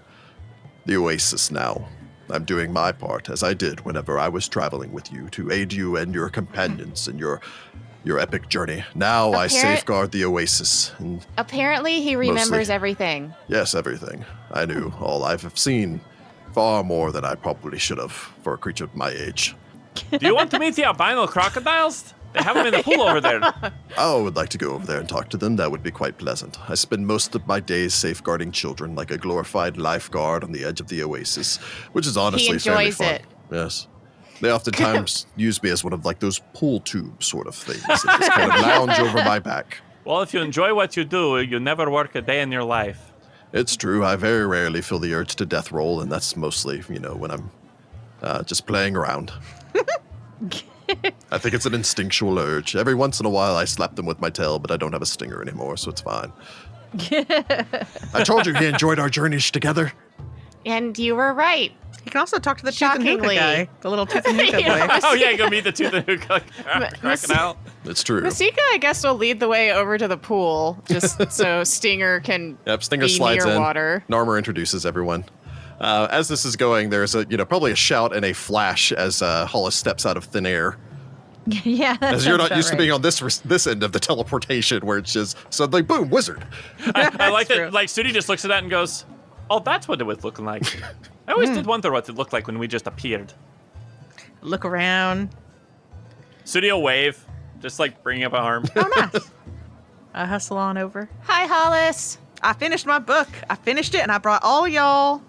oasis now. I'm doing my part, as I did whenever I was traveling with you, to aid you and your companions in your epic journey. Now I safeguard the oasis. And Apparently, he remembers Mostly. everything. yes, everything. I knew all. I've seen far more than I probably should have for a creature of my age. Do you want to meet the albino crocodiles? They have them in the pool over there. I would like to go over there and talk to them. That would be quite pleasant. I spend most of my days safeguarding children like a glorified lifeguard on the edge of the oasis, which is honestly fairly enjoys fun. it. Yes. They oftentimes use me as one of like those pool tube sort of things. They just kind of lounge over my back. Well, if you enjoy what you do, you never work a day in your life. It's true. I very rarely feel the urge to death roll, and that's mostly, when I'm just playing around. I think it's an instinctual urge. Every once in a while, I slap them with my tail, but I don't have a stinger anymore, so it's fine. I told you he enjoyed our journeys together. And you were right. You can also talk to the Tooth and Hookah Shockingly. guy. The little Tooth and Hookah boy. Oh yeah, go meet the tooth and hookah cracking out. It's true. Masika, I guess, will lead the way over to the pool, just so Stinger can Yep, Stinger be slides near in. water. Narmer introduces everyone. As this is going, there's probably a shout and a flash as Hollis steps out of thin air. Yeah, that As you're sounds not used about to being on this end of the teleportation, where it's just suddenly boom, wizard. I like true. that. Like Sudi just looks at that and goes, "Oh, that's what it was looking like." I always did wonder what it looked like when we just appeared. Look around. Sudi will wave, just like bringing up an arm. Oh, nice. I hustle on over. Hi, Hollis. I finished my book. I finished it, and I brought all y'all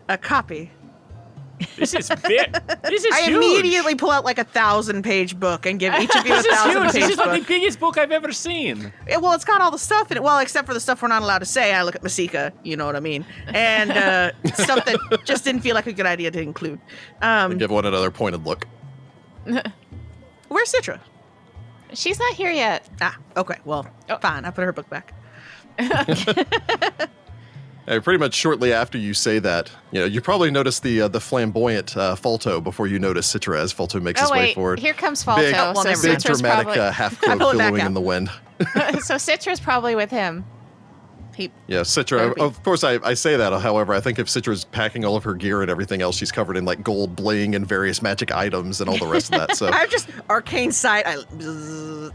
a copy. This is big. This is I huge. immediately pull out like a 1,000-page book and give each of you a This is huge. 1,000-page This is like the book. biggest book I've ever seen. Well, it's got all the stuff in it. Well, except for the stuff we're not allowed to say. I look at Masika, you know what I mean, and stuff that just didn't feel like a good idea to include. Give one another pointed look. Where's Sitra? She's not here yet. Ah, okay. Well, fine. I put her book back. Pretty much shortly after you say that, you probably notice the flamboyant Falto before you notice Sitra as Falto makes his Oh, way wait. forward. Here comes Big, Falto. So never big Citra's dramatic probably, half cloak pull it back billowing out. in the wind. so Citra's probably with him. Yeah, Sitra. Therapy. Of course, I say that. However, I think if Citra's packing all of her gear and everything else, she's covered in like gold bling and various magic items and all the rest of that. So, I'm just arcane sight. oh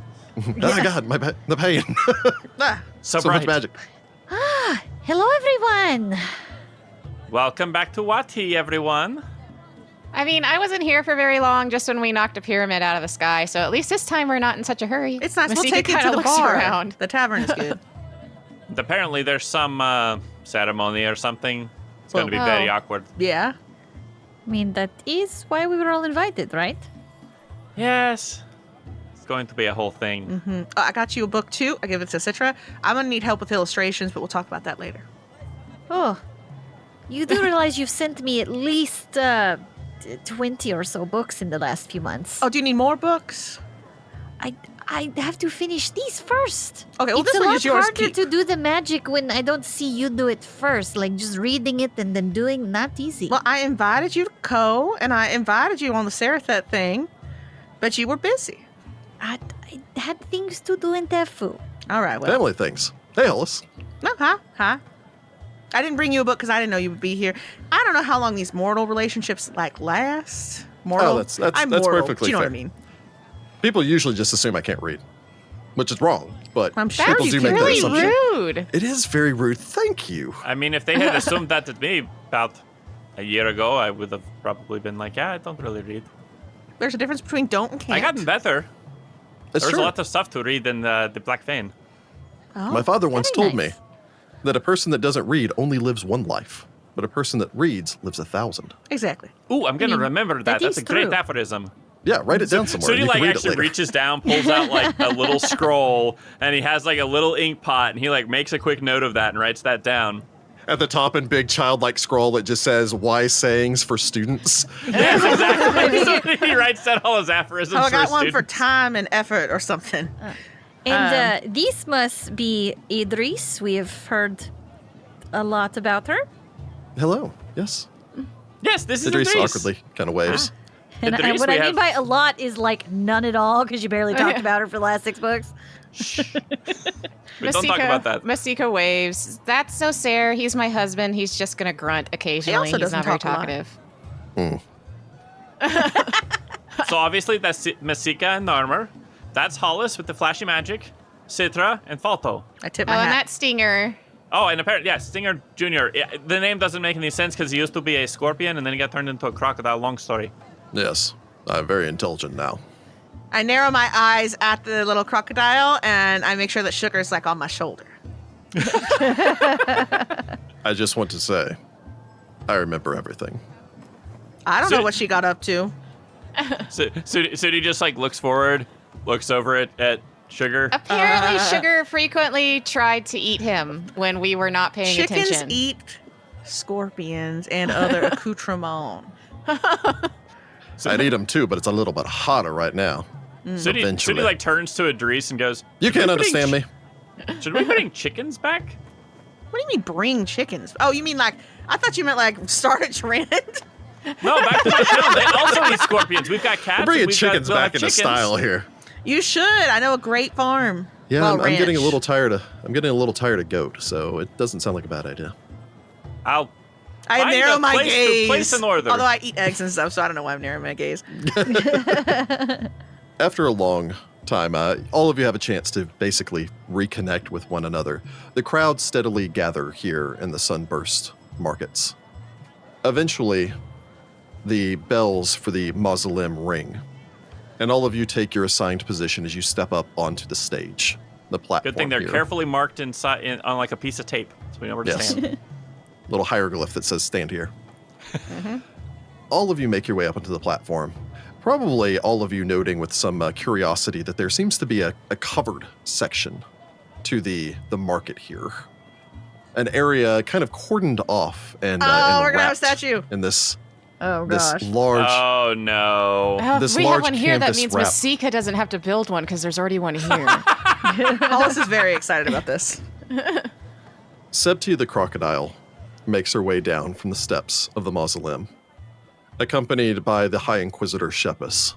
my god, the pain. So, so much bright. magic. Hello, everyone. Welcome back to Wati, everyone. I mean, I wasn't here for very long, just when we knocked a pyramid out of the sky. So at least this time we're not in such a hurry. It's nice. We'll Masika take you to kinda the looks bar. around. The tavern is good. Apparently, there's some ceremony or something. It's going to be Oh. very awkward. Yeah. I mean, that is why we were all invited, right? Yes. It's going to be a whole thing. I got you a book too. I give it to Sitra. I'm gonna need help with illustrations, but we'll talk about that later. Oh, you do realize you've sent me at least 20 or so books in the last few months. Oh, do you need more books? I have to finish these first. Okay, well, it's this a one lot is yours. harder to do the magic when I don't see you do it first. Like just reading it and then doing, not easy. Well, I invited you to Co, and I invited you on the Sarathet thing, but you were busy. I had things to do in Tefu. All right, well. Family things. Hey, Hollis. No, huh? I didn't bring you a book because I didn't know you would be here. I don't know how long these mortal relationships last. Mortal. that's I'm that's mortal. perfectly Do you know fair. what I mean? People usually just assume I can't read, which is wrong. But I'm sure people you do can make that really assumption. rude. It is very rude. Thank you. I mean, if they had assumed that at me about a year ago, I would have probably been like, yeah, I don't really read. There's a difference between don't and can't. I gotten better. It's There's true. a lot of stuff to read in the Black Vein. Oh, My father once very told nice. me that a person that doesn't read only lives one life, but a person that reads lives 1,000. exactly. Ooh, I'm gonna mean, remember that. that That's is a great true. aphorism. Yeah, write it down somewhere. So and he you can like read it actually later. reaches down, pulls out like a little scroll, and he has like a little ink pot, and he like makes a quick note of that and writes that down. At the top in big childlike scroll, it just says "Wise sayings for students." Yes, exactly. So he writes down all his aphorisms. Oh, I got his one for students. time and effort or something. And this must be Idris. We have heard a lot about her. Hello. Yes. Yes, this is Idris Idris. awkwardly kind of waves. And Idris, what we I mean have- by a lot is like none at all because you barely talked about her for the last 6 books. We don't talk about that. Masika waves. That's so Sarah. He's my husband. He's just gonna grunt occasionally. also He's doesn't not very talk a lot. talkative. So obviously that's Masika and Narmer. That's Hollis with the flashy magic, Sitra, and Falto. I tip Oh, my and hat. that's Stinger. Oh, and apparently, yeah, Stinger Jr. Yeah, the name doesn't make any sense because he used to be a scorpion and then he got turned into a crocodile. Long story. Yes, I'm very intelligent now. I narrow my eyes at the little crocodile, and I make sure that Sugar's like on my shoulder. I just want to say, I remember everything. I don't So- know what she got up to. So he just like looks forward, looks over at Sugar. Apparently, Sugar frequently tried to eat him when we were not paying Chickens attention. eat scorpions and other accoutrements. I'd eat them too, but it's a little bit hotter right now. Sudi Eventually. like turns to Idris and goes, You "Should we can't bring understand me. Should we bring chickens back? What do you mean bring chickens? Oh, you mean like, I thought you meant like start a trend? No, back to my town. They also eat scorpions. We've got cats. We're bringing we'll chickens back have into chickens. style here. You should. I know a great farm. Yeah, Well, I'm getting a ranch. little tired of goat, so it doesn't sound like a bad idea. I'll I find narrow a my place to gaze. place an order. Although I eat eggs and stuff, so I don't know why I'm narrowing my gaze. After a long time, all of you have a chance to basically reconnect with one another. The crowds steadily gather here in the Sunburst markets. Eventually, the bells for the mausoleum ring, and all of you take your assigned position as you step up onto the stage, the platform. Good thing they're here. carefully marked inside on like a piece of tape, so we know where to Yes. stand. Little hieroglyph that says "Stand here." All of you make your way up onto the platform. Probably all of you noting with some curiosity that there seems to be a covered section to the market here. An area kind of cordoned off and Oh, and we're gonna have a wrapped statue. in this Oh this gosh. large. Oh no! Oh, This if we have large one here, that canvas means wrap. Masika doesn't have to build one because there's already one here. Hollis is very excited about this. Sebti the crocodile makes her way down from the steps of the mausoleum, accompanied by the High Inquisitor Shepus.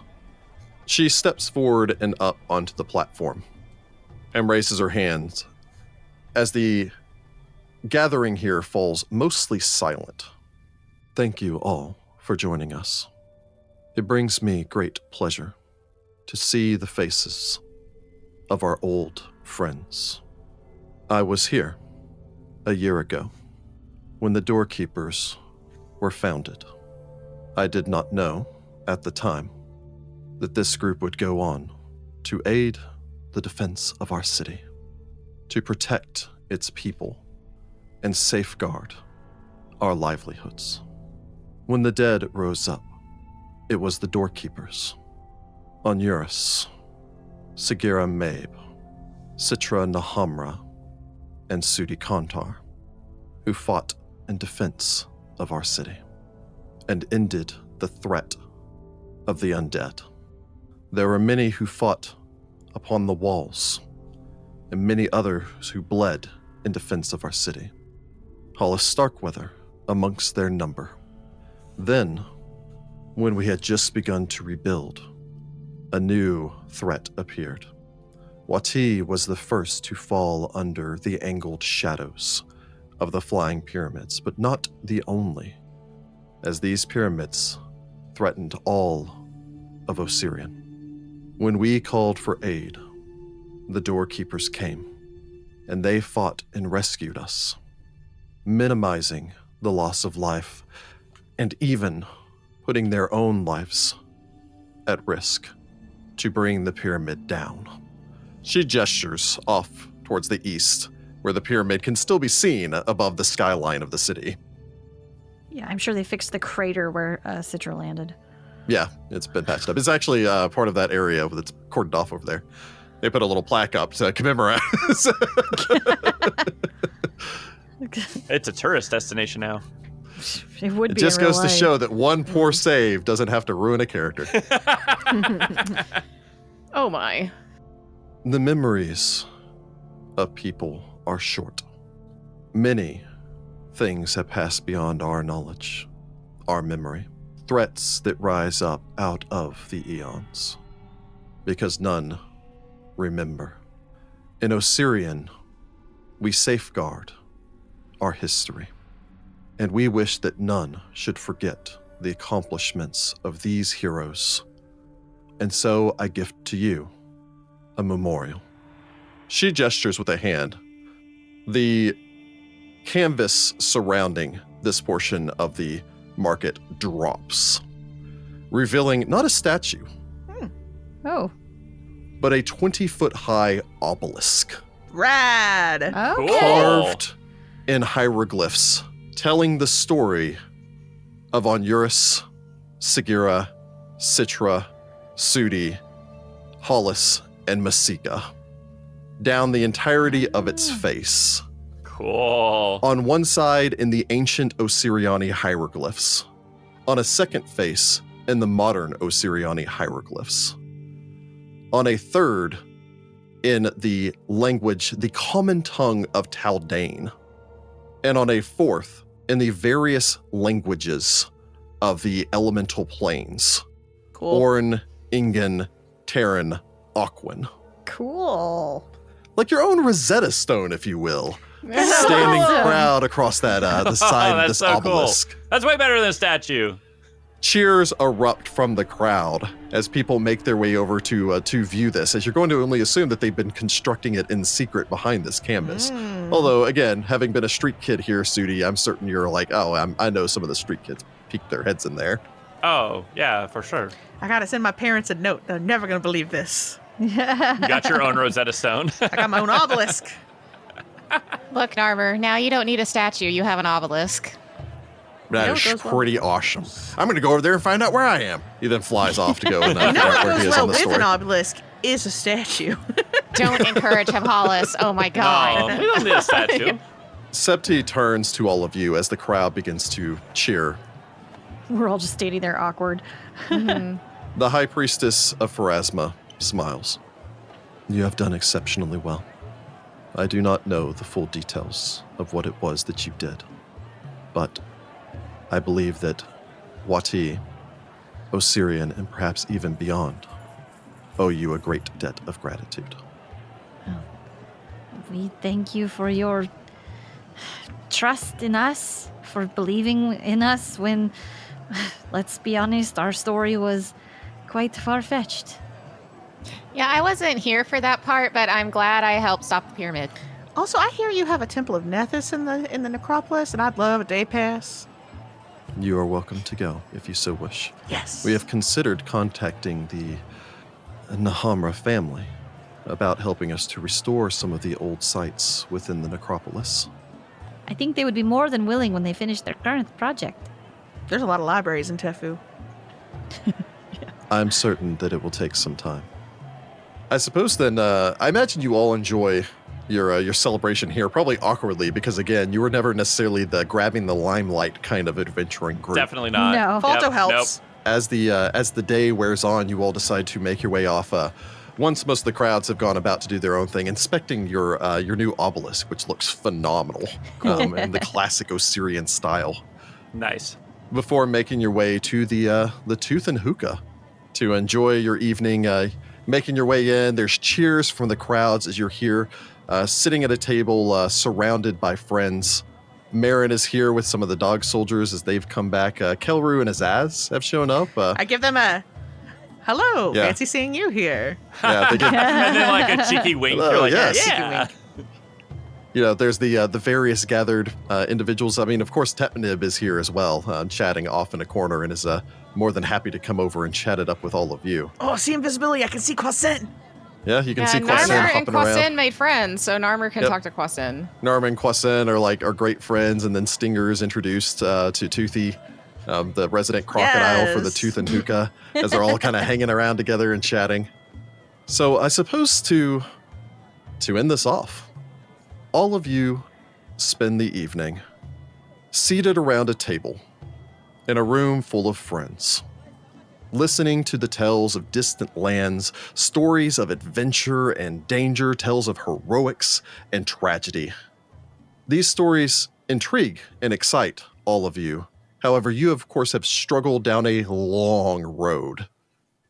She steps forward and up onto the platform and raises her hands as the gathering here falls mostly silent. Thank you all for joining us. It brings me great pleasure to see the faces of our old friends. I was here a year ago when the Doorkeepers were founded. I did not know at the time that this group would go on to aid the defense of our city, to protect its people, and safeguard our livelihoods. When the dead rose up, it was the Doorkeepers, Onuris, Sagira Maibe, Sitra Nahamra, and Sudi Kontar, who fought in defense of our city and ended the threat of the undead. There were many who fought upon the walls, and many others who bled in defense of our city. Hollis Starkweather amongst their number. Then, when we had just begun to rebuild, a new threat appeared. Wati was the first to fall under the angled shadows of the flying pyramids, but not the only, as these pyramids threatened all of Osirian. When we called for aid, the Doorkeepers came, and they fought and rescued us, minimizing the loss of life and even putting their own lives at risk to bring the pyramid down. She gestures off towards the east, where the pyramid can still be seen above the skyline of the city. Yeah, I'm sure they fixed the crater where Sitra landed. Yeah, it's been patched up. It's actually part of that area that's cordoned off over there. They put a little plaque up to commemorate. It's a tourist destination now. It would It be just in real goes to life. show that one poor save doesn't have to ruin a character. Oh my. The memories of people are short. Many things have passed beyond our knowledge, our memory. Threats that rise up out of the eons, because none remember. In Osirian, we safeguard our history, and we wish that none should forget the accomplishments of these heroes. And so I gift to you a memorial. She gestures with a hand. The canvas surrounding this portion of the market drops, revealing not a statue, Oh. but a 20-foot-high obelisk, Rad. Okay. carved in hieroglyphs, telling the story of Onuris, Sagira, Sitra, Sudi, Hollis, and Masika, down the entirety of its face. Cool. On one side in the ancient Osiriani hieroglyphs, on a second face in the modern Osiriani hieroglyphs, on a third in the language, the common tongue of Taldane, and on a fourth in the various languages of the elemental planes. Cool. Orn, Ingen, Terran, Aquin. Cool. Like your own Rosetta Stone, if you will. That's Standing awesome. proud across that the side of That's this so obelisk. cool. That's way better than a statue. Cheers erupt from the crowd as people make their way over to view this, as you're going to only assume that they've been constructing it in secret behind this canvas. Although, again, having been a street kid here, Sudi, I'm certain you're like, I know some of the street kids peek their heads in there. Oh, yeah, for sure. I gotta send my parents a note. They're never gonna believe this. You got your own Rosetta Stone. I got my own obelisk. Look, Narmer, now you don't need a statue. You have an obelisk. That You know is what goes well? pretty awesome. I'm going to go over there and find out where I am. He then flies off to go and You know figure out what where he goes is well on the with story. an obelisk is a statue. Don't encourage Hephalis. Oh my No, god. we don't need a statue. Septi turns to all of you as the crowd begins to cheer. We're all just standing there awkward. The High Priestess of Pharasma smiles. You have done exceptionally well. I do not know the full details of what it was that you did, but I believe that Wati, Osirian, and perhaps even beyond owe you a great debt of gratitude. We thank you for your trust in us, for believing in us when, let's be honest, our story was quite far-fetched. Yeah, I wasn't here for that part, but I'm glad I helped stop the pyramid. Also, I hear you have a Temple of Nethys in the necropolis, and I'd love a day pass. You are welcome to go if you so wish. Yes. We have considered contacting the Nahamra family about helping us to restore some of the old sites within the necropolis. I think they would be more than willing when they finish their current project. There's a lot of libraries in Tefu. I'm certain that it will take some time. I suppose then, I imagine you all enjoy your celebration here, probably awkwardly, because again, you were never necessarily the grabbing the limelight kind of adventuring group. Definitely not. No. Falto Yep, helps. As the day wears on, you all decide to make your way off. Once most of the crowds have gone about to do their own thing, inspecting your new obelisk, which looks phenomenal in the classic Osirian style. Nope. Nice. Before making your way to the Tooth and Hookah to enjoy your evening, making your way in. There's cheers from the crowds as you're here, sitting at a table surrounded by friends. Marin is here with some of the dog soldiers as they've come back. Kelru and Azaz have shown up. I give them a hello. Yeah. Fancy seeing you here. Yeah, they get, And then like a cheeky wink. Hello, You're like, yes. yeah. you know, there's the various gathered individuals. I mean, of course, Tepmanib is here as well, chatting off in a corner, and is more than happy to come over and chat it up with all of you. Oh, see invisibility. I can see Quasen. Yeah, you can see Narmer Quasen and hopping around. Quasin made friends, so Narmer can Yep. talk to Quasin. Narma and Quasen are great friends, and then Stinger is introduced to Toothy, the resident crocodile for the Yes. Tooth and Hookah, as they're all kind of hanging around together and chatting. So I suppose to end this off, all of you spend the evening seated around a table in a room full of friends, listening to the tales of distant lands, stories of adventure and danger, tales of heroics and tragedy. These stories intrigue and excite all of you. However, you, of course, have struggled down a long road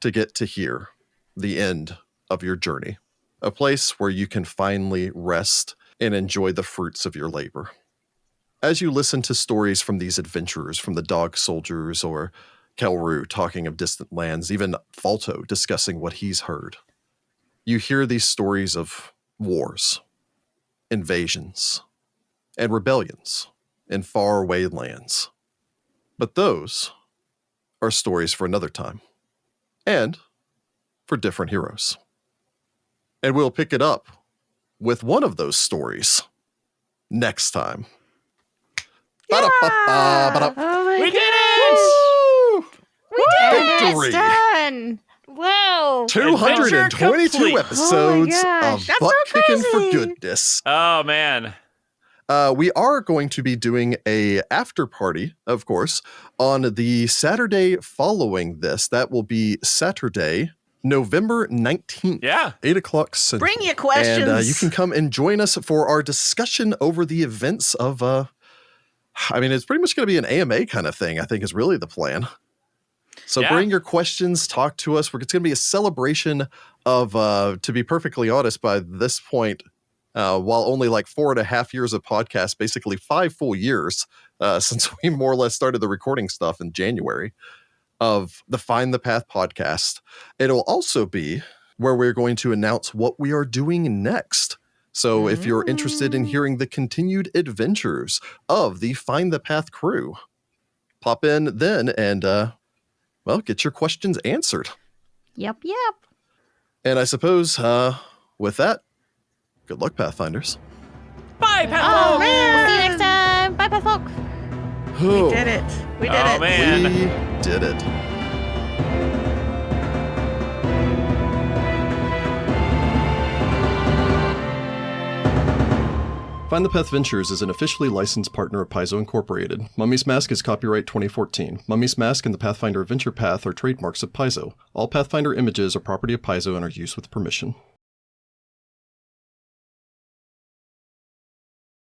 to get to here, the end of your journey, a place where you can finally rest and enjoy the fruits of your labor. As you listen to stories from these adventurers, from the dog soldiers or Kelru talking of distant lands, even Falto discussing what he's heard, you hear these stories of wars, invasions, and rebellions in faraway lands. But those are stories for another time, and for different heroes. And we'll pick it up with one of those stories next time. Ba-da-ba-ba, Oh my We did God. it! Victory! It's done! Wow. 222 Adventure complete. episodes Oh my of gosh, that's butt so kicking for crazy. goodness. Oh, man. We are going to be doing a after party, of course, on the Saturday following this. That will be Saturday, November 19th. Yeah. 8 o'clock Central. Bring your questions. And you can come and join us for our discussion over the events of I mean, it's pretty much going to be an AMA kind of thing, I think is really the plan. So Yeah. bring your questions, talk to us. It's going to be a celebration of, to be perfectly honest, by this point, while only like 4.5 years of podcast, basically 5 full years since we more or less started the recording stuff in January of the Find the Path podcast. It'll also be where we're going to announce what we are doing next. So if you're interested in hearing the continued adventures of the Find the Path crew, pop in then and, well, get your questions answered. Yep. And I suppose with that, good luck, Pathfinders. Bye, Oh, Pathfolk! man. See you next time. Bye, Pathfolk. Oh, We did it. We did Oh, it. man. we did it. Find the Path Ventures is an officially licensed partner of Paizo Incorporated. Mummy's Mask is copyright 2014. Mummy's Mask and the Pathfinder Adventure Path are trademarks of Paizo. All Pathfinder images are property of Paizo and are used with permission.